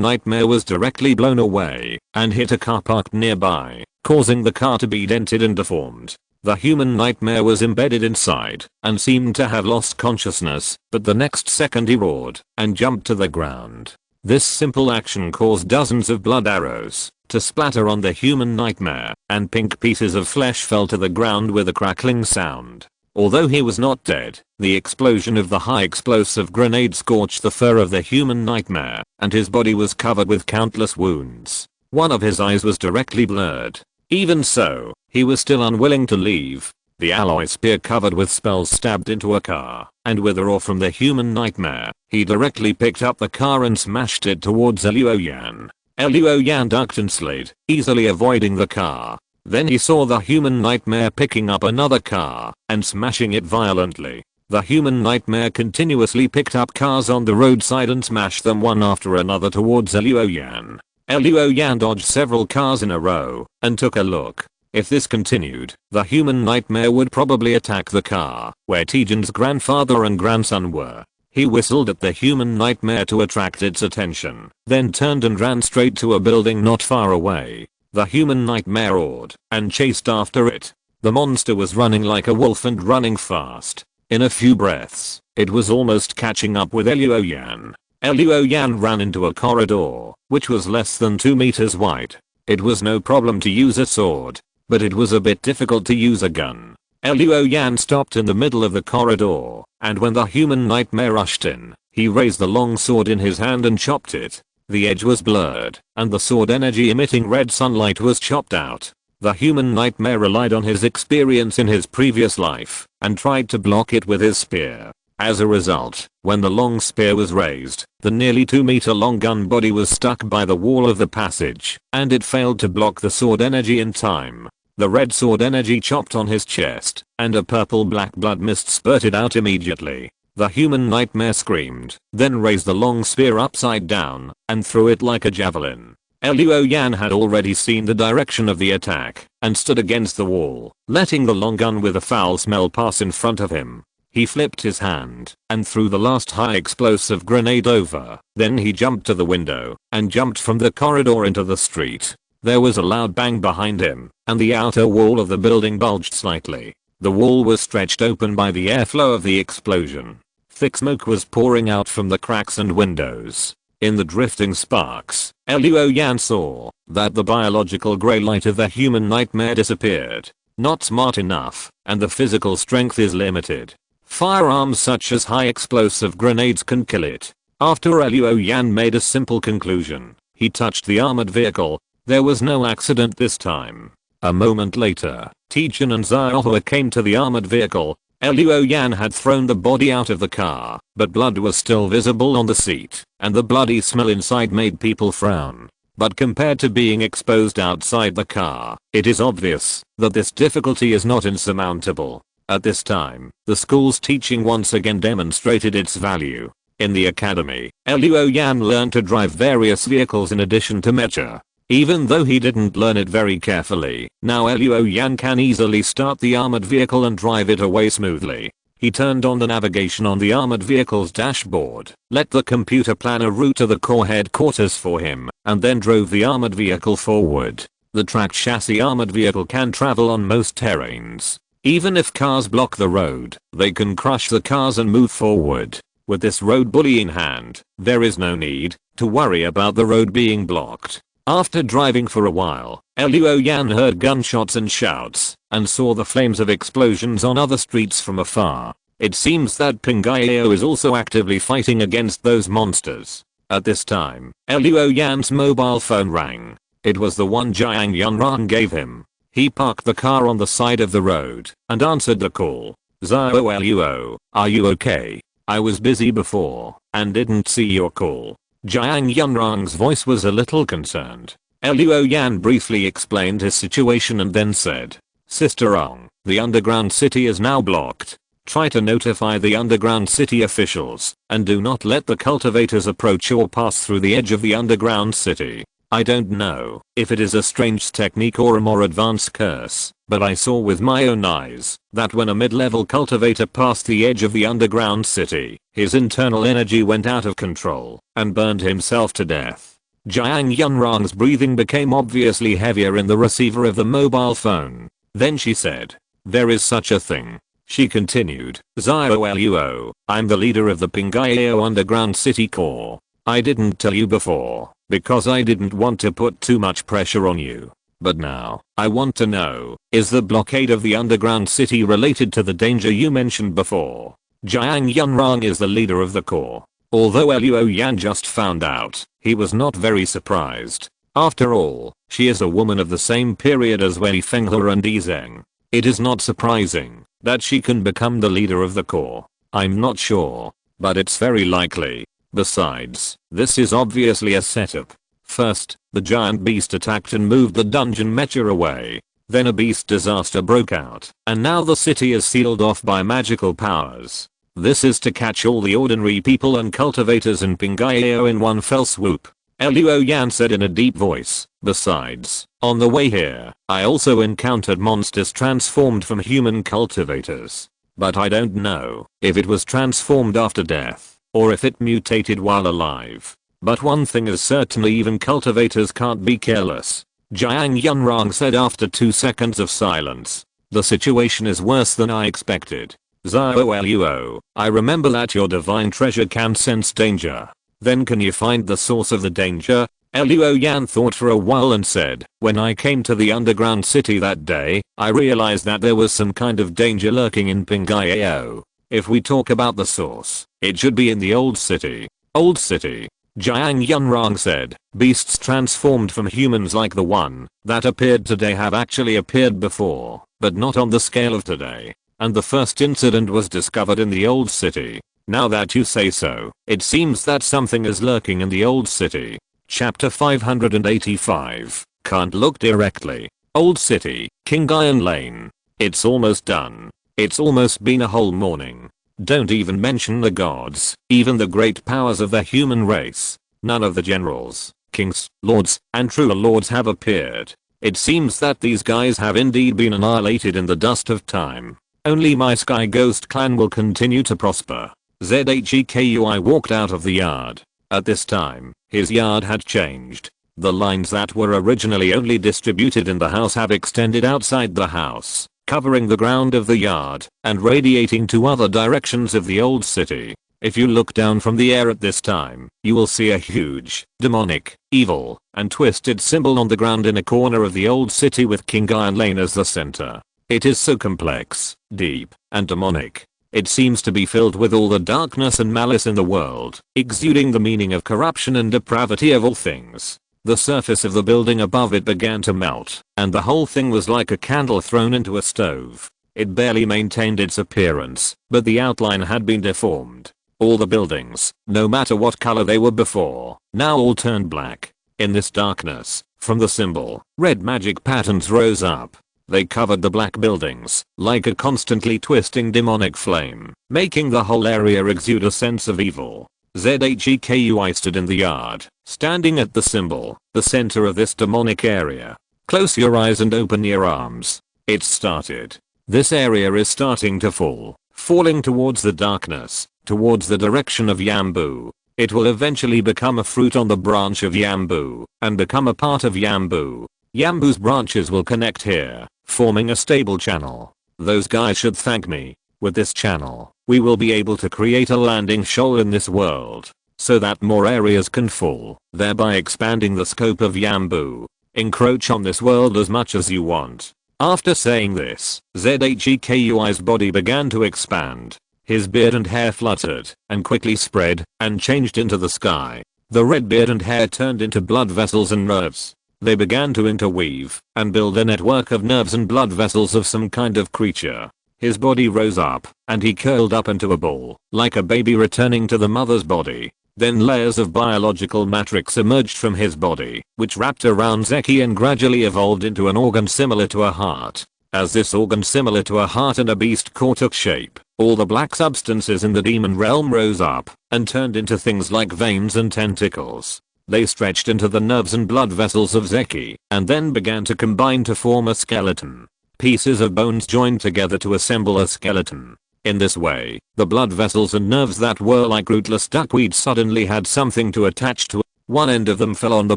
nightmare was directly blown away and hit a car parked nearby, causing the car to be dented and deformed. The human nightmare was embedded inside and seemed to have lost consciousness, but the next second he roared and jumped to the ground. This simple action caused dozens of blood arrows to splatter on the human nightmare, and pink pieces of flesh fell to the ground with a crackling sound. Although he was not dead, the explosion of the high explosive grenade scorched the fur of the human nightmare, and his body was covered with countless wounds. One of his eyes was directly blurred. Even so, he was still unwilling to leave. The alloy spear covered with spells stabbed into a car, and with a roar from the human nightmare, he directly picked up the car and smashed it towards Luo Yan. Luo Yan ducked and slid, easily avoiding the car. Then he saw the human nightmare picking up another car and smashing it violently. The human nightmare continuously picked up cars on the roadside and smashed them one after another towards Luo Yan. Luo Yan dodged several cars in a row and took a look. If this continued, the human nightmare would probably attack the car where Tijan's grandfather and grandson were. He whistled at the human nightmare to attract its attention, then turned and ran straight to a building not far away. The human nightmare roared and chased after it. The monster was running like a wolf and running fast. In a few breaths, it was almost catching up with Luo Yan. Luo Yan ran into a corridor, which was less than 2 meters wide. It was no problem to use a sword, but it was a bit difficult to use a gun. Luo Yan stopped in the middle of the corridor, and when the human nightmare rushed in, he raised the long sword in his hand and chopped it. The edge was blurred, and the sword energy emitting red sunlight was chopped out. The human nightmare relied on his experience in his previous life, and tried to block it with his spear. As a result, when the long spear was raised, the nearly 2-meter long gun body was stuck by the wall of the passage, and it failed to block the sword energy in time. The red sword energy chopped on his chest, and a purple-black blood mist spurted out immediately. The human nightmare screamed, then raised the long spear upside down, and threw it like a javelin. Luo Yan had already seen the direction of the attack, and stood against the wall, letting the long gun with a foul smell pass in front of him. He flipped his hand and threw the last high explosive grenade over. Then he jumped to the window and jumped from the corridor into the street. There was a loud bang behind him, and the outer wall of the building bulged slightly. The wall was stretched open by the airflow of the explosion. Thick smoke was pouring out from the cracks and windows. In the drifting sparks, Luo Yan saw that the biological grey light of the human nightmare disappeared. Not smart enough, and the physical strength is limited. Firearms such as high explosive grenades can kill it. After Luo Yan made a simple conclusion, he touched the armored vehicle. There was no accident this time. A moment later, Tijan and Xiaohua came to the armored vehicle. Luo Yan had thrown the body out of the car, but blood was still visible on the seat, and the bloody smell inside made people frown. But compared to being exposed outside the car, it is obvious that this difficulty is not insurmountable. At this time, the school's teaching once again demonstrated its value. In the academy, Luo Yan learned to drive various vehicles in addition to mecha. Even though he didn't learn it very carefully, now Luo Yan can easily start the armored vehicle and drive it away smoothly. He turned on the navigation on the armored vehicle's dashboard, let the computer plan a route to the core headquarters for him, and then drove the armored vehicle forward. The tracked chassis armored vehicle can travel on most terrains. Even if cars block the road, they can crush the cars and move forward. With this road bully in hand, there is no need to worry about the road being blocked. After driving for a while, Luo Yan heard gunshots and shouts, and saw the flames of explosions on other streets from afar. It seems that Pingyao is also actively fighting against those monsters. At this time, Luo Yan's mobile phone rang. It was the one Jiuying Yunrang gave him. He parked the car on the side of the road and answered the call. Zhao Luo, are you okay? I was busy before and didn't see your call. Jiuying Yunrang's voice was a little concerned. Luo Yan briefly explained his situation and then said, Sister Ong, the underground city is now blocked. Try to notify the underground city officials, and do not let the cultivators approach or pass through the edge of the underground city. I don't know if it is a strange technique or a more advanced curse, but I saw with my own eyes that when a mid-level cultivator passed the edge of the underground city, his internal energy went out of control and burned himself to death. Jiuying Yunrang's breathing became obviously heavier in the receiver of the mobile phone. Then she said, there is such a thing. She continued, Zhao Luo, I'm the leader of the Pingyao underground city core. I didn't tell you before, because I didn't want to put too much pressure on you. But now, I want to know, is the blockade of the underground city related to the danger you mentioned before? Jiuying Yunrang is the leader of the core. Although Luo Yan just found out, he was not very surprised. After all, she is a woman of the same period as Wei Fenghe and Yizeng. It is not surprising that she can become the leader of the core. I'm not sure, but it's very likely. Besides, this is obviously a setup. First, the giant beast attacked and moved the dungeon mecha away. Then a beast disaster broke out, and now the city is sealed off by magical powers. This is to catch all the ordinary people and cultivators in Pingyao in one fell swoop. Luo Yan said in a deep voice. Besides, on the way here, I also encountered monsters transformed from human cultivators. But I don't know if it was transformed after death, or if it mutated while alive. But one thing is certain, even cultivators can't be careless. Jiuying Yunrang said after 2 seconds of silence. The situation is worse than I expected. Zhao Luo, I remember that your divine treasure can sense danger. Then can you find the source of the danger? Luo Yan thought for a while and said, when I came to the underground city that day, I realized that there was some kind of danger lurking in Pingyao. If we talk about the source, it should be in the old city. Old city? Jiuying Yunrang said, beasts transformed from humans like the one that appeared today have actually appeared before, but not on the scale of today. And the first incident was discovered in the old city. Now that you say so, it seems that something is lurking in the old city. Chapter 585. Can't look directly. Old city, King Iron Lane. It's almost done. It's almost been a whole morning. Don't even mention the gods, even the great powers of the human race. None of the generals, kings, lords, and true lords have appeared. It seems that these guys have indeed been annihilated in the dust of time. Only my Sky Ghost clan will continue to prosper. ZHEKUI walked out of the yard. At this time, his yard had changed. The lines that were originally only distributed in the house have extended outside the house, covering the ground of the yard, and radiating to other directions of the old city. If you look down from the air at this time, you will see a huge, demonic, evil, and twisted symbol on the ground in a corner of the old city with King Iron Lane as the center. It is so complex, deep, and demonic. It seems to be filled with all the darkness and malice in the world, exuding the meaning of corruption and depravity of all things. The surface of the building above it began to melt, and the whole thing was like a candle thrown into a stove. It barely maintained its appearance, but the outline had been deformed. All the buildings, no matter what color they were before, now all turned black. In this darkness, from the symbol, red magic patterns rose up. They covered the black buildings, like a constantly twisting demonic flame, making the whole area exude a sense of evil. ZHEKUI stood in the yard, standing at the symbol, the center of this demonic area. Close your eyes and open your arms. It started. This area is starting to fall, falling towards the darkness, towards the direction of Yambu. It will eventually become a fruit on the branch of Yambu, and become a part of Yambu. Yambu's branches will connect here, forming a stable channel. Those guys should thank me. With this channel, we will be able to create a landing shoal in this world, so that more areas can fall, thereby expanding the scope of Yambu. Encroach on this world as much as you want. After saying this, ZHEKUI's body began to expand. His beard and hair fluttered, and quickly spread, and changed into the sky. The red beard and hair turned into blood vessels and nerves. They began to interweave, and build a network of nerves and blood vessels of some kind of creature. His body rose up, and he curled up into a ball, like a baby returning to the mother's body. Then layers of biological matrix emerged from his body, which wrapped around Zeki and gradually evolved into an organ similar to a heart. As this organ similar to a heart and a beast core took shape, all the black substances in the demon realm rose up, and turned into things like veins and tentacles. They stretched into the nerves and blood vessels of Zeki, and then began to combine to form a skeleton. Pieces of bones joined together to assemble a skeleton. In this way, the blood vessels and nerves that were like rootless duckweed suddenly had something to attach to. One end of them fell on the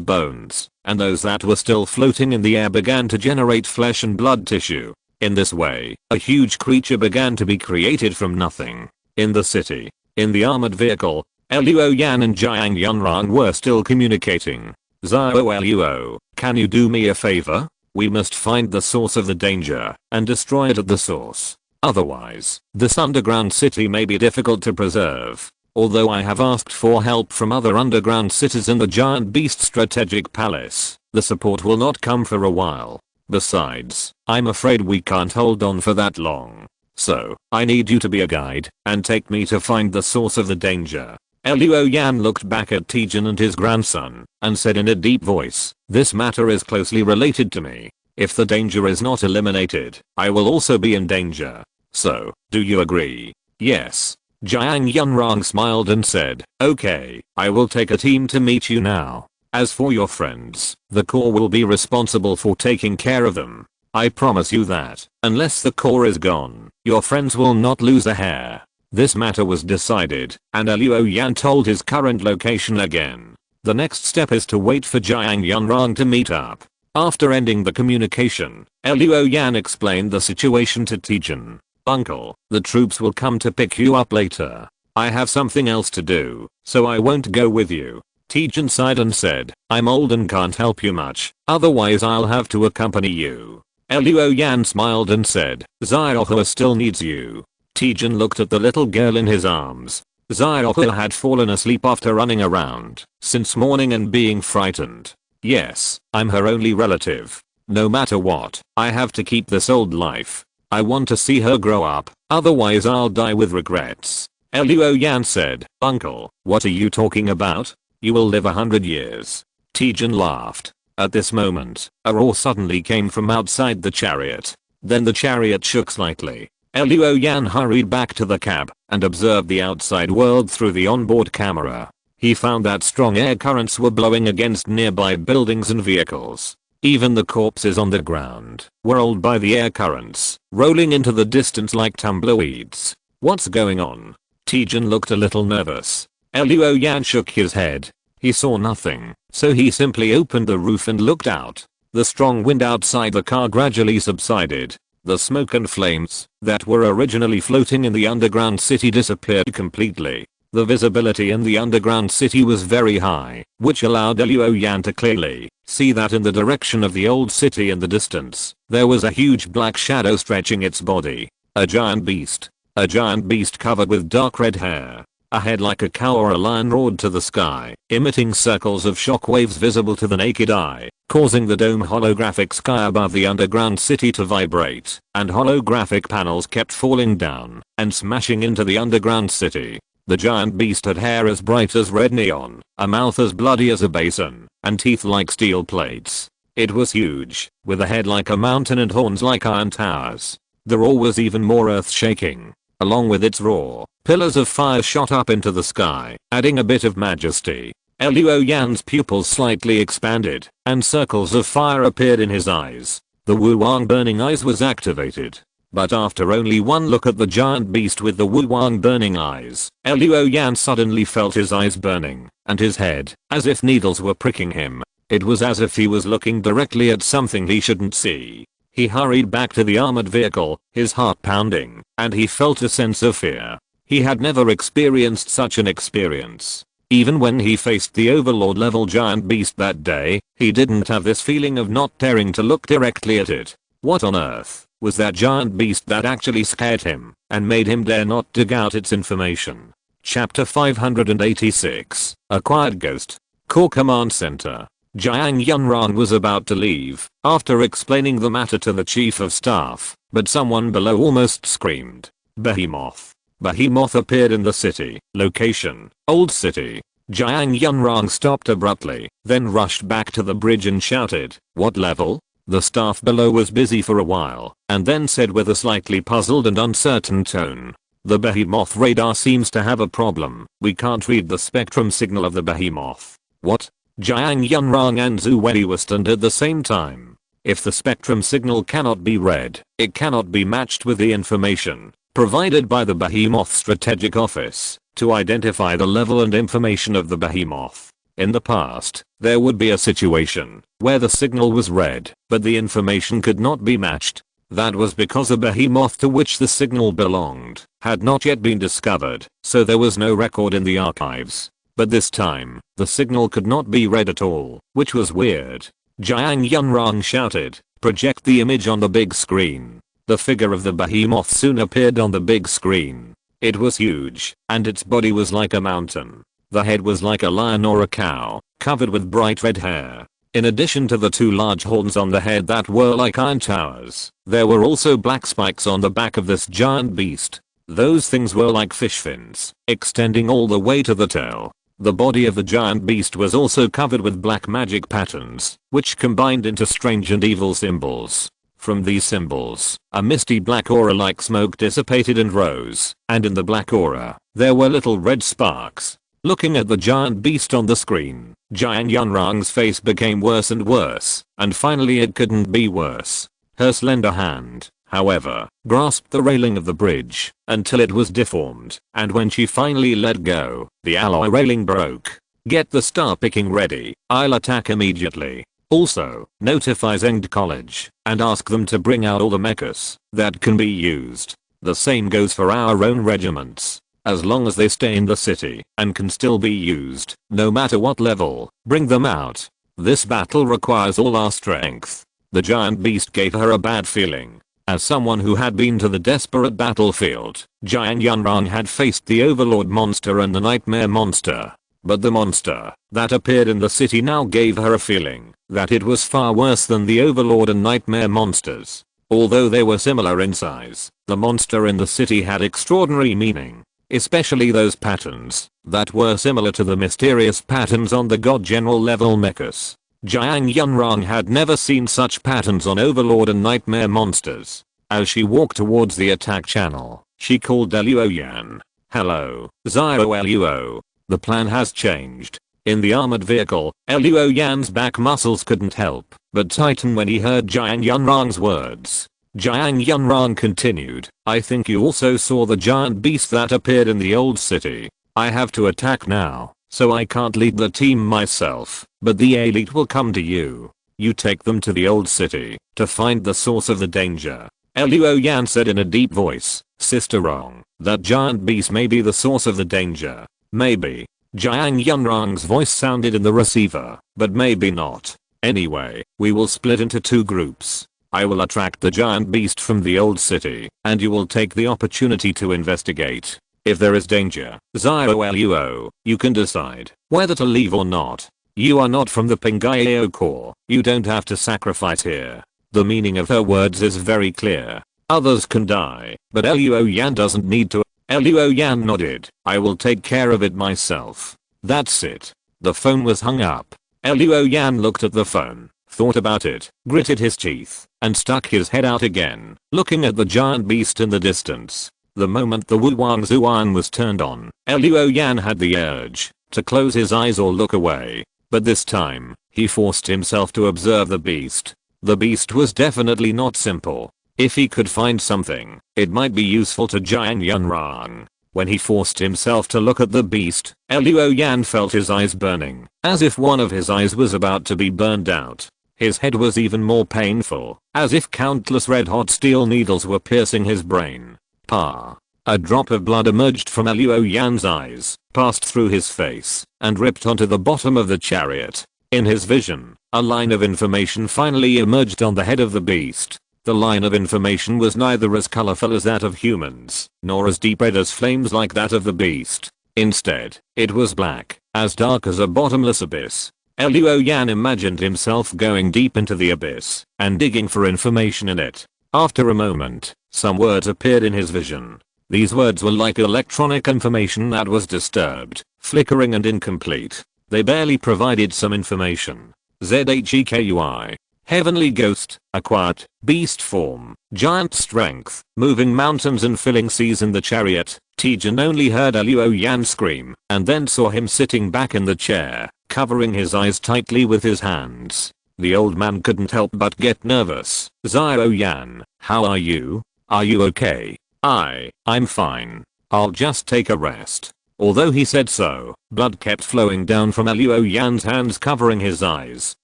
bones, and those that were still floating in the air began to generate flesh and blood tissue. In this way, a huge creature began to be created from nothing. In the city, in the armored vehicle, Luo Yan and Jiuying Yunrang were still communicating. Zhao Luo, can you do me a favor? We must find the source of the danger, and destroy it at the source. Otherwise, this underground city may be difficult to preserve. Although I have asked for help from other underground cities in the giant beast strategic palace, the support will not come for a while. Besides, I'm afraid we can't hold on for that long. So, I need you to be a guide, and take me to find the source of the danger. Luo Yan looked back at Tijin and his grandson, and said in a deep voice, this matter is closely related to me. If the danger is not eliminated, I will also be in danger. So, do you agree? Yes. Jiuying Yunrang smiled and said, okay, I will take a team to meet you now. As for your friends, the core will be responsible for taking care of them. I promise you that, unless the core is gone, your friends will not lose a hair. This matter was decided, and Luo Yan told his current location again. The next step is to wait for Jiuying Yunrang to meet up. After ending the communication, Luo Yan explained the situation to Tijin. Uncle, the troops will come to pick you up later. I have something else to do, so I won't go with you. Tijin sighed and said, I'm old and can't help you much, otherwise I'll have to accompany you. Luo Yan smiled and said, Xiaohua still needs you. Tijin looked at the little girl in his arms. Xiaohua had fallen asleep after running around since morning and being frightened. Yes, I'm her only relative. No matter what, I have to keep this old life. I want to see her grow up, otherwise I'll die with regrets. Luo Yan said, Uncle, what are you talking about? You will live 100 years. Tijin laughed. At this moment, a roar suddenly came from outside the chariot. Then the chariot shook slightly. Luo Yan hurried back to the cab and observed the outside world through the onboard camera. He found that strong air currents were blowing against nearby buildings and vehicles. Even the corpses on the ground were rolled by the air currents, rolling into the distance like tumbleweeds. What's going on? Tijan looked a little nervous. Luo Yan shook his head. He saw nothing, so he simply opened the roof and looked out. The strong wind outside the car gradually subsided. The smoke and flames that were originally floating in the underground city disappeared completely. The visibility in the underground city was very high, which allowed Luo Yan to clearly see that in the direction of the old city in the distance, there was a huge black shadow stretching its body. A giant beast. A giant beast covered with dark red hair. A head like a cow or a lion roared to the sky, emitting circles of shock waves visible to the naked eye, causing the dome holographic sky above the underground city to vibrate, and holographic panels kept falling down and smashing into the underground city. The giant beast had hair as bright as red neon, a mouth as bloody as a basin, and teeth like steel plates. It was huge, with a head like a mountain and horns like iron towers. The roar was even more earth-shaking. Along with its roar, pillars of fire shot up into the sky, adding a bit of majesty. Luo Yan's pupils slightly expanded, and circles of fire appeared in his eyes. The Wu Wang burning eyes was activated. But after only one look at the giant beast with the Wu Wang burning eyes, Luo Yan suddenly felt his eyes burning, and his head, as if needles were pricking him. It was as if he was looking directly at something he shouldn't see. He hurried back to the armored vehicle, his heart pounding, and he felt a sense of fear. He had never experienced such an experience. Even when he faced the overlord level giant beast that day, he didn't have this feeling of not daring to look directly at it. What on earth was that giant beast that actually scared him and made him dare not dig out its information? Chapter 586, Acquired Ghost. Core Command Center. Jiuying Yunrong was about to leave after explaining the matter to the chief of staff, but someone below almost screamed. Behemoth. Behemoth appeared in the city. Location: Old City. Jiuying Yunrong stopped abruptly, then rushed back to the bridge and shouted, "What level?" The staff below was busy for a while, and then said with a slightly puzzled and uncertain tone, "The Behemoth radar seems to have a problem. We can't read the spectrum signal of the Behemoth." What? Jiuying Yunrong and Zhu Wei were stunned at the same time. If the spectrum signal cannot be read, it cannot be matched with the information provided by the Behemoth Strategic Office to identify the level and information of the Behemoth. In the past, there would be a situation where the signal was read, but the information could not be matched. That was because the Behemoth to which the signal belonged had not yet been discovered, so there was no record in the archives. But this time, the signal could not be read at all, which was weird. Jiuying Yunrong shouted, "Project the image on the big screen." The figure of the Behemoth soon appeared on the big screen. It was huge, and its body was like a mountain. The head was like a lion or a cow, covered with bright red hair. In addition to the two large horns on the head that were like iron towers, there were also black spikes on the back of this giant beast. Those things were like fish fins, extending all the way to the tail. The body of the giant beast was also covered with black magic patterns, which combined into strange and evil symbols. From these symbols, a misty black aura like smoke dissipated and rose, and in the black aura, there were little red sparks. Looking at the giant beast on the screen, Jiuying Yunrong's face became worse and worse, and finally it couldn't be worse. Her slender hand, however, grasped the railing of the bridge until it was deformed, and when she finally let go, the alloy railing broke. "Get the star picking ready. I'll attack immediately. Also, notify Zengd College and ask them to bring out all the mechs that can be used. The same goes for our own regiments. As long as they stay in the city and can still be used, no matter what level, bring them out. This battle requires all our strength." The giant beast gave her a bad feeling. As someone who had been to the desperate battlefield, Jiuying Yunrong had faced the Overlord monster and the Nightmare monster. But the monster that appeared in the city now gave her a feeling that it was far worse than the Overlord and Nightmare monsters. Although they were similar in size, the monster in the city had extraordinary meaning. Especially those patterns that were similar to the mysterious patterns on the God General level mechs. Jiuying Yunrong had never seen such patterns on Overlord and Nightmare monsters. As she walked towards the attack channel, she called Luo Yan. "Hello, Zio Luo. The plan has changed. In the armored vehicle, Luo Yan's back muscles couldn't help but tighten when he heard Jiang Yunrang's words. Jiang Yunrang continued, I think you also saw the giant beast that appeared in the old city. I have to attack now, so I can't lead the team myself, but the elite will come to you. You take them to the old city to find the source of the danger. Luo Yan said in a deep voice, Sister Wrong, that giant beast may be the source of the danger. Maybe. Jiang Yunrang's voice sounded in the receiver, but maybe not. Anyway, we will split into 2 groups. I will attract the giant beast from the old city, and you will take the opportunity to investigate. If there is danger, Zio Luo, you can decide whether to leave or not. You are not from the Pingayao Corps, you don't have to sacrifice here. The meaning of her words is very clear. Others can die, but Luo Yan doesn't need to. Luo Yan nodded, I will take care of it myself. That's it. The phone was hung up. Luo Yan looked at the phone, thought about it, gritted his teeth, and stuck his head out again, looking at the giant beast in the distance. The moment the Wuwang Zuan was turned on, Luo Yan had the urge to close his eyes or look away. But this time, he forced himself to observe the beast. The beast was definitely not simple. If he could find something, it might be useful to Jiang Yunrang. When he forced himself to look at the beast, Luo Yan felt his eyes burning, as if one of his eyes was about to be burned out. His head was even more painful, as if countless red-hot steel needles were piercing his brain. A drop of blood emerged from Luo Yan's eyes, passed through his face, and ripped onto the bottom of the chariot. In his vision, a line of information finally emerged on the head of the beast. The line of information was neither as colorful as that of humans, nor as deep red as flames like that of the beast. Instead, it was black, as dark as a bottomless abyss. Luo Yan imagined himself going deep into the abyss, and digging for information in it. After a moment, some words appeared in his vision. These words were like electronic information that was disturbed, flickering and incomplete. They barely provided some information. ZHEKUI. Heavenly ghost, acquired, beast form, giant strength, moving mountains and filling seas in the chariot. Tijan only heard Luo Yan scream, and then saw him sitting back in the chair, covering his eyes tightly with his hands. The old man couldn't help but get nervous. Zio Yan, how are you? Are you okay? I'm fine. I'll just take a rest. Although he said so, blood kept flowing down from Luo Yan's hands covering his eyes.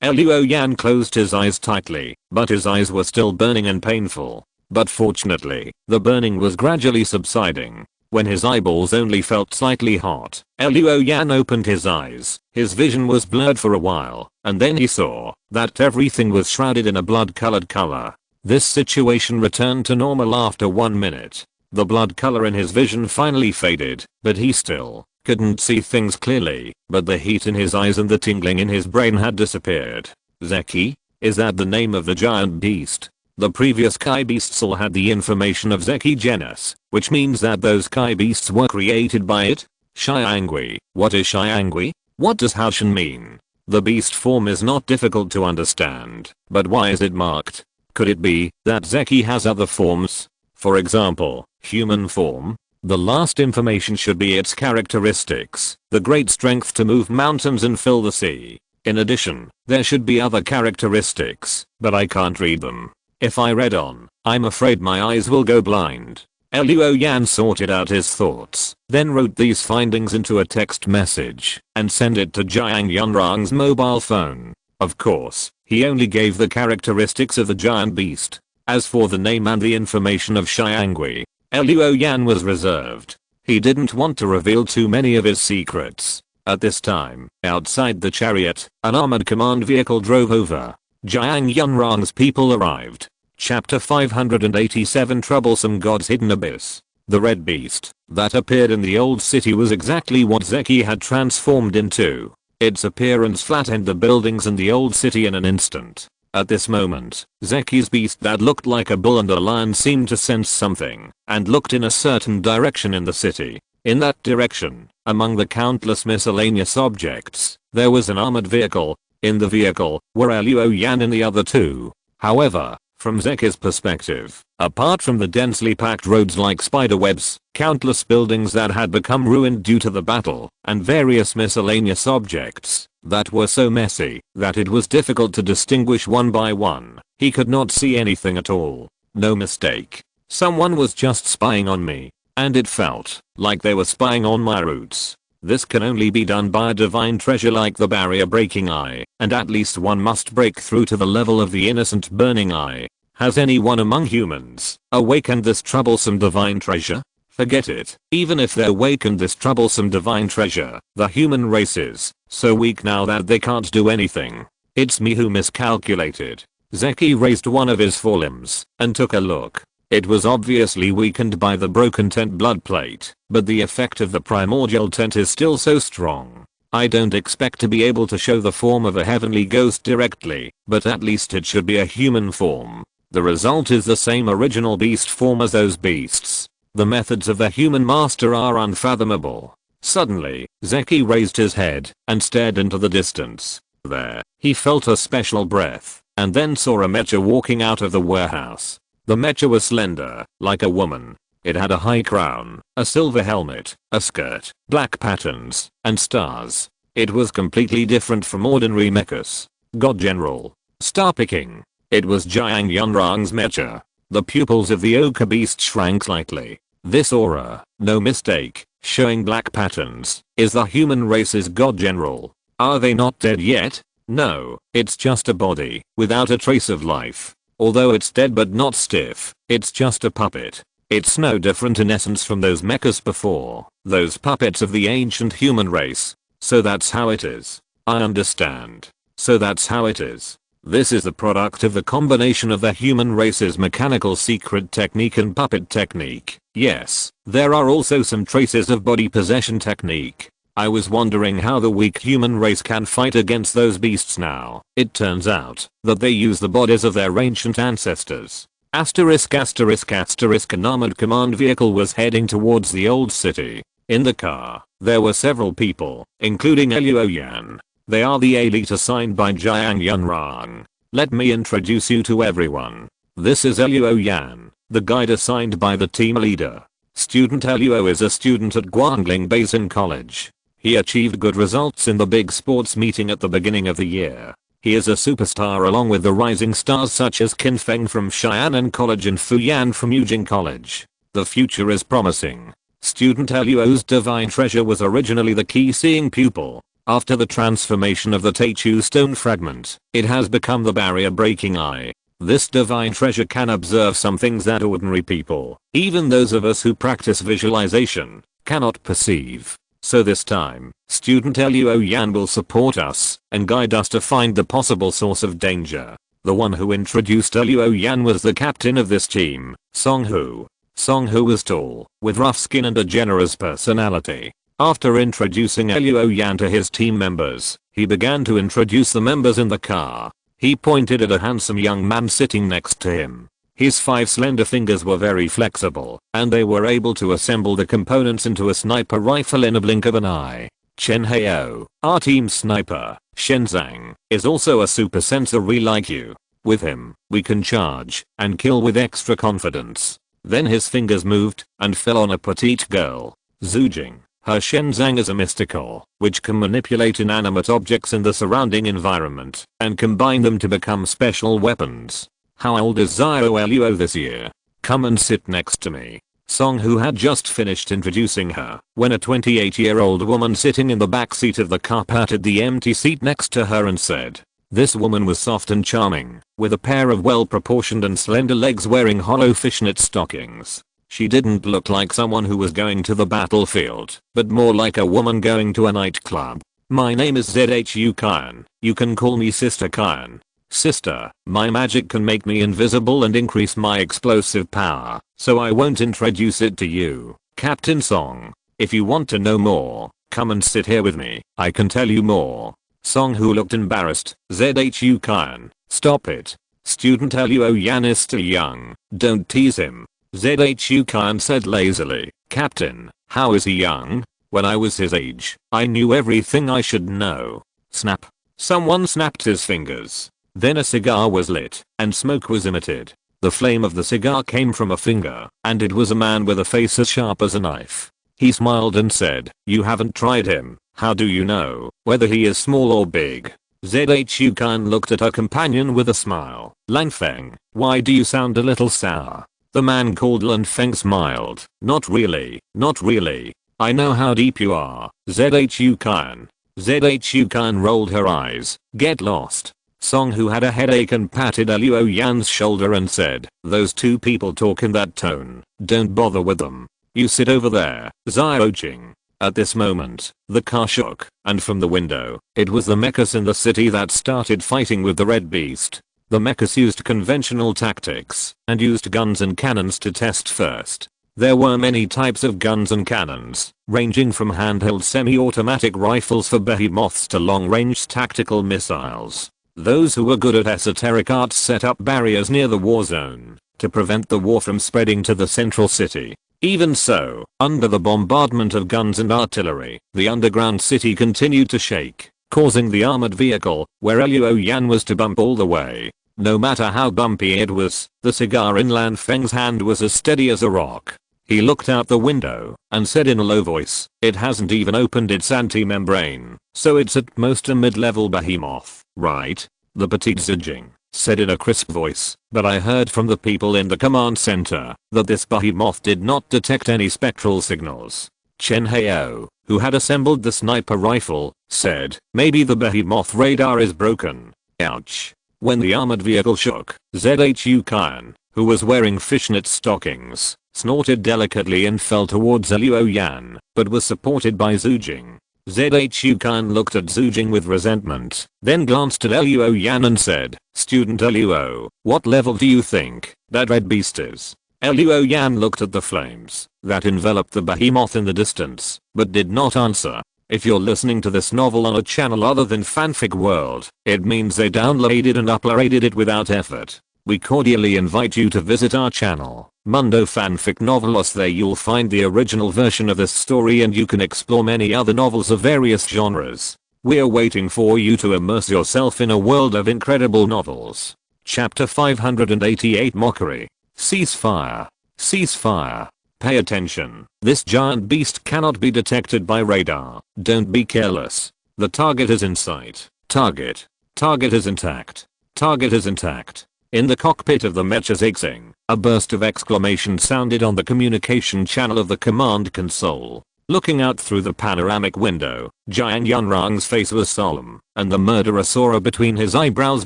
Luo Yan closed his eyes tightly, but his eyes were still burning and painful. But fortunately, the burning was gradually subsiding. When his eyeballs only felt slightly hot, Luo Yan opened his eyes. His vision was blurred for a while, and then he saw that everything was shrouded in a blood-colored color. This situation returned to normal after 1 minute. The blood color in his vision finally faded, but he still couldn't see things clearly, but the heat in his eyes and the tingling in his brain had disappeared. Zeki? Is that the name of the giant beast? The previous Kai beasts all had the information of Zeki genus, which means that those Kai beasts were created by it. Xiangui. What is Xiangui? What does Haoshan mean? The beast form is not difficult to understand, but why is it marked? Could it be that Zeki has other forms? For example, human form? The last information should be its characteristics, the great strength to move mountains and fill the sea. In addition, there should be other characteristics, but I can't read them. If I read on, I'm afraid my eyes will go blind. Luo Yan sorted out his thoughts, then wrote these findings into a text message, and sent it to Jiang Yunrang's mobile phone. Of course, he only gave the characteristics of the giant beast. As for the name and the information of Xiangui, Luo Yan was reserved. He didn't want to reveal too many of his secrets. At this time, outside the chariot, an armored command vehicle drove over. Jiang Yunrang's people arrived. Chapter 587 Troublesome God's Hidden Abyss. The red beast that appeared in the old city was exactly what Zeki had transformed into. Its appearance flattened the buildings in the old city in an instant. At this moment, Zeki's beast that looked like a bull and a lion seemed to sense something, and looked in a certain direction in the city. In that direction, among the countless miscellaneous objects, there was an armored vehicle. In the vehicle were Luo Yan and the other two. However, From Zeki's perspective, apart from the densely packed roads like spiderwebs, countless buildings that had become ruined due to the battle, and various miscellaneous objects that were so messy that it was difficult to distinguish one by one, he could not see anything at all. No mistake. Someone was just spying on me, and it felt like they were spying on my roots. This can only be done by a divine treasure like the barrier-breaking eye, and at least one must break through to the level of the innocent burning eye. Has anyone among humans awakened this troublesome divine treasure? Forget it. Even if they awakened this troublesome divine treasure, the human race is so weak now that they can't do anything. It's me who miscalculated. Zeki raised one of his forelimbs and took a look. It was obviously weakened by the broken tent blood plate, but the effect of the primordial tent is still so strong. I don't expect to be able to show the form of a heavenly ghost directly, but at least it should be a human form. The result is the same original beast form as those beasts. The methods of the human master are unfathomable. Suddenly, Zeki raised his head and stared into the distance. There, he felt a special breath, and then saw a mecha walking out of the warehouse. The mecha was slender, like a woman. It had a high crown, a silver helmet, a skirt, black patterns, and stars. It was completely different from ordinary mechs. God General. Star picking. It was Jiuying Yunrang's mecha. The pupils of the ochre beast shrank slightly. This aura, no mistake, showing black patterns, is the human race's God General. Are they not dead yet? No, it's just a body, without a trace of life. Although it's dead but not stiff, it's just a puppet. It's no different in essence from those mechas before, those puppets of the ancient human race. So that's how it is. I understand. So that's how it is. This is the product of the combination of the human race's mechanical secret technique and puppet technique. Yes, there are also some traces of body possession technique. I was wondering how the weak human race can fight against those beasts now. It turns out that they use the bodies of their ancient ancestors. Asterisk asterisk asterisk an armored command vehicle was heading towards the old city. In the car, there were several people, including Yan. They are the elite assigned by Jiuying Yunrang. Let me introduce you to everyone. This is Yan, the guide assigned by the team leader. Student Luo is a student at Guangling Basin College. He achieved good results in the big sports meeting at the beginning of the year. He is a superstar along with the rising stars such as Xing Feng from Xianan College and Fu Yan from Jiuying College. The future is promising. Student Luo's divine treasure was originally the key seeing pupil. After the transformation of the Teichu stone fragment, it has become the barrier breaking eye. This divine treasure can observe some things that ordinary people, even those of us who practice visualization, cannot perceive. So this time, Student Yan will support us and guide us to find the possible source of danger. The one who introduced Yan was the captain of this team, Song-Hu. Song-Hu was tall, with rough skin and a generous personality. After introducing Yan to his team members, he began to introduce the members in the car. He pointed at a handsome young man sitting next to him. His 5 slender fingers were very flexible, and they were able to assemble the components into a sniper rifle in a blink of an eye. Chen Heo, our team sniper, Shenzang, is also a super sensory like you. With him, we can charge and kill with extra confidence. Then his fingers moved and fell on a petite girl, Jiuying. Her Shenzang is a mystical, which can manipulate inanimate objects in the surrounding environment and combine them to become special weapons. How old is Luo this year? Come and sit next to me. Song-Hu had just finished introducing her when a 28-year-old woman sitting in the back seat of the car patted the empty seat next to her and said. This woman was soft and charming, with a pair of well-proportioned and slender legs wearing hollow fishnet stockings. She didn't look like someone who was going to the battlefield, but more like a woman going to a nightclub. My name is Zhu Kyan. You can call me Sister Kyan. Sister, my magic can make me invisible and increase my explosive power, so I won't introduce it to you, Captain Song. If you want to know more, come and sit here with me, I can tell you more. Song-Hu looked embarrassed. Zhu Kyan, stop it. Student Yan is still young, don't tease him. Zhu Kyan said lazily. Captain, how is he young? When I was his age, I knew everything I should know. Snap. Someone snapped his fingers. Then a cigar was lit, and smoke was emitted. The flame of the cigar came from a finger, and it was a man with a face as sharp as a knife. He smiled and said, "You haven't tried him. How do you know whether he is small or big?" Zhu Kan looked at her companion with a smile. "Lan Feng, why do you sound a little sour?" The man called Lan Feng smiled. Not really, not really. I know how deep you are, Zhu Kan." Zhu Kan rolled her eyes. "Get lost." Song, who had a headache and patted Luo Yan's shoulder and said, "Those two people talk in that tone. Don't bother with them. You sit over there, Jiuying." At this moment, the car shook, and from the window, it was the mechs in the city that started fighting with the red beast. The mechs used conventional tactics, and used guns and cannons to test first. There were many types of guns and cannons, ranging from handheld semi-automatic rifles for behemoths to long-range tactical missiles. Those who were good at esoteric arts set up barriers near the war zone to prevent the war from spreading to the central city. Even so, under the bombardment of guns and artillery, the underground city continued to shake, causing the armored vehicle, where Luo Yan was to bump all the way. No matter how bumpy it was, the cigar in Lan Feng's hand was as steady as a rock. He looked out the window and said in a low voice, "It hasn't even opened its anti-membrane, so it's at most a mid-level behemoth, right?" The petite Jiuying said in a crisp voice, "But I heard from the people in the command center that this behemoth did not detect any spectral signals." Chen Hao, who had assembled the sniper rifle, said, "Maybe the behemoth radar is broken. Ouch." When the armored vehicle shook, Zhu Kan, who was wearing fishnet stockings, snorted delicately and fell towards Luo Yan, but was supported by Jiuying. Zhu Kan looked at Jiuying with resentment, then glanced at Luo Yan and said, "Student Luo, what level do you think that red beast is?" Luo Yan looked at the flames that enveloped the behemoth in the distance, but did not answer. If you're listening to this novel on a channel other than Fanfic World, it means they downloaded and uploaded it without effort. We cordially invite you to visit our channel, Mundo Fanfic Novelos. There you'll find the original version of this story and you can explore many other novels of various genres. We're waiting for you to immerse yourself in a world of incredible novels. Chapter 588 Mockery. Ceasefire. Ceasefire. Pay attention. This giant beast cannot be detected by radar. Don't be careless. The target is in sight. Target. Target is intact. Target is intact. In the cockpit of the mechs Xing, a burst of exclamation sounded on the communication channel of the command console. Looking out through the panoramic window, Jiang Yunrang's face was solemn, and the murderous aura between his eyebrows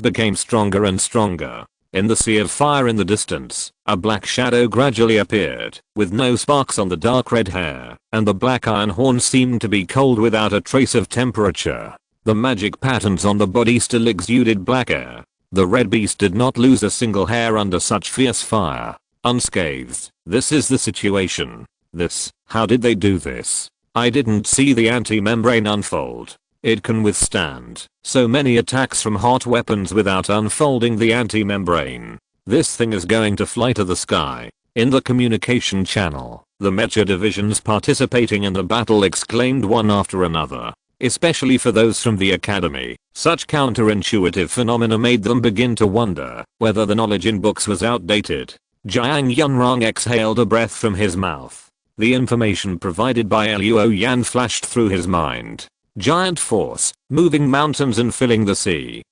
became stronger and stronger. In the sea of fire in the distance, a black shadow gradually appeared, with no sparks on the dark red hair, and the black iron horn seemed to be cold without a trace of temperature. The magic patterns on the body still exuded black air. The red beast did not lose a single hair under such fierce fire. Unscathed. This is the situation. How did they do this? I didn't see the anti-membrane unfold. It can withstand so many attacks from hot weapons without unfolding the anti-membrane. This thing is going to fly to the sky. In the communication channel, the mecha divisions participating in the battle exclaimed one after another. Especially for those from the academy, such counterintuitive phenomena made them begin to wonder whether the knowledge in books was outdated. Jiang Yunrang exhaled a breath from his mouth. The information provided by Luo Yan flashed through his mind. Giant force, moving mountains and filling the sea.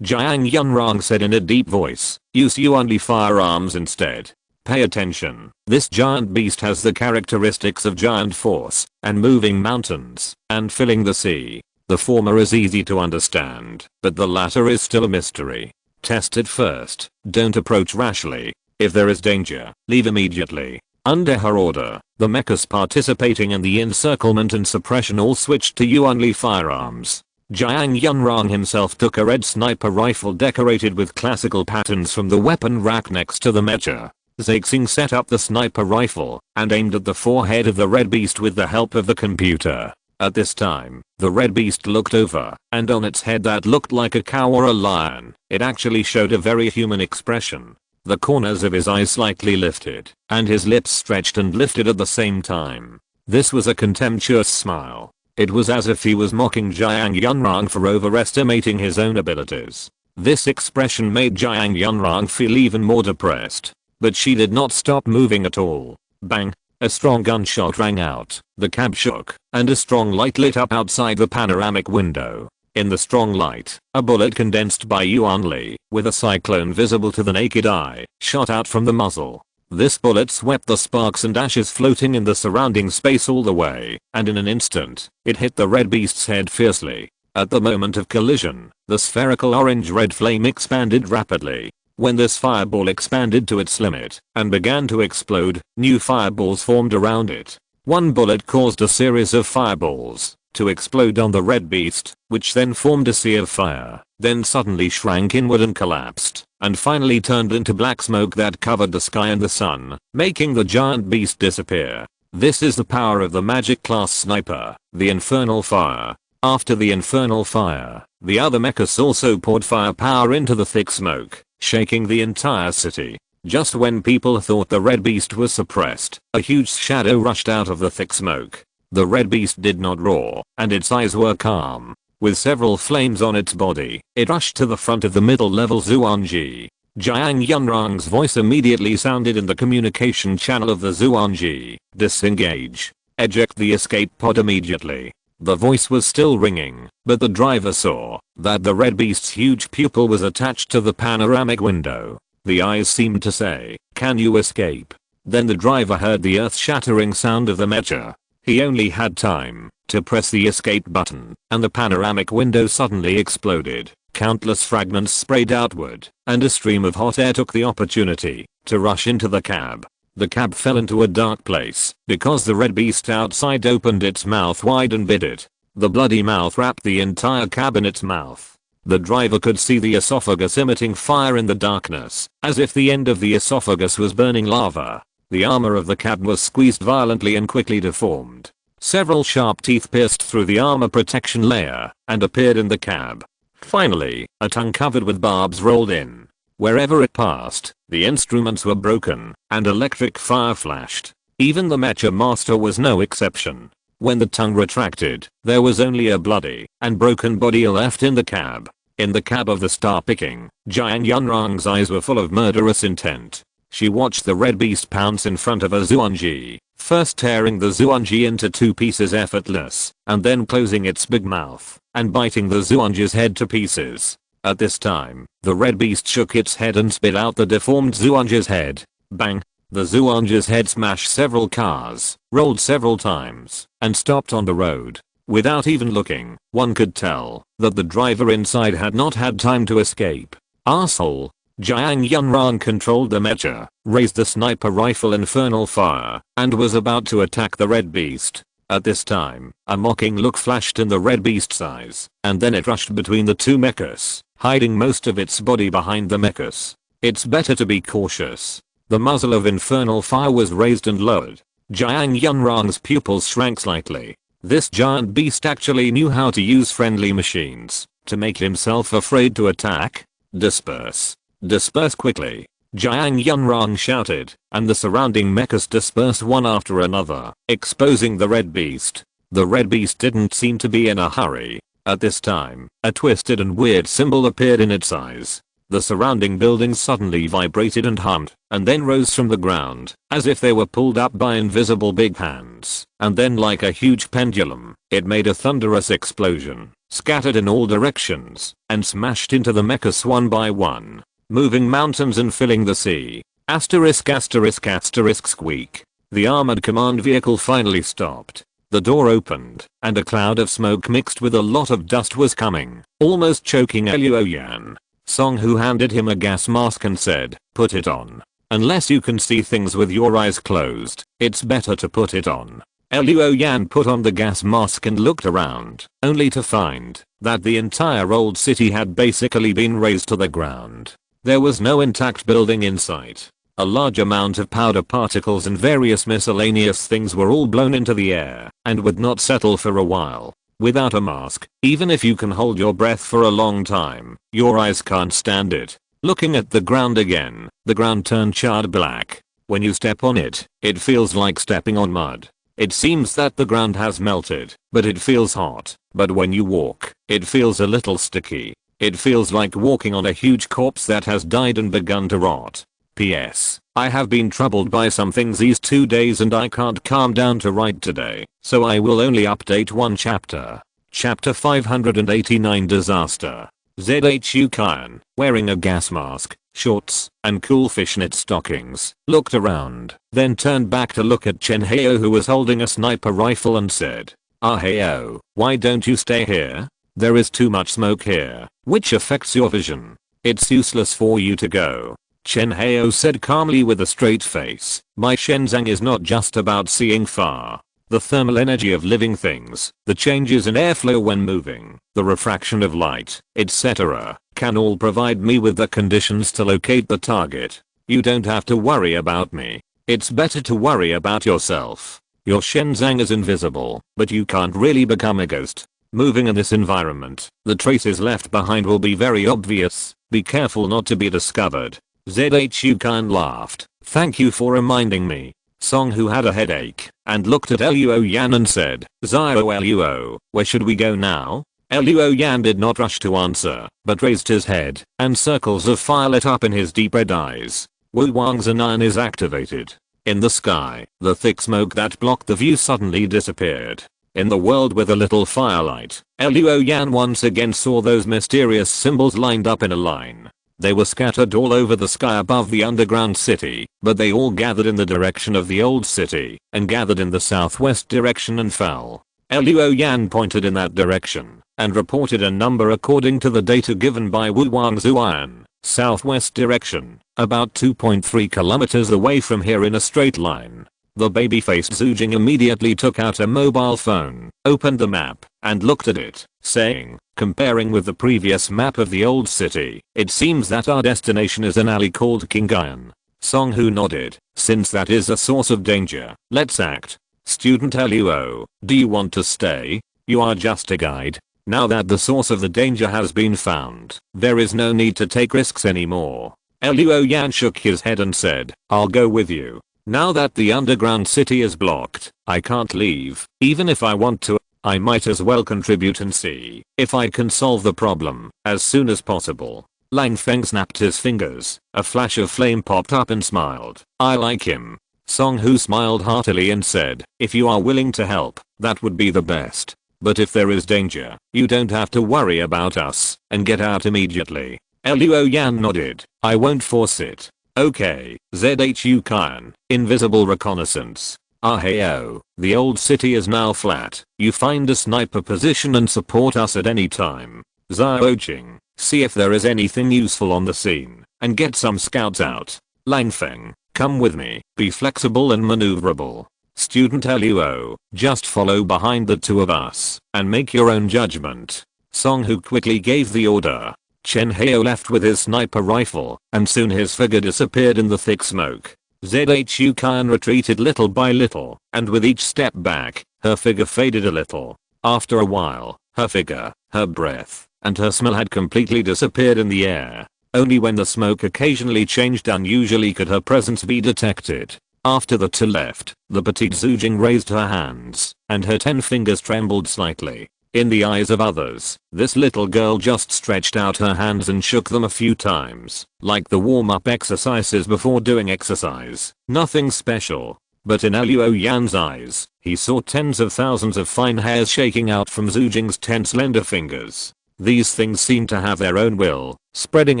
Jiang Yunrang said in a deep voice, "Use only firearms instead. Pay attention. This giant beast has the characteristics of giant force, and moving mountains, and filling the sea. The former is easy to understand, but the latter is still a mystery. Test it first. Don't approach rashly. If there is danger, leave immediately." Under her order, the mechs participating in the encirclement and suppression all switched to only firearms. Jiang Yunrang himself took a red sniper rifle decorated with classical patterns from the weapon rack next to the mecha. Xing set up the sniper rifle and aimed at the forehead of the red beast with the help of the computer. At this time, the red beast looked over, and on its head that looked like a cow or a lion, it actually showed a very human expression. The corners of his eyes slightly lifted, and his lips stretched and lifted at the same time. This was a contemptuous smile. It was as if he was mocking Jiang Yunrang for overestimating his own abilities. This expression made Jiuying Yunrang feel even more depressed. But she did not stop moving at all. Bang! A strong gunshot rang out, the cab shook, and a strong light lit up outside the panoramic window. In the strong light, a bullet condensed by Yuan Li, with a cyclone visible to the naked eye, shot out from the muzzle. This bullet swept the sparks and ashes floating in the surrounding space all the way, and in an instant, it hit the red beast's head fiercely. At the moment of collision, the spherical orange-red flame expanded rapidly. When this fireball expanded to its limit and began to explode, new fireballs formed around it. One bullet caused a series of fireballs to explode on the red beast, which then formed a sea of fire, then suddenly shrank inward and collapsed, and finally turned into black smoke that covered the sky and the sun, making the giant beast disappear. This is the power of the magic class sniper, the infernal fire. After the infernal fire, the other mechs also poured firepower into the thick smoke, shaking the entire city. Just when people thought the red beast was suppressed, a huge shadow rushed out of the thick smoke. The red beast did not roar, and its eyes were calm. With several flames on its body, it rushed to the front of the middle-level Zhuangji. Jiuying Yunrang's voice immediately sounded in the communication channel of the Zhuangji. Disengage. Eject the escape pod immediately. The voice was still ringing, but the driver saw that the red beast's huge pupil was attached to the panoramic window. The eyes seemed to say, "Can you escape?" Then the driver heard the earth-shattering sound of the mecha. He only had time to press the escape button, and the panoramic window suddenly exploded. Countless fragments sprayed outward, and a stream of hot air took the opportunity to rush into the cab. The cab fell into a dark place because the red beast outside opened its mouth wide and bit it. The bloody mouth wrapped the entire cab in its mouth. The driver could see the esophagus emitting fire in the darkness, as if the end of the esophagus was burning lava. The armor of the cab was squeezed violently and quickly deformed. Several sharp teeth pierced through the armor protection layer and appeared in the cab. Finally, a tongue covered with barbs rolled in. Wherever it passed, the instruments were broken, and electric fire flashed. Even the mecha master was no exception. When the tongue retracted, there was only a bloody and broken body left in the cab. In the cab of the star picking, Jiuying Yunrang's eyes were full of murderous intent. She watched the red beast pounce in front of a Zhuangji, first tearing the Zhuangji into two pieces effortless, and then closing its big mouth and biting the Zhuangji's head to pieces. At this time, the red beast shook its head and spit out the deformed Zhuangji's head. Bang! The Zhuangji's head smashed several cars, rolled several times, and stopped on the road. Without even looking, one could tell that the driver inside had not had time to escape. Arsehole! Jiuying Yunrang controlled the mecha, raised the sniper rifle infernal fire, and was about to attack the red beast. At this time, a mocking look flashed in the red beast's eyes, and then it rushed between the two mechs, hiding most of its body behind the mechs. It's better to be cautious. The muzzle of infernal fire was raised and lowered. Jiuying Yunrang's pupils shrank slightly. This giant beast actually knew how to use friendly machines to make himself afraid to attack. Disperse. Disperse quickly. Jiuying Yunrang shouted, and the surrounding mechs dispersed one after another, exposing the red beast. The red beast didn't seem to be in a hurry. At this time, a twisted and weird symbol appeared in its eyes. The surrounding buildings suddenly vibrated and hummed, and then rose from the ground, as if they were pulled up by invisible big hands, and then like a huge pendulum, it made a thunderous explosion, scattered in all directions, and smashed into the mechs one by one, moving mountains and filling the sea. Asterisk asterisk asterisk squeak. The armored command vehicle finally stopped. The door opened, and a cloud of smoke mixed with a lot of dust was coming, almost choking Luoyan. Song Hu handed him a gas mask and said, "Put it on. Unless you can see things with your eyes closed, it's better to put it on." Luoyan put on the gas mask and looked around, only to find that the entire old city had basically been razed to the ground. There was no intact building in sight. A large amount of powder particles and various miscellaneous things were all blown into the air and would not settle for a while. Without a mask, even if you can hold your breath for a long time, your eyes can't stand it. Looking at the ground again, the ground turned charred black. When you step on it, it feels like stepping on mud. It seems that the ground has melted, but it feels hot. But when you walk, it feels a little sticky. It feels like walking on a huge corpse that has died and begun to rot. P.S. I have been troubled by some things these 2 days and I can't calm down to write today, so I will only update one chapter. Chapter 589 Disaster. ZHU Kyan, wearing a gas mask, shorts, and cool fishnet stockings, looked around, then turned back to look at Chen Heo who was holding a sniper rifle and said, "Ah Heo, why don't you stay here? There is too much smoke here, which affects your vision. It's useless for you to go." Chen Heo said calmly with a straight face, "My Shenzang is not just about seeing far. The thermal energy of living things, the changes in airflow when moving, the refraction of light, etc., can all provide me with the conditions to locate the target. You don't have to worry about me. It's better to worry about yourself. Your Shenzang is invisible, but you can't really become a ghost. Moving in this environment, the traces left behind will be very obvious. Be careful not to be discovered." ZHU Khan laughed. "Thank you for reminding me." Song, who had a headache, and looked at Luo Yan and said, "Zio Luo, where should we go now?" Luo Yan did not rush to answer, but raised his head, and circles of fire lit up in his deep red eyes. Wu Wang's iron is activated. In the sky, the thick smoke that blocked the view suddenly disappeared. In the world with a little firelight, Luo Yan once again saw those mysterious symbols lined up in a line. They were scattered all over the sky above the underground city, but they all gathered in the direction of the old city, and gathered in the southwest direction and fell. Luo Yan pointed in that direction, and reported a number according to the data given by Wu Wang Zuan. Southwest direction, about 2.3 kilometers away from here in a straight line. The baby-faced Jiuying immediately took out a mobile phone, opened the map, and looked at it, saying, "Comparing with the previous map of the old city, it seems that our destination is an alley called Qingyan." Song, who nodded, "Since that is a source of danger, let's act." Student Luo, "Do you want to stay? You are just a guide. Now that the source of the danger has been found, there is no need to take risks anymore." Luo Yan shook his head and said, "I'll go with you. Now that the underground city is blocked, I can't leave. Even if I want to, I might as well contribute and see if I can solve the problem as soon as possible." Lang Feng snapped his fingers. A flash of flame popped up and smiled. "I like him." Song, who smiled heartily and said, "If you are willing to help, that would be the best. But if there is danger, you don't have to worry about us, and get out immediately." Luo Yan nodded. "I won't force it." "Okay." ZHU Kyan, invisible reconnaissance. "Ah Heo, the old city is now flat. You find a sniper position and support us at any time. Jiuying, see if there is anything useful on the scene, and get some scouts out. Lang Feng, come with me, be flexible and maneuverable. Student Luo, just follow behind the two of us, and make your own judgment." Song, who quickly gave the order. Chen Heo left with his sniper rifle, and soon his figure disappeared in the thick smoke. ZHU Kyan retreated little by little, and with each step back, her figure faded a little. After a while, her figure, her breath, and her smell had completely disappeared in the air. Only when the smoke occasionally changed unusually could her presence be detected. After the two left, the petite Jiuying raised her hands, and her 10 fingers trembled slightly. In the eyes of others, this little girl just stretched out her hands and shook them a few times, like the warm-up exercises before doing exercise. Nothing special. But in Luo Yan's eyes, he saw tens of thousands of fine hairs shaking out from Jiuying's 10 slender fingers. These things seemed to have their own will, spreading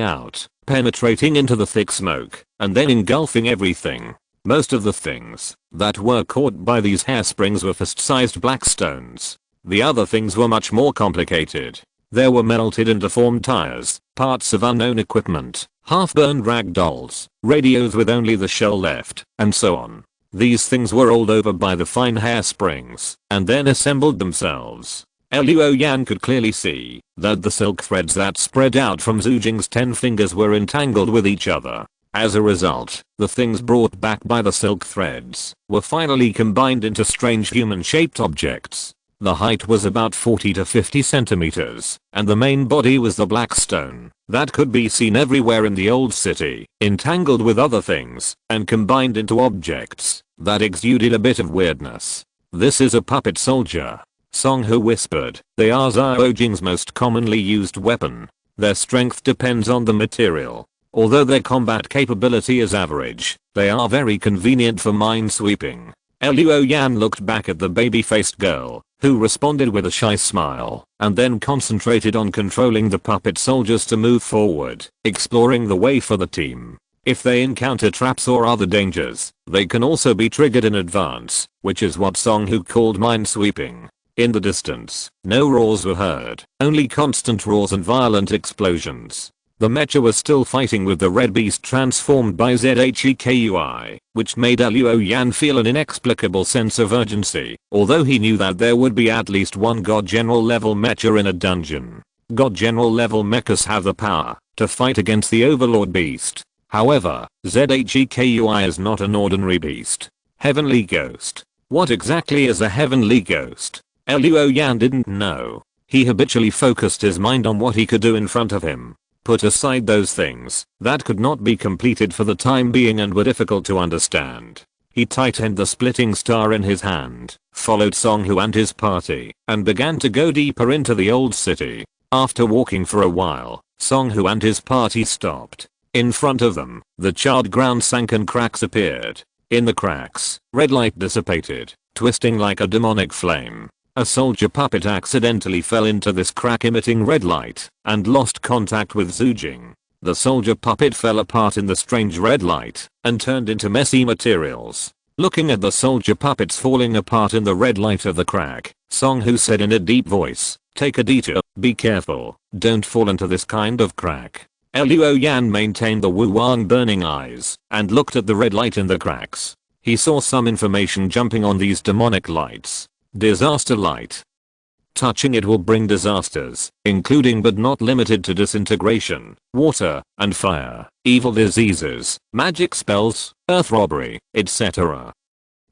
out, penetrating into the thick smoke, and then engulfing everything. Most of the things that were caught by these hairsprings were fist-sized black stones. The other things were much more complicated. There were melted and deformed tires, parts of unknown equipment, half-burned rag dolls, radios with only the shell left, and so on. These things were rolled over by the fine hairsprings, and then assembled themselves. Luo Yan could clearly see that the silk threads that spread out from Jiuying's 10 fingers were entangled with each other. As a result, the things brought back by the silk threads were finally combined into strange human-shaped objects. The height was about 40 to 50 centimeters, and the main body was the black stone that could be seen everywhere in the old city, entangled with other things, and combined into objects that exuded a bit of weirdness. "This is a puppet soldier." Song, who whispered, "They are Jiuying's most commonly used weapon." Their strength depends on the material. Although their combat capability is average, they are very convenient for minesweeping. Luo Yan looked back at the baby-faced girl, who responded with a shy smile, and then concentrated on controlling the puppet soldiers to move forward, exploring the way for the team. If they encounter traps or other dangers, they can also be triggered in advance, which is what Song Hu called minesweeping. In the distance, no roars were heard, only constant roars and violent explosions. The mecha was still fighting with the red beast transformed by Zhekui, which made Luo Yan feel an inexplicable sense of urgency, although he knew that there would be at least one God General level mecha in a dungeon. God General level mechas have the power to fight against the Overlord beast. However, Zhekui is not an ordinary beast. Heavenly Ghost. What exactly is a Heavenly Ghost? Luo Yan didn't know. He habitually focused his mind on what he could do in front of him. Put aside those things that could not be completed for the time being and were difficult to understand. He tightened the splitting star in his hand, followed Song Hu and his party, and began to go deeper into the old city. After walking for a while, Song Hu and his party stopped. In front of them, the charred ground sank and cracks appeared. In the cracks, red light dissipated, twisting like a demonic flame. A soldier puppet accidentally fell into this crack emitting red light and lost contact with Jiuying. The soldier puppet fell apart in the strange red light and turned into messy materials. Looking at the soldier puppets falling apart in the red light of the crack, Song Hu said in a deep voice, "Take a detour, be careful, don't fall into this kind of crack." Luo Yan maintained the Wu Wang burning eyes and looked at the red light in the cracks. He saw some information jumping on these demonic lights. Disaster light. Touching it will bring disasters, including but not limited to disintegration, water, and fire, evil diseases, magic spells, earth robbery, etc.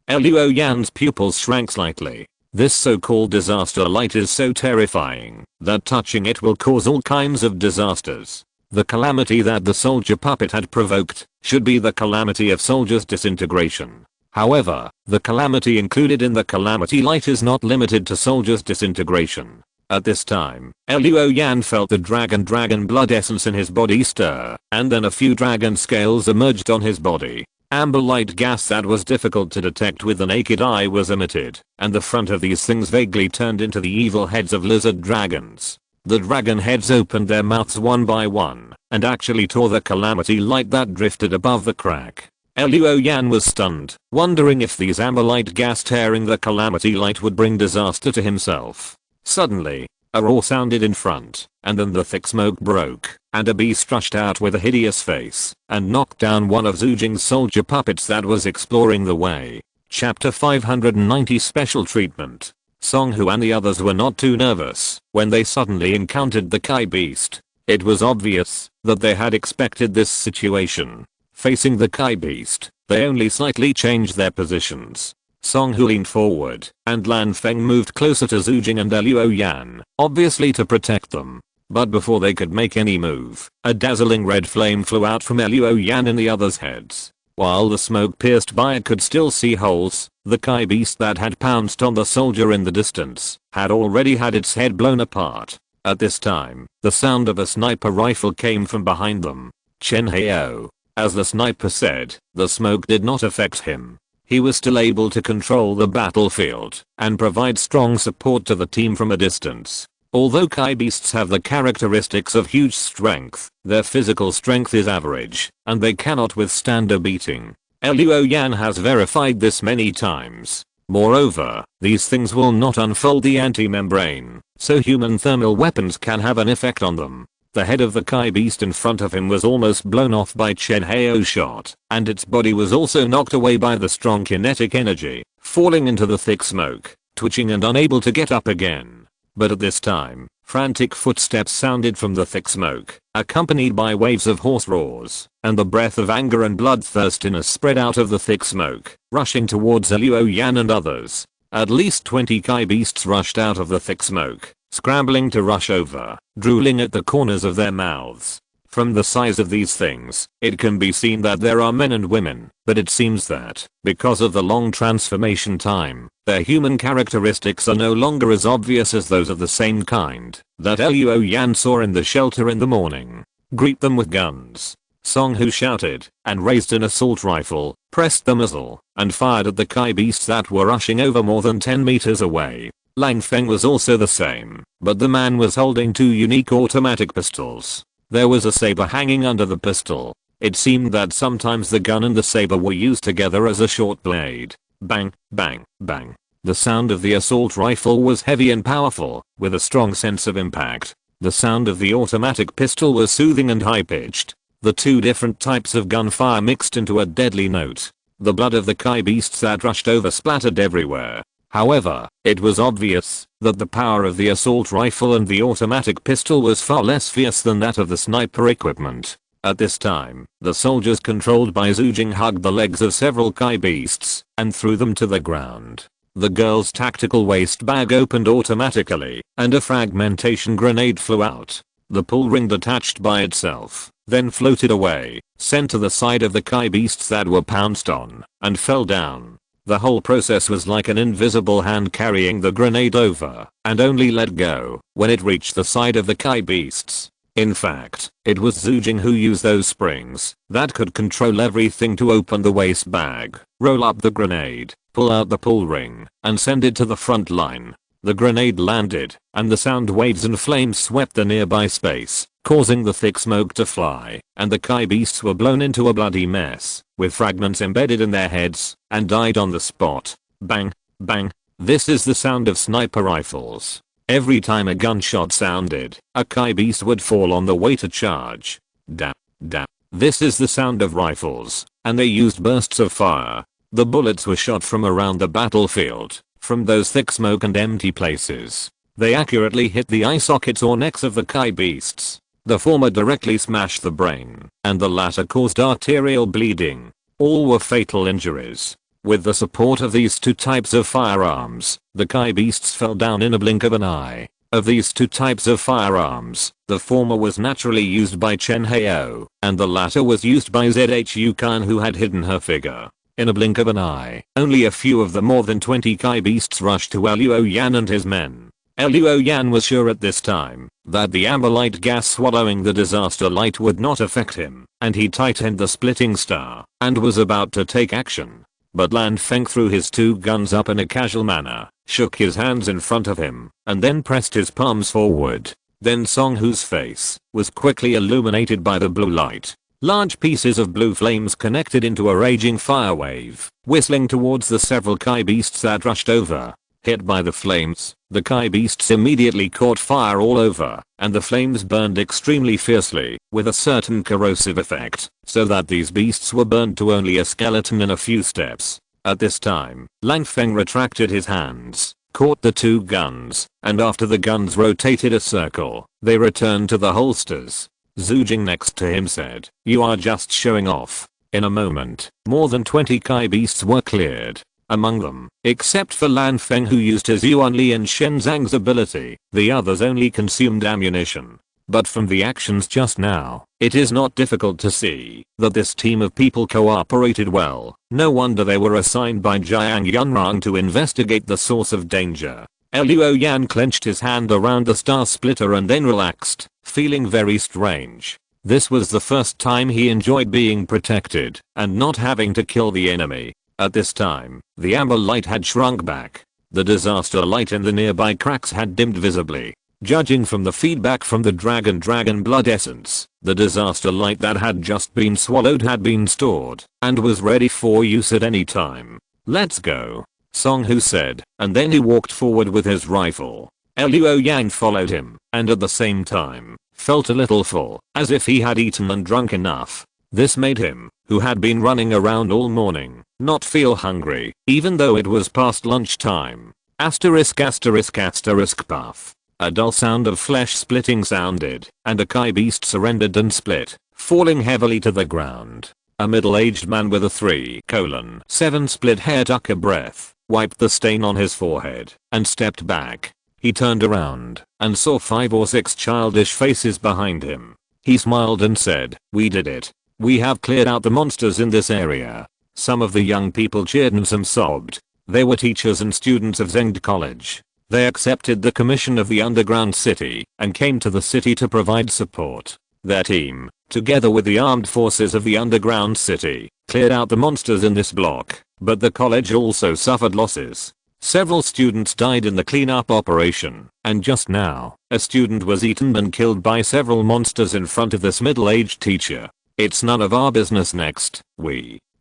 Luo Yan's pupils shrank slightly. This so-called disaster light is so terrifying that touching it will cause all kinds of disasters. The calamity that the soldier puppet had provoked should be the calamity of soldiers' disintegration. However, the calamity included in the calamity light is not limited to soldiers' disintegration. At this time, Luo Yan felt the dragon blood essence in his body stir, and then a few dragon scales emerged on his body. Amber light gas that was difficult to detect with the naked eye was emitted, and the front of these things vaguely turned into the evil heads of lizard dragons. The dragon heads opened their mouths one by one, and actually tore the calamity light that drifted above the crack. Luo Yan was stunned, wondering if these amber light gas tearing the calamity light would bring disaster to himself. Suddenly, a roar sounded in front, and then the thick smoke broke, and a beast rushed out with a hideous face, and knocked down one of Jiuying's soldier puppets that was exploring the way. Chapter 590 Special Treatment. Song Hu and the others were not too nervous when they suddenly encountered the Kai beast. It was obvious that they had expected this situation. Facing the Kai beast, they only slightly changed their positions. Song Hu leaned forward, and Lan Feng moved closer to Jiuying and Luo Yan, obviously to protect them. But before they could make any move, a dazzling red flame flew out from Luo Yan and the others' heads. While the smoke pierced by it could still see holes, the Kai beast that had pounced on the soldier in the distance had already had its head blown apart. At this time, the sound of a sniper rifle came from behind them. Chen Hao. As the sniper said, the smoke did not affect him. He was still able to control the battlefield and provide strong support to the team from a distance. Although Kai beasts have the characteristics of huge strength, their physical strength is average, and they cannot withstand a beating. Luo Yan has verified this many times. Moreover, these things will not unfold the anti-membrane, so human thermal weapons can have an effect on them. The head of the Kai beast in front of him was almost blown off by Chen Hao's shot, and its body was also knocked away by the strong kinetic energy, falling into the thick smoke, twitching and unable to get up again. But at this time, frantic footsteps sounded from the thick smoke, accompanied by waves of hoarse roars, and the breath of anger and bloodthirstiness spread out of the thick smoke, rushing towards Luo Yan and others. At least 20 Kai beasts rushed out of the thick smoke, scrambling to rush over, drooling at the corners of their mouths. From the size of these things, it can be seen that there are men and women, but it seems that, because of the long transformation time, their human characteristics are no longer as obvious as those of the same kind that Luo Yan saw in the shelter in the morning. Greet them with guns. Song Hu shouted, and raised an assault rifle, pressed the muzzle, and fired at the Kai beasts that were rushing over more than 10 meters away. Lan Feng was also the same, but the man was holding two unique automatic pistols. There was a saber hanging under the pistol. It seemed that sometimes the gun and the saber were used together as a short blade. Bang, bang, bang. The sound of the assault rifle was heavy and powerful, with a strong sense of impact. The sound of the automatic pistol was soothing and high-pitched. The two different types of gunfire mixed into a deadly note. The blood of the Kai beasts that rushed over splattered everywhere. However, it was obvious that the power of the assault rifle and the automatic pistol was far less fierce than that of the sniper equipment. At this time, the soldiers controlled by Jiuying hugged the legs of several Kai beasts and threw them to the ground. The girl's tactical waist bag opened automatically, and a fragmentation grenade flew out. The pull ring detached by itself, then floated away, sent to the side of the Kai beasts that were pounced on, and fell down. The whole process was like an invisible hand carrying the grenade over, and only let go when it reached the side of the Kai beasts. In fact, it was Jiuying who used those springs that could control everything to open the waist bag, roll up the grenade, pull out the pull ring, and send it to the front line. The grenade landed, and the sound waves and flames swept the nearby space, causing the thick smoke to fly, and the Kai beasts were blown into a bloody mess, with fragments embedded in their heads, and died on the spot. Bang, bang. This is the sound of sniper rifles. Every time a gunshot sounded, a Kai beast would fall on the way to charge. Dap, dap. This is the sound of rifles, and they used bursts of fire. The bullets were shot from around the battlefield, from those thick smoke and empty places. They accurately hit the eye sockets or necks of the Kai beasts. The former directly smashed the brain, and the latter caused arterial bleeding. All were fatal injuries. With the support of these two types of firearms, the Kai beasts fell down in a blink of an eye. Of these two types of firearms, the former was naturally used by Chen Hao, and the latter was used by Zhu Kan, who had hidden her figure. In a blink of an eye, only a few of the more than 20 Kai beasts rushed to Luo Yan and his men. Luo Yan was sure at this time that the amber light gas swallowing the disaster light would not affect him, and he tightened the splitting star and was about to take action. But Lan Feng threw his two guns up in a casual manner, shook his hands in front of him, and then pressed his palms forward. Then Song Hu's face was quickly illuminated by the blue light. Large pieces of blue flames connected into a raging fire wave, whistling towards the several Kai beasts that rushed over. Hit by the flames, the Kai beasts immediately caught fire all over, and the flames burned extremely fiercely, with a certain corrosive effect, so that these beasts were burned to only a skeleton in a few steps. At this time, Lan Feng retracted his hands, caught the two guns, and after the guns rotated a circle, they returned to the holsters. Jiuying next to him said, "You are just showing off." In a moment, more than 20 Kai beasts were cleared. Among them, except for Lan Feng who used his Yuan Li and Shen Zhang's ability, the others only consumed ammunition. But from the actions just now, it is not difficult to see that this team of people cooperated well. No wonder they were assigned by Jiang Yunrang to investigate the source of danger. Luo Yan clenched his hand around the star splitter and then relaxed, feeling very strange. This was the first time he enjoyed being protected and not having to kill the enemy. At this time, the amber light had shrunk back. The disaster light in the nearby cracks had dimmed visibly. Judging from the feedback from the dragon blood essence, the disaster light that had just been swallowed had been stored and was ready for use at any time. "Let's go," Song Hu said, and then he walked forward with his rifle. Luo Yan followed him, and at the same time, felt a little full, as if he had eaten and drunk enough. This made him, who had been running around all morning, not feel hungry, even though it was past lunchtime. Asterisk asterisk asterisk puff. A dull sound of flesh splitting sounded, and a Kai beast surrendered and split, falling heavily to the ground. A middle-aged man with a 3:7 split hair took a breath, wiped the stain on his forehead, and stepped back. He turned around, and saw 5 or 6 childish faces behind him. He smiled and said, "We did it. We have cleared out the monsters in this area." Some of the young people cheered and some sobbed. They were teachers and students of Xing College. They accepted the commission of the underground city and came to the city to provide support. Their team, together with the armed forces of the underground city, cleared out the monsters in this block, but the college also suffered losses. Several students died in the cleanup operation, and just now, a student was eaten and killed by several monsters in front of this middle-aged teacher. "It's none of our business next,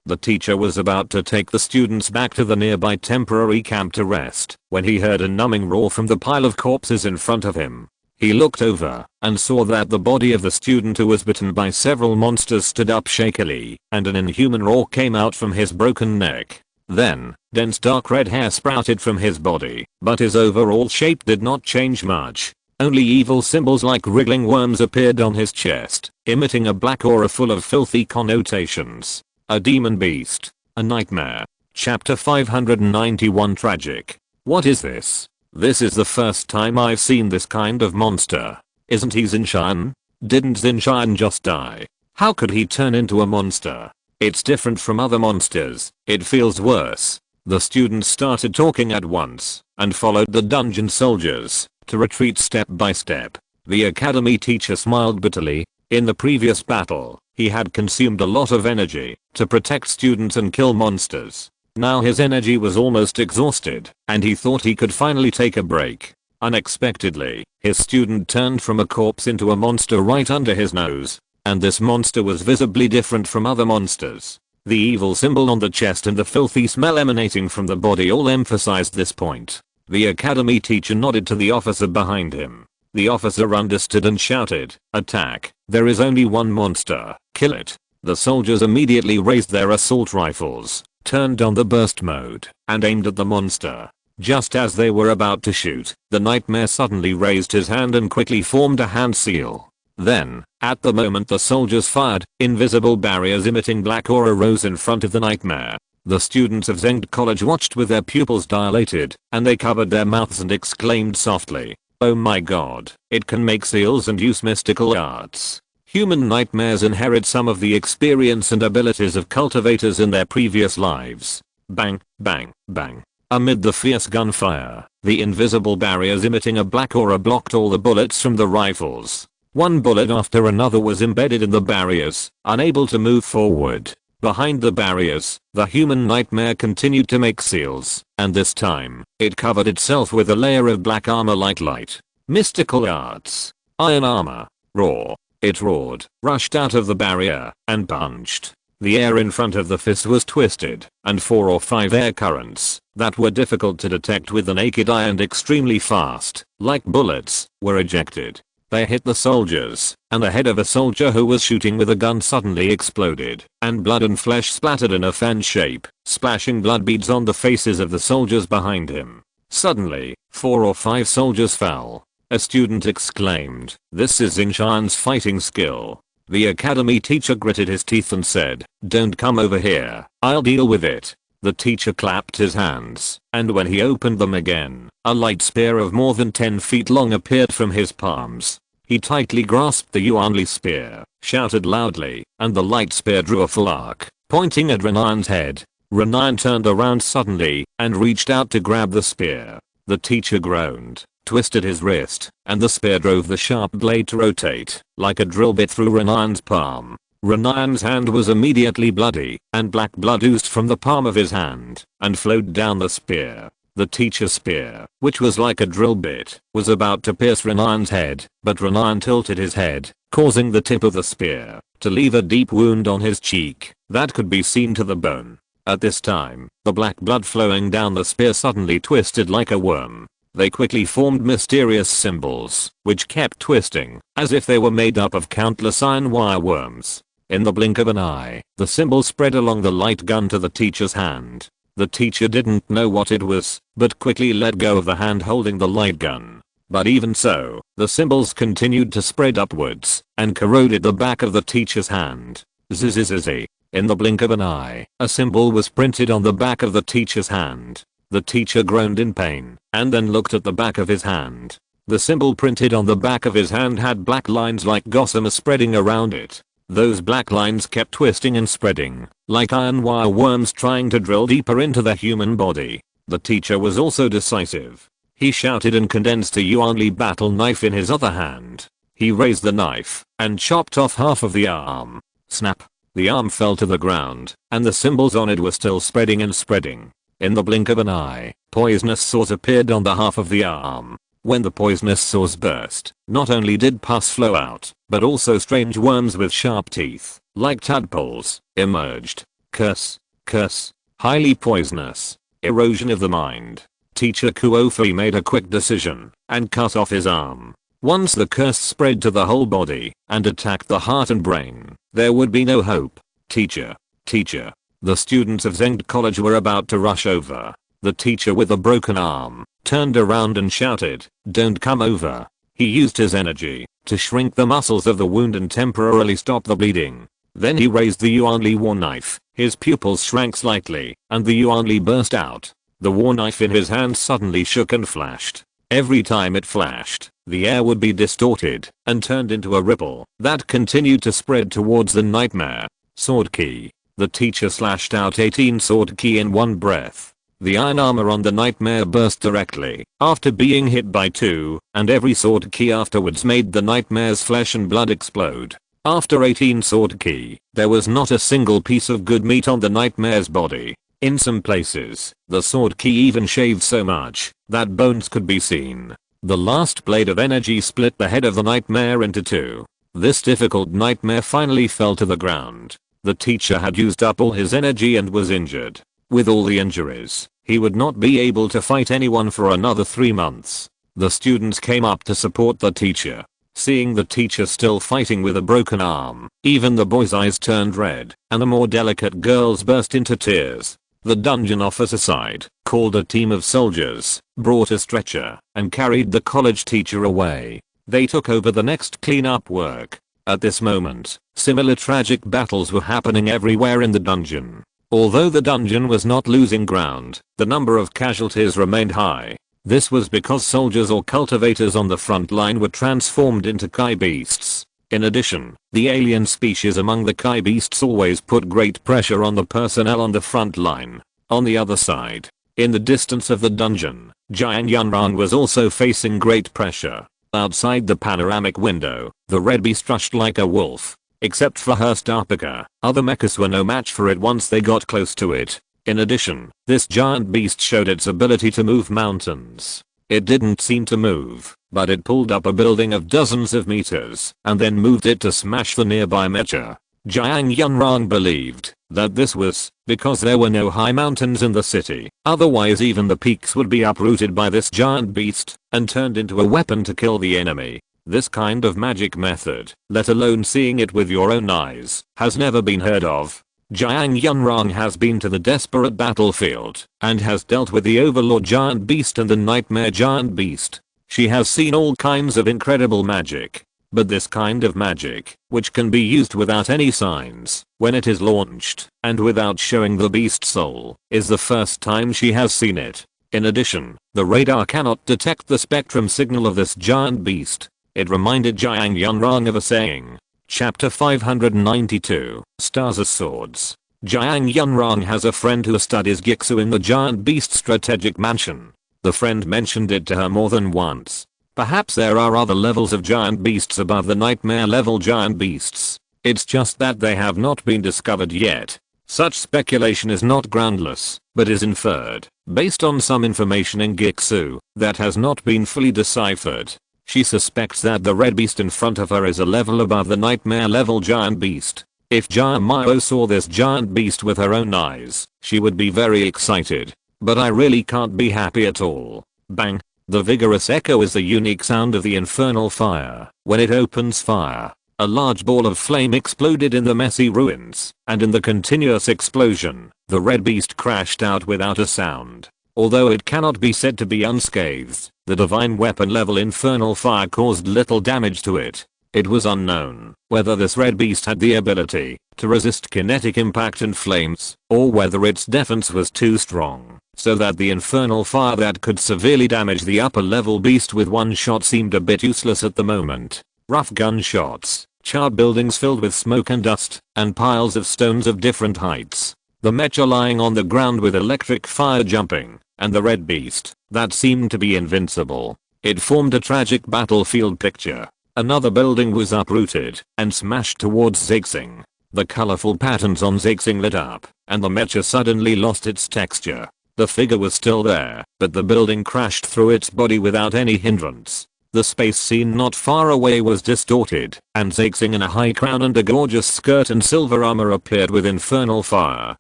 The teacher was about to take the students back to the nearby temporary camp to rest when he heard a numbing roar from the pile of corpses in front of him. He looked over and saw that the body of the student who was bitten by several monsters stood up shakily, and an inhuman roar came out from his broken neck. Then, dense dark red hair sprouted from his body, but his overall shape did not change much. Only evil symbols like wriggling worms appeared on his chest, emitting a black aura full of filthy connotations. A demon beast. A nightmare. Chapter 591 Tragic. What is this? This is the first time I've seen this kind of monster. Isn't he Xing? Didn't Xing just die? How could he turn into a monster? It's different from other monsters. It feels worse. The students started talking at once and followed the dungeon soldiers to retreat step by step. The academy teacher smiled bitterly. In the previous battle, he had consumed a lot of energy to protect students and kill monsters. Now his energy was almost exhausted, and he thought he could finally take a break. Unexpectedly, his student turned from a corpse into a monster right under his nose, and this monster was visibly different from other monsters. The evil symbol on the chest and the filthy smell emanating from the body all emphasized this point. The academy teacher nodded to the officer behind him. The officer understood and shouted, "Attack! There is only one monster. Kill it." The soldiers immediately raised their assault rifles, turned on the burst mode, and aimed at the monster. Just as they were about to shoot, the nightmare suddenly raised his hand and quickly formed a hand seal. Then, at the moment the soldiers fired, invisible barriers emitting black aura rose in front of the nightmare. The students of Xing College watched with their pupils dilated, and they covered their mouths and exclaimed softly, "Oh my god, it can make seals and use mystical arts." Human nightmares inherit some of the experience and abilities of cultivators in their previous lives. Bang, bang, bang. Amid the fierce gunfire, the invisible barriers emitting a black aura blocked all the bullets from the rifles. One bullet after another was embedded in the barriers, unable to move forward. Behind the barriers, the human nightmare continued to make seals, and this time, it covered itself with a layer of black armor like light. Mystical arts. Iron armor. Roar. It roared, rushed out of the barrier, and punched. The air in front of the fist was twisted, and 4 or 5 air currents, that were difficult to detect with the naked eye and extremely fast, like bullets, were ejected. They hit the soldiers, and the head of a soldier who was shooting with a gun suddenly exploded, and blood and flesh splattered in a fan shape, splashing blood beads on the faces of the soldiers behind him. Suddenly, 4 or 5 soldiers fell. A student exclaimed, "This is Xing's fighting skill." The academy teacher gritted his teeth and said, "Don't come over here, I'll deal with it." The teacher clapped his hands, and when he opened them again, a light spear of more than 10 feet long appeared from his palms. He tightly grasped the Yuanli spear, shouted loudly, and the light spear drew a full arc, pointing at Renan's head. Renan turned around suddenly, and reached out to grab the spear. The teacher groaned, twisted his wrist, and the spear drove the sharp blade to rotate, like a drill bit through Renan's palm. Renan's hand was immediately bloody, and black blood oozed from the palm of his hand, and flowed down the spear. The teacher's spear, which was like a drill bit, was about to pierce Renan's head, but Renan tilted his head, causing the tip of the spear to leave a deep wound on his cheek that could be seen to the bone. At this time, the black blood flowing down the spear suddenly twisted like a worm. They quickly formed mysterious symbols, which kept twisting, as if they were made up of countless iron wire worms. In the blink of an eye, the symbol spread along the light gun to the teacher's hand. The teacher didn't know what it was, but quickly let go of the hand holding the light gun. But even so, the symbols continued to spread upwards, and corroded the back of the teacher's hand. Zzzz. In the blink of an eye, a symbol was printed on the back of the teacher's hand. The teacher groaned in pain, and then looked at the back of his hand. The symbol printed on the back of his hand had black lines like gossamer spreading around it. Those black lines kept twisting and spreading, like iron wire worms trying to drill deeper into the human body. The teacher was also decisive. He shouted and condensed a yuan li battle knife in his other hand. He raised the knife and chopped off half of the arm. Snap! The arm fell to the ground, and the symbols on it were still spreading and spreading. In the blink of an eye, poisonous sores appeared on the half of the arm. When the poisonous sores burst, not only did pus flow out, but also strange worms with sharp teeth, like tadpoles, emerged. Curse. Curse. Highly poisonous. Erosion of the mind. Teacher Kuofei made a quick decision and cut off his arm. Once the curse spread to the whole body and attacked the heart and brain, there would be no hope. Teacher. Teacher. The students of Zengd College were about to rush over. The teacher with the broken arm turned around and shouted, "Don't come over." He used his energy to shrink the muscles of the wound and temporarily stop the bleeding. Then he raised the yuan li war knife. His pupils shrank slightly and the yuan li burst out. The war knife in his hand suddenly shook and flashed. Every time it flashed, the air would be distorted and turned into a ripple that continued to spread towards the nightmare. Sword key. The teacher slashed out 18 sword key in one breath. The iron armor on the nightmare burst directly after being hit by 2, and every sword key afterwards made the nightmare's flesh and blood explode. After 18 sword key, there was not a single piece of good meat on the nightmare's body. In some places, the sword key even shaved so much that bones could be seen. The last blade of energy split the head of the nightmare into 2. This difficult nightmare finally fell to the ground. The teacher had used up all his energy and was injured. With all the injuries, he would not be able to fight anyone for another 3 months. The students came up to support the teacher. Seeing the teacher still fighting with a broken arm, even the boys' eyes turned red, and the more delicate girls burst into tears. The dungeon officer sighed, called a team of soldiers, brought a stretcher, and carried the college teacher away. They took over the next cleanup work. At this moment, similar tragic battles were happening everywhere in the dungeon. Although the dungeon was not losing ground, the number of casualties remained high. This was because soldiers or cultivators on the front line were transformed into Kai beasts. In addition, the alien species among the Kai beasts always put great pressure on the personnel on the front line. On the other side, in the distance of the dungeon, Jiuying Yunran was also facing great pressure. Outside the panoramic window, the red beast rushed like a wolf. Except for her starpica, other mechs were no match for it once they got close to it. In addition, this giant beast showed its ability to move mountains. It didn't seem to move, but it pulled up a building of dozens of meters and then moved it to smash the nearby mecha. Jiuying Yunran believed that this was because there were no high mountains in the city. Otherwise even the peaks would be uprooted by this giant beast and turned into a weapon to kill the enemy. This kind of magic method, let alone seeing it with your own eyes, has never been heard of. Jiuying Yunran has been to the desperate battlefield and has dealt with the overlord giant beast and the nightmare giant beast. She has seen all kinds of incredible magic. But this kind of magic, which can be used without any signs, when it is launched, and without showing the beast's soul, is the first time she has seen it. In addition, the radar cannot detect the spectrum signal of this giant beast. It reminded Jiuying Yunran of a saying. Chapter 592, Stars as Swords. Jiuying Yunran has a friend who studies Gixu in the giant beast strategic mansion. The friend mentioned it to her more than once. Perhaps there are other levels of giant beasts above the nightmare level giant beasts. It's just that they have not been discovered yet. Such speculation is not groundless, but is inferred, based on some information in Gixu, that has not been fully deciphered. She suspects that the red beast in front of her is a level above the nightmare level giant beast. If Jiuying saw this giant beast with her own eyes, she would be very excited. But I really can't be happy at all. Bang. The vigorous echo is the unique sound of the infernal fire. When it opens fire, a large ball of flame exploded in the messy ruins, and in the continuous explosion, the red beast crashed out without a sound. Although it cannot be said to be unscathed, the divine weapon level infernal fire caused little damage to it. It was unknown whether this red beast had the ability to resist kinetic impact and flames, or whether its defense was too strong, so that the infernal fire that could severely damage the upper level beast with one shot seemed a bit useless at the moment. Rough gunshots, charred buildings filled with smoke and dust, and piles of stones of different heights. The mechs lying on the ground with electric fire jumping, and the red beast that seemed to be invincible. It formed a tragic battlefield picture. Another building was uprooted and smashed towards Xing. The colorful patterns on Xing lit up, and the mecha suddenly lost its texture. The figure was still there, but the building crashed through its body without any hindrance. The space scene not far away was distorted, and Xing in a high crown and a gorgeous skirt and silver armor appeared with infernal fire.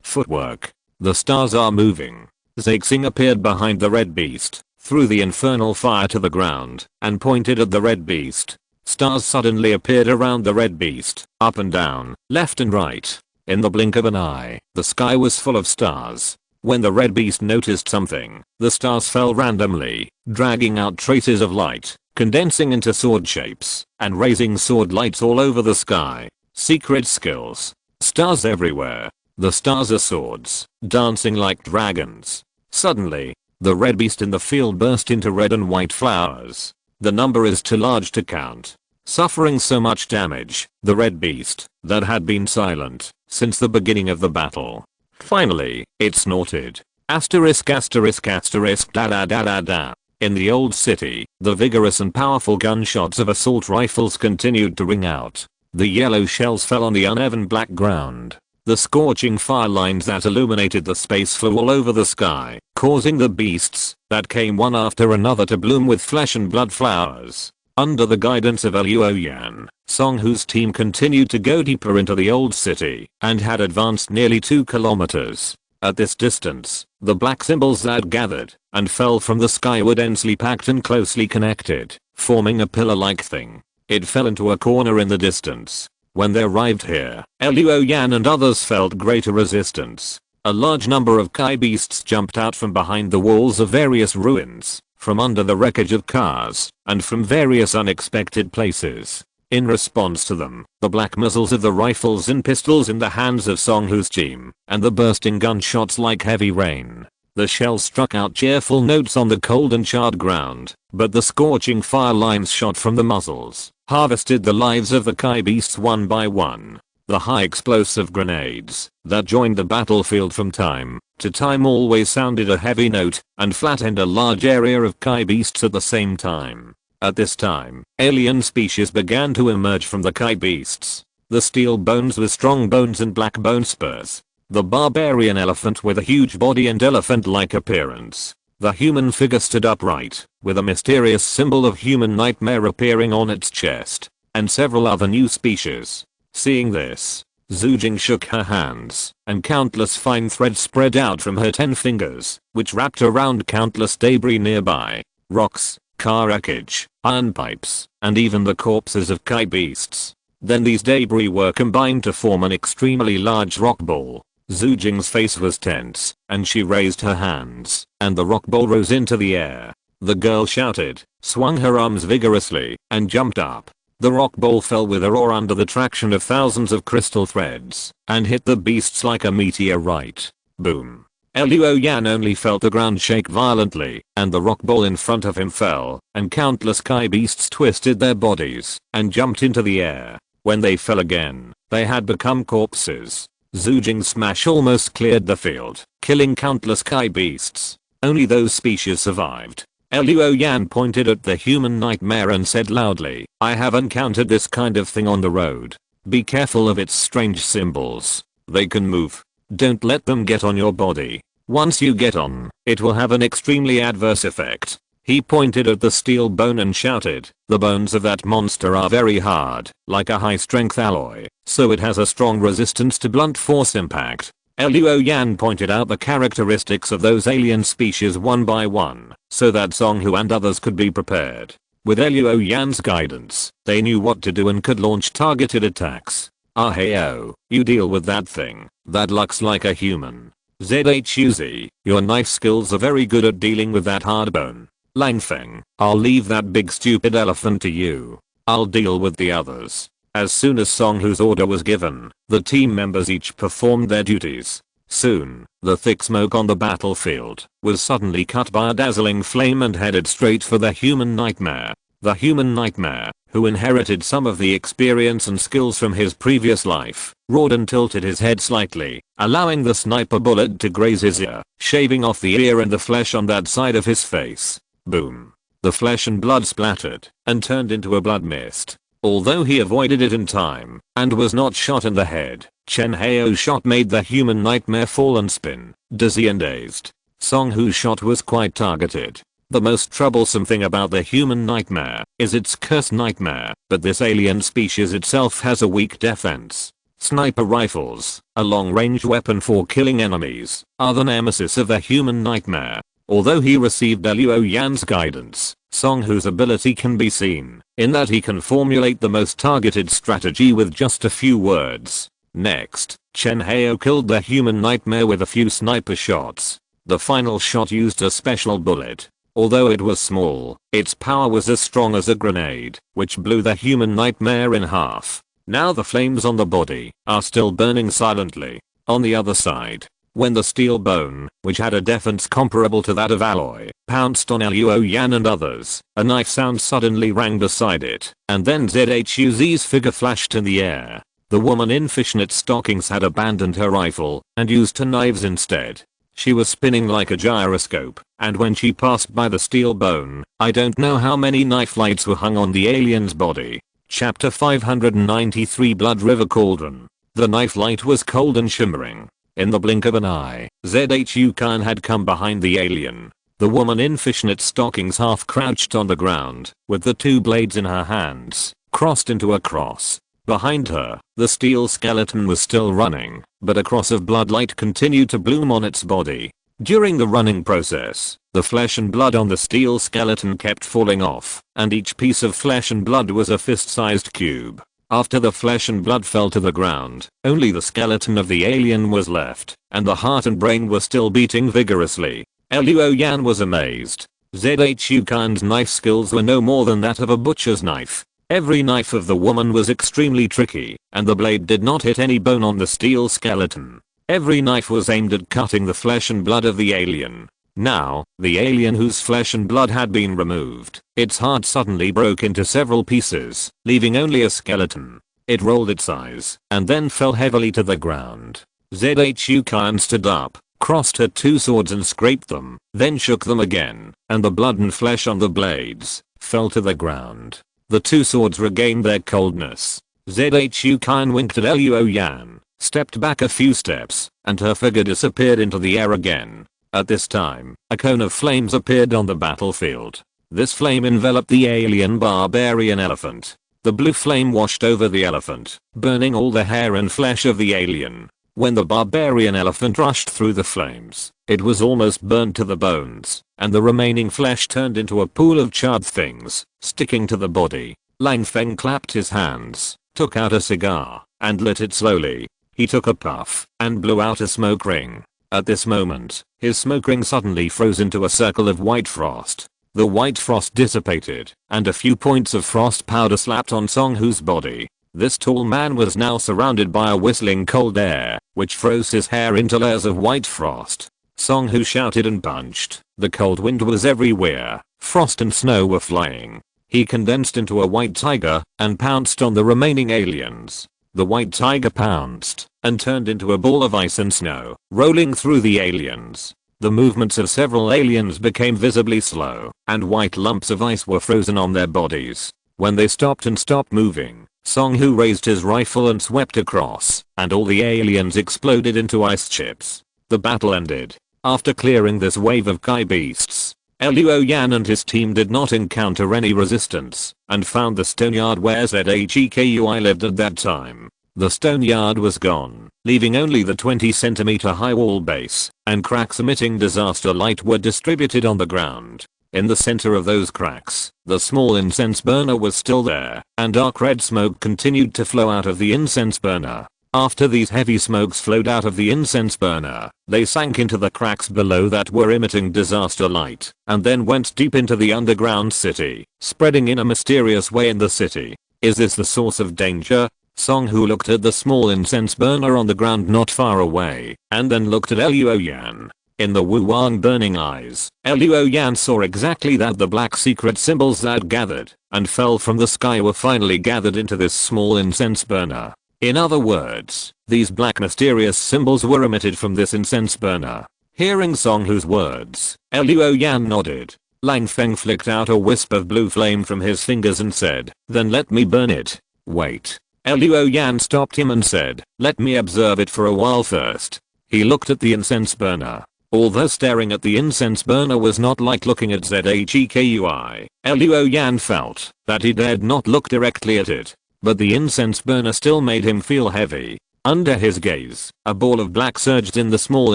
Footwork. The stars are moving. Xing appeared behind the red beast, threw the infernal fire to the ground, and pointed at the red beast. Stars suddenly appeared around the red beast, up and down, left and right. In the blink of an eye, the sky was full of stars. When the red beast noticed something, the stars fell randomly, dragging out traces of light, condensing into sword shapes, and raising sword lights all over the sky. Secret skills. Stars everywhere. The stars are swords, dancing like dragons. Suddenly, the red beast in the field burst into red and white flowers. The number is too large to count. Suffering so much damage, the red beast, that had been silent since the beginning of the battle. Finally, it snorted. Asterisk asterisk asterisk da da da da da. In the old city, the vigorous and powerful gunshots of assault rifles continued to ring out. The yellow shells fell on the uneven black ground. The scorching fire lines that illuminated the space flew all over the sky, causing the beasts that came one after another to bloom with flesh and blood flowers. Under the guidance of Jiuying, Song Hu's team continued to go deeper into the old city and had advanced nearly 2 kilometers. At this distance, the black symbols that gathered and fell from the sky were densely packed and closely connected, forming a pillar-like thing. It fell into a corner in the distance. When they arrived here, Jiuying and others felt greater resistance. A large number of Kai beasts jumped out from behind the walls of various ruins, from under the wreckage of cars, and from various unexpected places. In response to them, the black muzzles of the rifles and pistols in the hands of Song Hu's team, and the bursting gunshots like heavy rain. The shells struck out cheerful notes on the cold and charred ground, but the scorching fire lines shot from the muzzles harvested the lives of the Kai beasts one by one. The high explosive grenades that joined the battlefield from time to time always sounded a heavy note and flattened a large area of Kai beasts at the same time. At this time, alien species began to emerge from the Kai beasts. The steel bones with strong bones and black bone spurs. The barbarian elephant with a huge body and elephant-like appearance. The human figure stood upright, with a mysterious symbol of human nightmare appearing on its chest, and several other new species. Seeing this, Jiuying shook her hands, and countless fine threads spread out from her 10 fingers, which wrapped around countless debris nearby. Rocks, car wreckage, iron pipes, and even the corpses of Kai beasts. Then these debris were combined to form an extremely large rock ball. Jiuying's face was tense, and she raised her hands, and the rock ball rose into the air. The girl shouted, swung her arms vigorously, and jumped up. The rock ball fell with a roar under the traction of thousands of crystal threads, and hit the beasts like a meteorite. Boom. Jiuying only felt the ground shake violently, and the rock ball in front of him fell, and countless Kai beasts twisted their bodies, and jumped into the air. When they fell again, they had become corpses. Jiuying's smash almost cleared the field, killing countless Kai beasts. Only those species survived. Jiuying pointed at the human nightmare and said loudly, I have encountered this kind of thing on the road. Be careful of its strange symbols. They can move. Don't let them get on your body. Once you get on, it will have an extremely adverse effect. He pointed at the steel bone and shouted, the bones of that monster are very hard, like a high-strength alloy, so it has a strong resistance to blunt force impact. Jiuying pointed out the characteristics of those alien species one by one, so that Song Hu and others could be prepared. With Jiuying's guidance, they knew what to do and could launch targeted attacks. Ah hey oh, you deal with that thing, that looks like a human. ZHUZ, your knife skills are very good at dealing with that hard bone. Langfeng, I'll leave that big stupid elephant to you. I'll deal with the others. As soon as Song Hu's order was given, the team members each performed their duties. Soon, the thick smoke on the battlefield was suddenly cut by a dazzling flame and headed straight for the human nightmare. The human nightmare, who inherited some of the experience and skills from his previous life, roared and tilted his head slightly, allowing the sniper bullet to graze his ear, shaving off the ear and the flesh on that side of his face. Boom. The flesh and blood splattered and turned into a blood mist. Although he avoided it in time and was not shot in the head, Chen Hao's shot made the human nightmare fall and spin, dizzy and dazed. Song Hu's shot was quite targeted. The most troublesome thing about the human nightmare is its cursed nightmare, but this alien species itself has a weak defense. Sniper rifles, a long-range weapon for killing enemies, are the nemesis of the human nightmare. Although he received Luo Yan's guidance, Song Hu's ability can be seen in that he can formulate the most targeted strategy with just a few words. Next, Chen Hao killed the human nightmare with a few sniper shots. The final shot used a special bullet. Although it was small, its power was as strong as a grenade, which blew the human nightmare in half. Now the flames on the body are still burning silently. On the other side, when the steel bone, which had a defense comparable to that of alloy, pounced on Luo Yan and others, a knife sound suddenly rang beside it, and then ZHUZ's figure flashed in the air. The woman in fishnet stockings had abandoned her rifle and used her knives instead. She was spinning like a gyroscope, and when she passed by the steel bone, I don't know how many knife lights were hung on the alien's body. Chapter 593 Blood River Cauldron. The knife light was cold and shimmering. In the blink of an eye, ZHU Khan had come behind the alien. The woman in fishnet stockings half crouched on the ground, with the two blades in her hands, crossed into a cross. Behind her, the steel skeleton was still running, but a cross of blood light continued to bloom on its body. During the running process, the flesh and blood on the steel skeleton kept falling off, and each piece of flesh and blood was a fist-sized cube. After the flesh and blood fell to the ground, only the skeleton of the alien was left, and the heart and brain were still beating vigorously. Luo Yan was amazed. ZHU Khan's knife skills were no more than that of a butcher's knife. Every knife of the woman was extremely tricky, and the blade did not hit any bone on the steel skeleton. Every knife was aimed at cutting the flesh and blood of the alien. Now, the alien whose flesh and blood had been removed, its heart suddenly broke into several pieces, leaving only a skeleton. It rolled its eyes, and then fell heavily to the ground. ZHU Khan stood up, crossed her two swords and scraped them, then shook them again, and the blood and flesh on the blades fell to the ground. The two swords regained their coldness. ZHU Khan winked at Luo Yan, stepped back a few steps, and her figure disappeared into the air again. At this time, a cone of flames appeared on the battlefield. This flame enveloped the alien barbarian elephant. The blue flame washed over the elephant, burning all the hair and flesh of the alien. When the barbarian elephant rushed through the flames, it was almost burned to the bones, and the remaining flesh turned into a pool of charred things, sticking to the body. Xing Feng clapped his hands, took out a cigar, and lit it slowly. He took a puff, and blew out a smoke ring. At this moment, his smoke ring suddenly froze into a circle of white frost. The white frost dissipated, and a few points of frost powder slapped on Song Hu's body. This tall man was now surrounded by a whistling cold air, which froze his hair into layers of white frost. Song Hu shouted and punched. The cold wind was everywhere. Frost and snow were flying. He condensed into a white tiger and pounced on the remaining aliens. The white tiger pounced and turned into a ball of ice and snow, rolling through the aliens. The movements of several aliens became visibly slow, and white lumps of ice were frozen on their bodies. When they stopped moving, Song Hu raised his rifle and swept across, and all the aliens exploded into ice chips. The battle ended. After clearing this wave of Kai beasts, Luo Yan and his team did not encounter any resistance, and found the stone yard where ZHEKUI lived at that time. The stone yard was gone, leaving only the 20cm high wall base, and cracks emitting disaster light were distributed on the ground. In the center of those cracks, the small incense burner was still there, and dark red smoke continued to flow out of the incense burner. After these heavy smokes flowed out of the incense burner, they sank into the cracks below that were emitting disaster light, and then went deep into the underground city, spreading in a mysterious way in the city. Is this the source of danger? Song-Hu looked at the small incense burner on the ground not far away, and then looked at Luo Yan. In the Wu-Wang burning eyes, Luo Yan saw exactly that the black secret symbols that gathered and fell from the sky were finally gathered into this small incense burner. In other words, these black mysterious symbols were emitted from this incense burner. Hearing Song-Hu's words, Luo Yan nodded. Lang Feng flicked out a wisp of blue flame from his fingers and said, "Then let me burn it." Wait. Luo Yan stopped him and said, "Let me observe it for a while first." He looked at the incense burner. Although staring at the incense burner was not like looking at Zhekui, Luo Yan felt that he dared not look directly at it. But the incense burner still made him feel heavy. Under his gaze, a ball of black surged in the small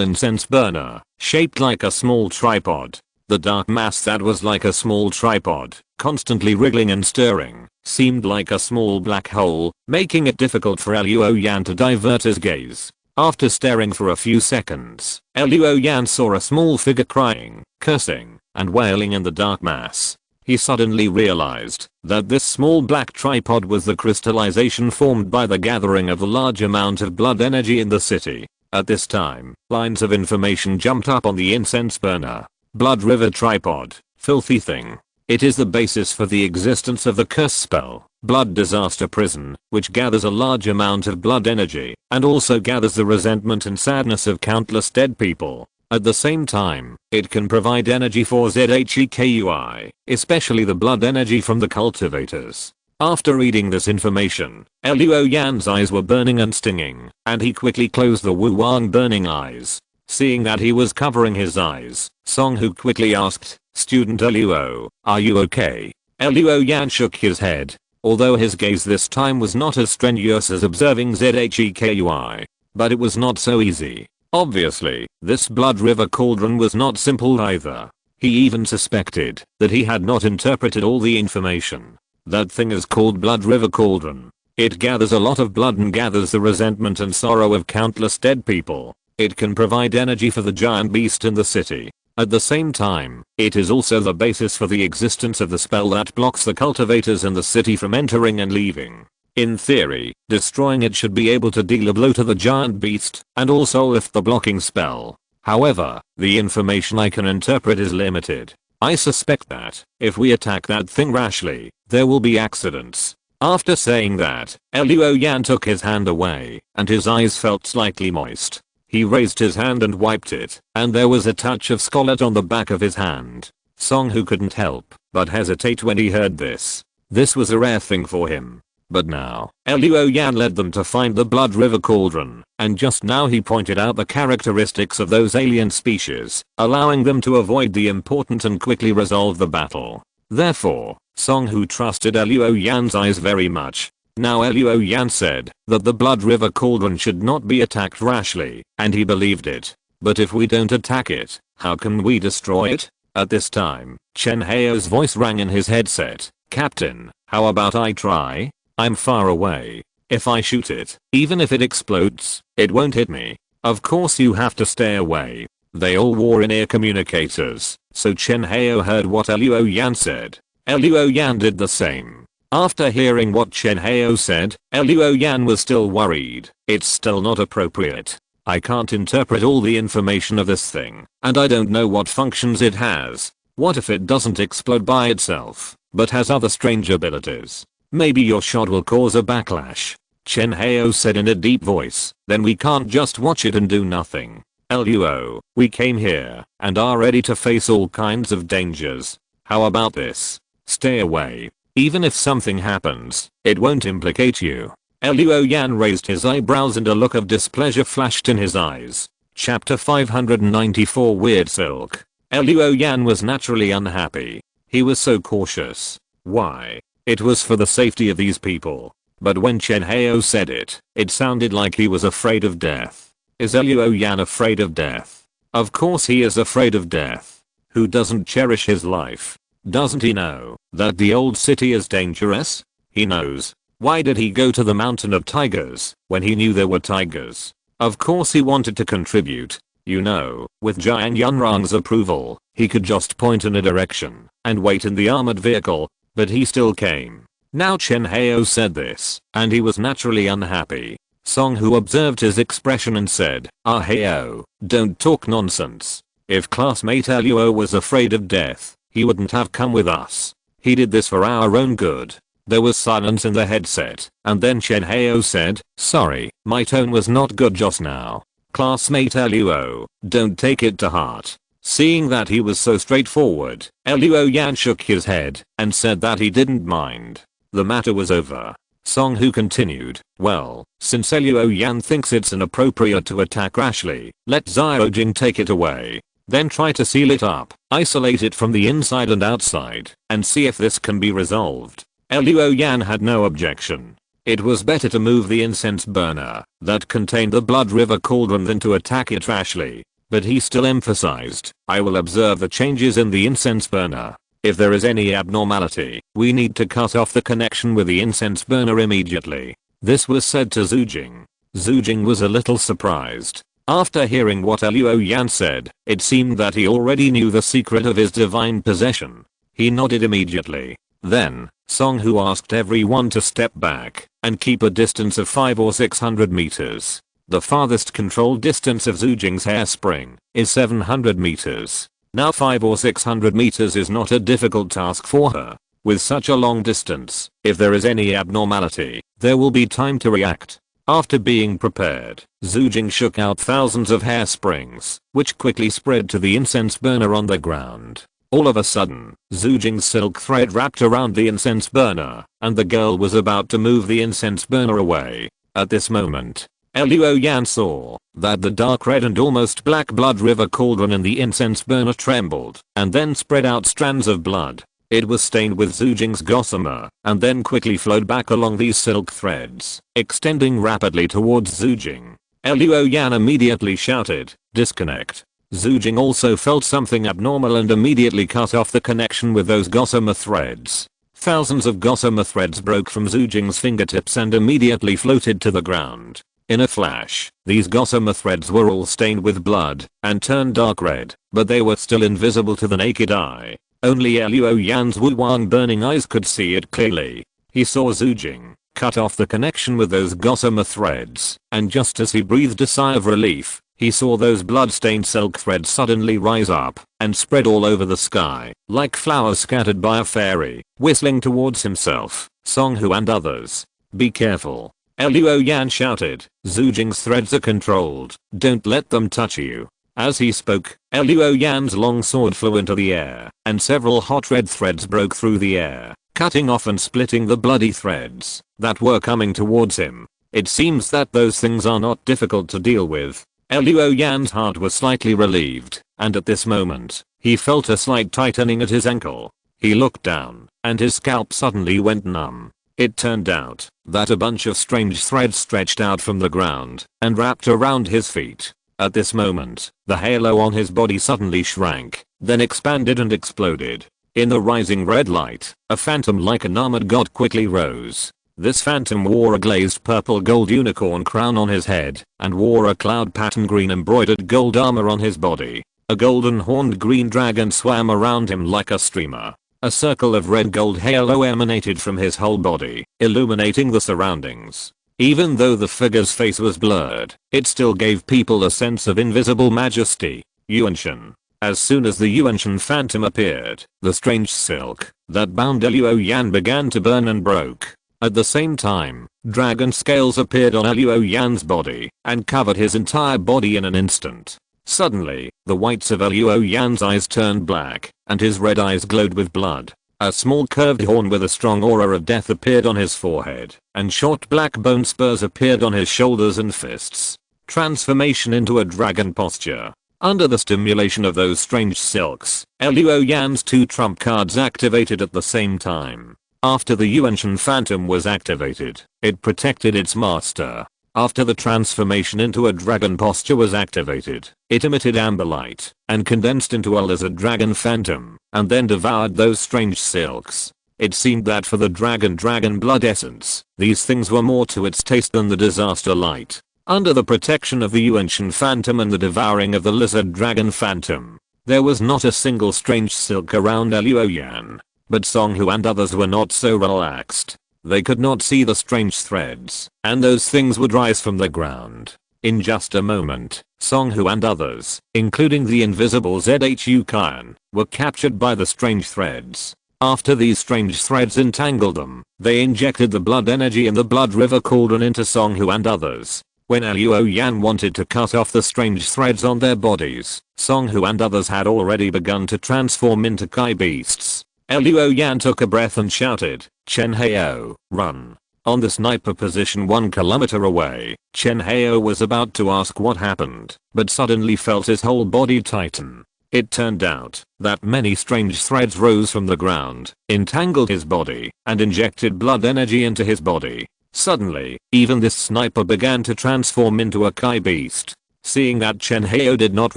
incense burner, shaped like a small tripod. The dark mass that was like a small tripod, constantly wriggling and stirring, seemed like a small black hole, making it difficult for Luo Yan to divert his gaze. After staring for a few seconds, Luo Yan saw a small figure crying, cursing, and wailing in the dark mass. He suddenly realized that this small black tripod was the crystallization formed by the gathering of a large amount of blood energy in the city. At this time, lines of information jumped up on the incense burner. Blood river tripod, filthy thing. It is the basis for the existence of the curse spell, blood disaster prison, which gathers a large amount of blood energy and also gathers the resentment and sadness of countless dead people. At the same time, it can provide energy for Zhekui, especially the blood energy from the cultivators. After reading this information, Luo Yan's eyes were burning and stinging, and he quickly closed the Wu-Wang burning eyes. Seeing that he was covering his eyes, Song-Hu quickly asked, "Student Luo, are you okay?" Luo Yan shook his head, although his gaze this time was not as strenuous as observing Zhekui. But it was not so easy. Obviously, this blood river cauldron was not simple either. He even suspected that he had not interpreted all the information. That thing is called blood river cauldron. It gathers a lot of blood and gathers the resentment and sorrow of countless dead people. It can provide energy for the giant beast in the city. At the same time, it is also the basis for the existence of the spell that blocks the cultivators in the city from entering and leaving. In theory, destroying it should be able to deal a blow to the giant beast and also lift the blocking spell. However, the information I can interpret is limited. I suspect that if we attack that thing rashly, there will be accidents. After saying that, Luo Yan took his hand away and his eyes felt slightly moist. He raised his hand and wiped it, and there was a touch of scarlet on the back of his hand. Song-Hu couldn't help but hesitate when he heard this. This was a rare thing for him. But now, Luo Yan led them to find the Blood River Cauldron, and just now he pointed out the characteristics of those alien species, allowing them to avoid the important and quickly resolve the battle. Therefore, Song-Hu trusted Luo Yan's eyes very much. Now Luo Yan said that the Blood River Cauldron should not be attacked rashly, and he believed it. But if we don't attack it, how can we destroy it? At this time, Chen Hao's voice rang in his headset. "Captain, how about I try? I'm far away. If I shoot it, even if it explodes, it won't hit me." "Of course you have to stay away." They all wore in-ear communicators, so Chen Hao heard what Luo Yan said. Luo Yan did the same. After hearing what Chen Hao said, Luo Yan was still worried. It's still not appropriate. I can't interpret all the information of this thing, and I don't know what functions it has. What if it doesn't explode by itself, but has other strange abilities? Maybe your shot will cause a backlash. Chen Hao said in a deep voice. Then we can't just watch it and do nothing. Luo, we came here and are ready to face all kinds of dangers. How about this? Stay away. Even if something happens, it won't implicate you. Luo Yan raised his eyebrows and a look of displeasure flashed in his eyes. Chapter 594 Weird Silk. Luo Yan was naturally unhappy. He was so cautious. Why? It was for the safety of these people. But when Chen Hao said it, it sounded like he was afraid of death. Is Luo Yan afraid of death? Of course he is afraid of death. Who doesn't cherish his life? Doesn't he know that the old city is dangerous? He knows. Why did he go to the mountain of tigers when he knew there were tigers? Of course he wanted to contribute. You know, with Jiuying Yunrang's approval, he could just point in a direction and wait in the armored vehicle, but he still came. Now Chen Hao said this, and he was naturally unhappy. Song Hu observed his expression and said, Hao, don't talk nonsense. If classmate Luo was afraid of death, he wouldn't have come with us. He did this for our own good. There was silence in the headset, and then Chen Hao said, sorry, my tone was not good just now. Classmate Luo, don't take it to heart. Seeing that he was so straightforward, Luo Yan shook his head and said that he didn't mind. The matter was over. Song Hu continued, well, since Luo Yan thinks it's inappropriate to attack rashly, let Jiuying take it away. Then try to seal it up, isolate it from the inside and outside, and see if this can be resolved. Luo Yan had no objection. It was better to move the incense burner that contained the blood river cauldron than to attack it rashly. But he still emphasized, I will observe the changes in the incense burner. If there is any abnormality, we need to cut off the connection with the incense burner immediately. This was said to Jiuying. Jiuying was a little surprised. After hearing what Luo Yan said, it seemed that he already knew the secret of his divine possession. He nodded immediately. Then, Song Hu asked everyone to step back and keep a distance of 500 or 600 meters. The farthest controlled distance of Jiuying's hairspring is 700 meters. Now 500 or 600 meters is not a difficult task for her. With such a long distance, if there is any abnormality, there will be time to react. After being prepared, Jiuying shook out thousands of hairsprings, which quickly spread to the incense burner on the ground. All of a sudden, Jiuying's silk thread wrapped around the incense burner, and the girl was about to move the incense burner away. At this moment, Luo Yan saw that the dark red and almost black blood river cauldron in the incense burner trembled and then spread out strands of blood. It was stained with Jiuying's gossamer and then quickly flowed back along these silk threads, extending rapidly towards Jiuying. Luo Yan immediately shouted, disconnect. Jiuying also felt something abnormal and immediately cut off the connection with those gossamer threads. Thousands of gossamer threads broke from Jiuying's fingertips and immediately floated to the ground. In a flash, these gossamer threads were all stained with blood and turned dark red, but they were still invisible to the naked eye. Only Luo Yan's Wuwang burning eyes could see it clearly. He saw Jiuying cut off the connection with those gossamer threads, and just as he breathed a sigh of relief, he saw those blood-stained silk threads suddenly rise up and spread all over the sky, like flowers scattered by a fairy, whistling towards himself, Song Hu and others. Be careful. Luo Yan shouted, Jiuying's threads are controlled, don't let them touch you. As he spoke, Luo Yan's long sword flew into the air, and several hot red threads broke through the air, cutting off and splitting the bloody threads that were coming towards him. It seems that those things are not difficult to deal with. Luo Yan's heart was slightly relieved, and at this moment, he felt a slight tightening at his ankle. He looked down, and his scalp suddenly went numb. It turned out that a bunch of strange threads stretched out from the ground and wrapped around his feet. At this moment, the halo on his body suddenly shrank, then expanded and exploded. In the rising red light, a phantom like an armored god quickly rose. This phantom wore a glazed purple gold unicorn crown on his head and wore a cloud pattern green embroidered gold armor on his body. A golden horned green dragon swam around him like a streamer. A circle of red gold halo emanated from his whole body, illuminating the surroundings. Even though the figure's face was blurred, it still gave people a sense of invisible majesty. Yuanshan. As soon as the Yuanshan phantom appeared, the strange silk that bound Luo Yan began to burn and broke. At the same time, dragon scales appeared on Luo Yan's body and covered his entire body in an instant. Suddenly, the whites of Luo Yan's eyes turned black, and his red eyes glowed with blood. A small curved horn with a strong aura of death appeared on his forehead, and short black bone spurs appeared on his shoulders and fists. Transformation into a dragon posture. Under the stimulation of those strange silks, Luo Yan's two trump cards activated at the same time. After the Yuanshan phantom was activated, it protected its master. After the transformation into a dragon posture was activated, it emitted amber light and condensed into a lizard dragon phantom, and then devoured those strange silks. It seemed that for the dragon blood essence, these things were more to its taste than the disaster light. Under the protection of the Yuanshan phantom and the devouring of the lizard dragon phantom, there was not a single strange silk around Luoyan. But Song Hu and others were not so relaxed. They could not see the strange threads, and those things would rise from the ground. In just a moment, Song Hu and others, including the invisible Zhu Qian, were captured by the strange threads. After these strange threads entangled them, they injected the blood energy in the blood river cauldron into Song Hu and others. When Luoyan wanted to cut off the strange threads on their bodies, Song Hu and others had already begun to transform into Kai beasts. Luoyan took a breath and shouted, "Chen Hao, run." On the sniper position 1 kilometer away, Chen Hao was about to ask what happened, but suddenly felt his whole body tighten. It turned out that many strange threads rose from the ground, entangled his body, and injected blood energy into his body. Suddenly, even this sniper began to transform into a Kai beast. Seeing that Chen Hao did not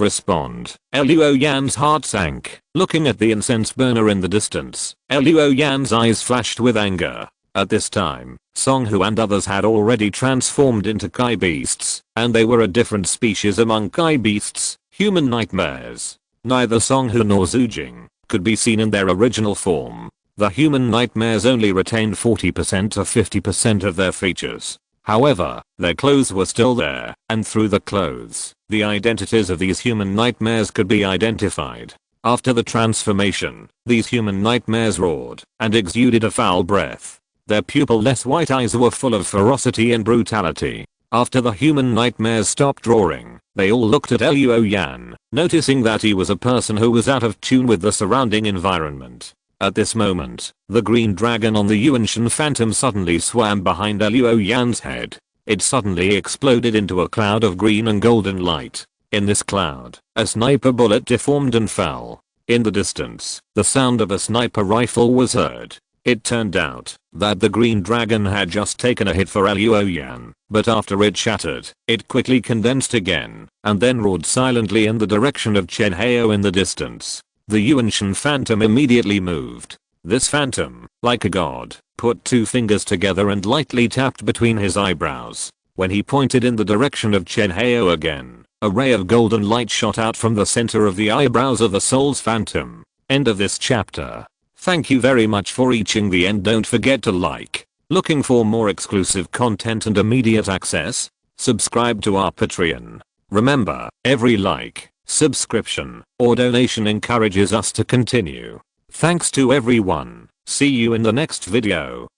respond, Luoyan's heart sank. Looking at the incense burner in the distance, Luoyan's eyes flashed with anger. At this time, Song Hu and others had already transformed into Kai beasts, and they were a different species among Kai beasts, human nightmares. Neither Song Hu nor Jiuying could be seen in their original form. The human nightmares only retained 40% to 50% of their features. However, their clothes were still there, and through the clothes, the identities of these human nightmares could be identified. After the transformation, these human nightmares roared and exuded a foul breath. Their pupil-less white eyes were full of ferocity and brutality. After the human nightmares stopped roaring, they all looked at Luoyan, noticing that he was a person who was out of tune with the surrounding environment. At this moment, the green dragon on the Yuanshan phantom suddenly swam behind Luoyan's head. It suddenly exploded into a cloud of green and golden light. In this cloud, a sniper bullet deformed and fell. In the distance, the sound of a sniper rifle was heard. It turned out that the green dragon had just taken a hit for Luoyan, but after it shattered, it quickly condensed again, and then roared silently in the direction of Chen Hao in the distance. The Yuanshan phantom immediately moved. This phantom, like a god, put 2 fingers together and lightly tapped between his eyebrows. When he pointed in the direction of Chen Hao again, a ray of golden light shot out from the center of the eyebrows of the soul's phantom. End of this chapter. Thank you very much for reaching the end. Don't forget to like. Looking for more exclusive content and immediate access? Subscribe to our Patreon. Remember, every like, subscription, or donation encourages us to continue. Thanks to everyone. See you in the next video.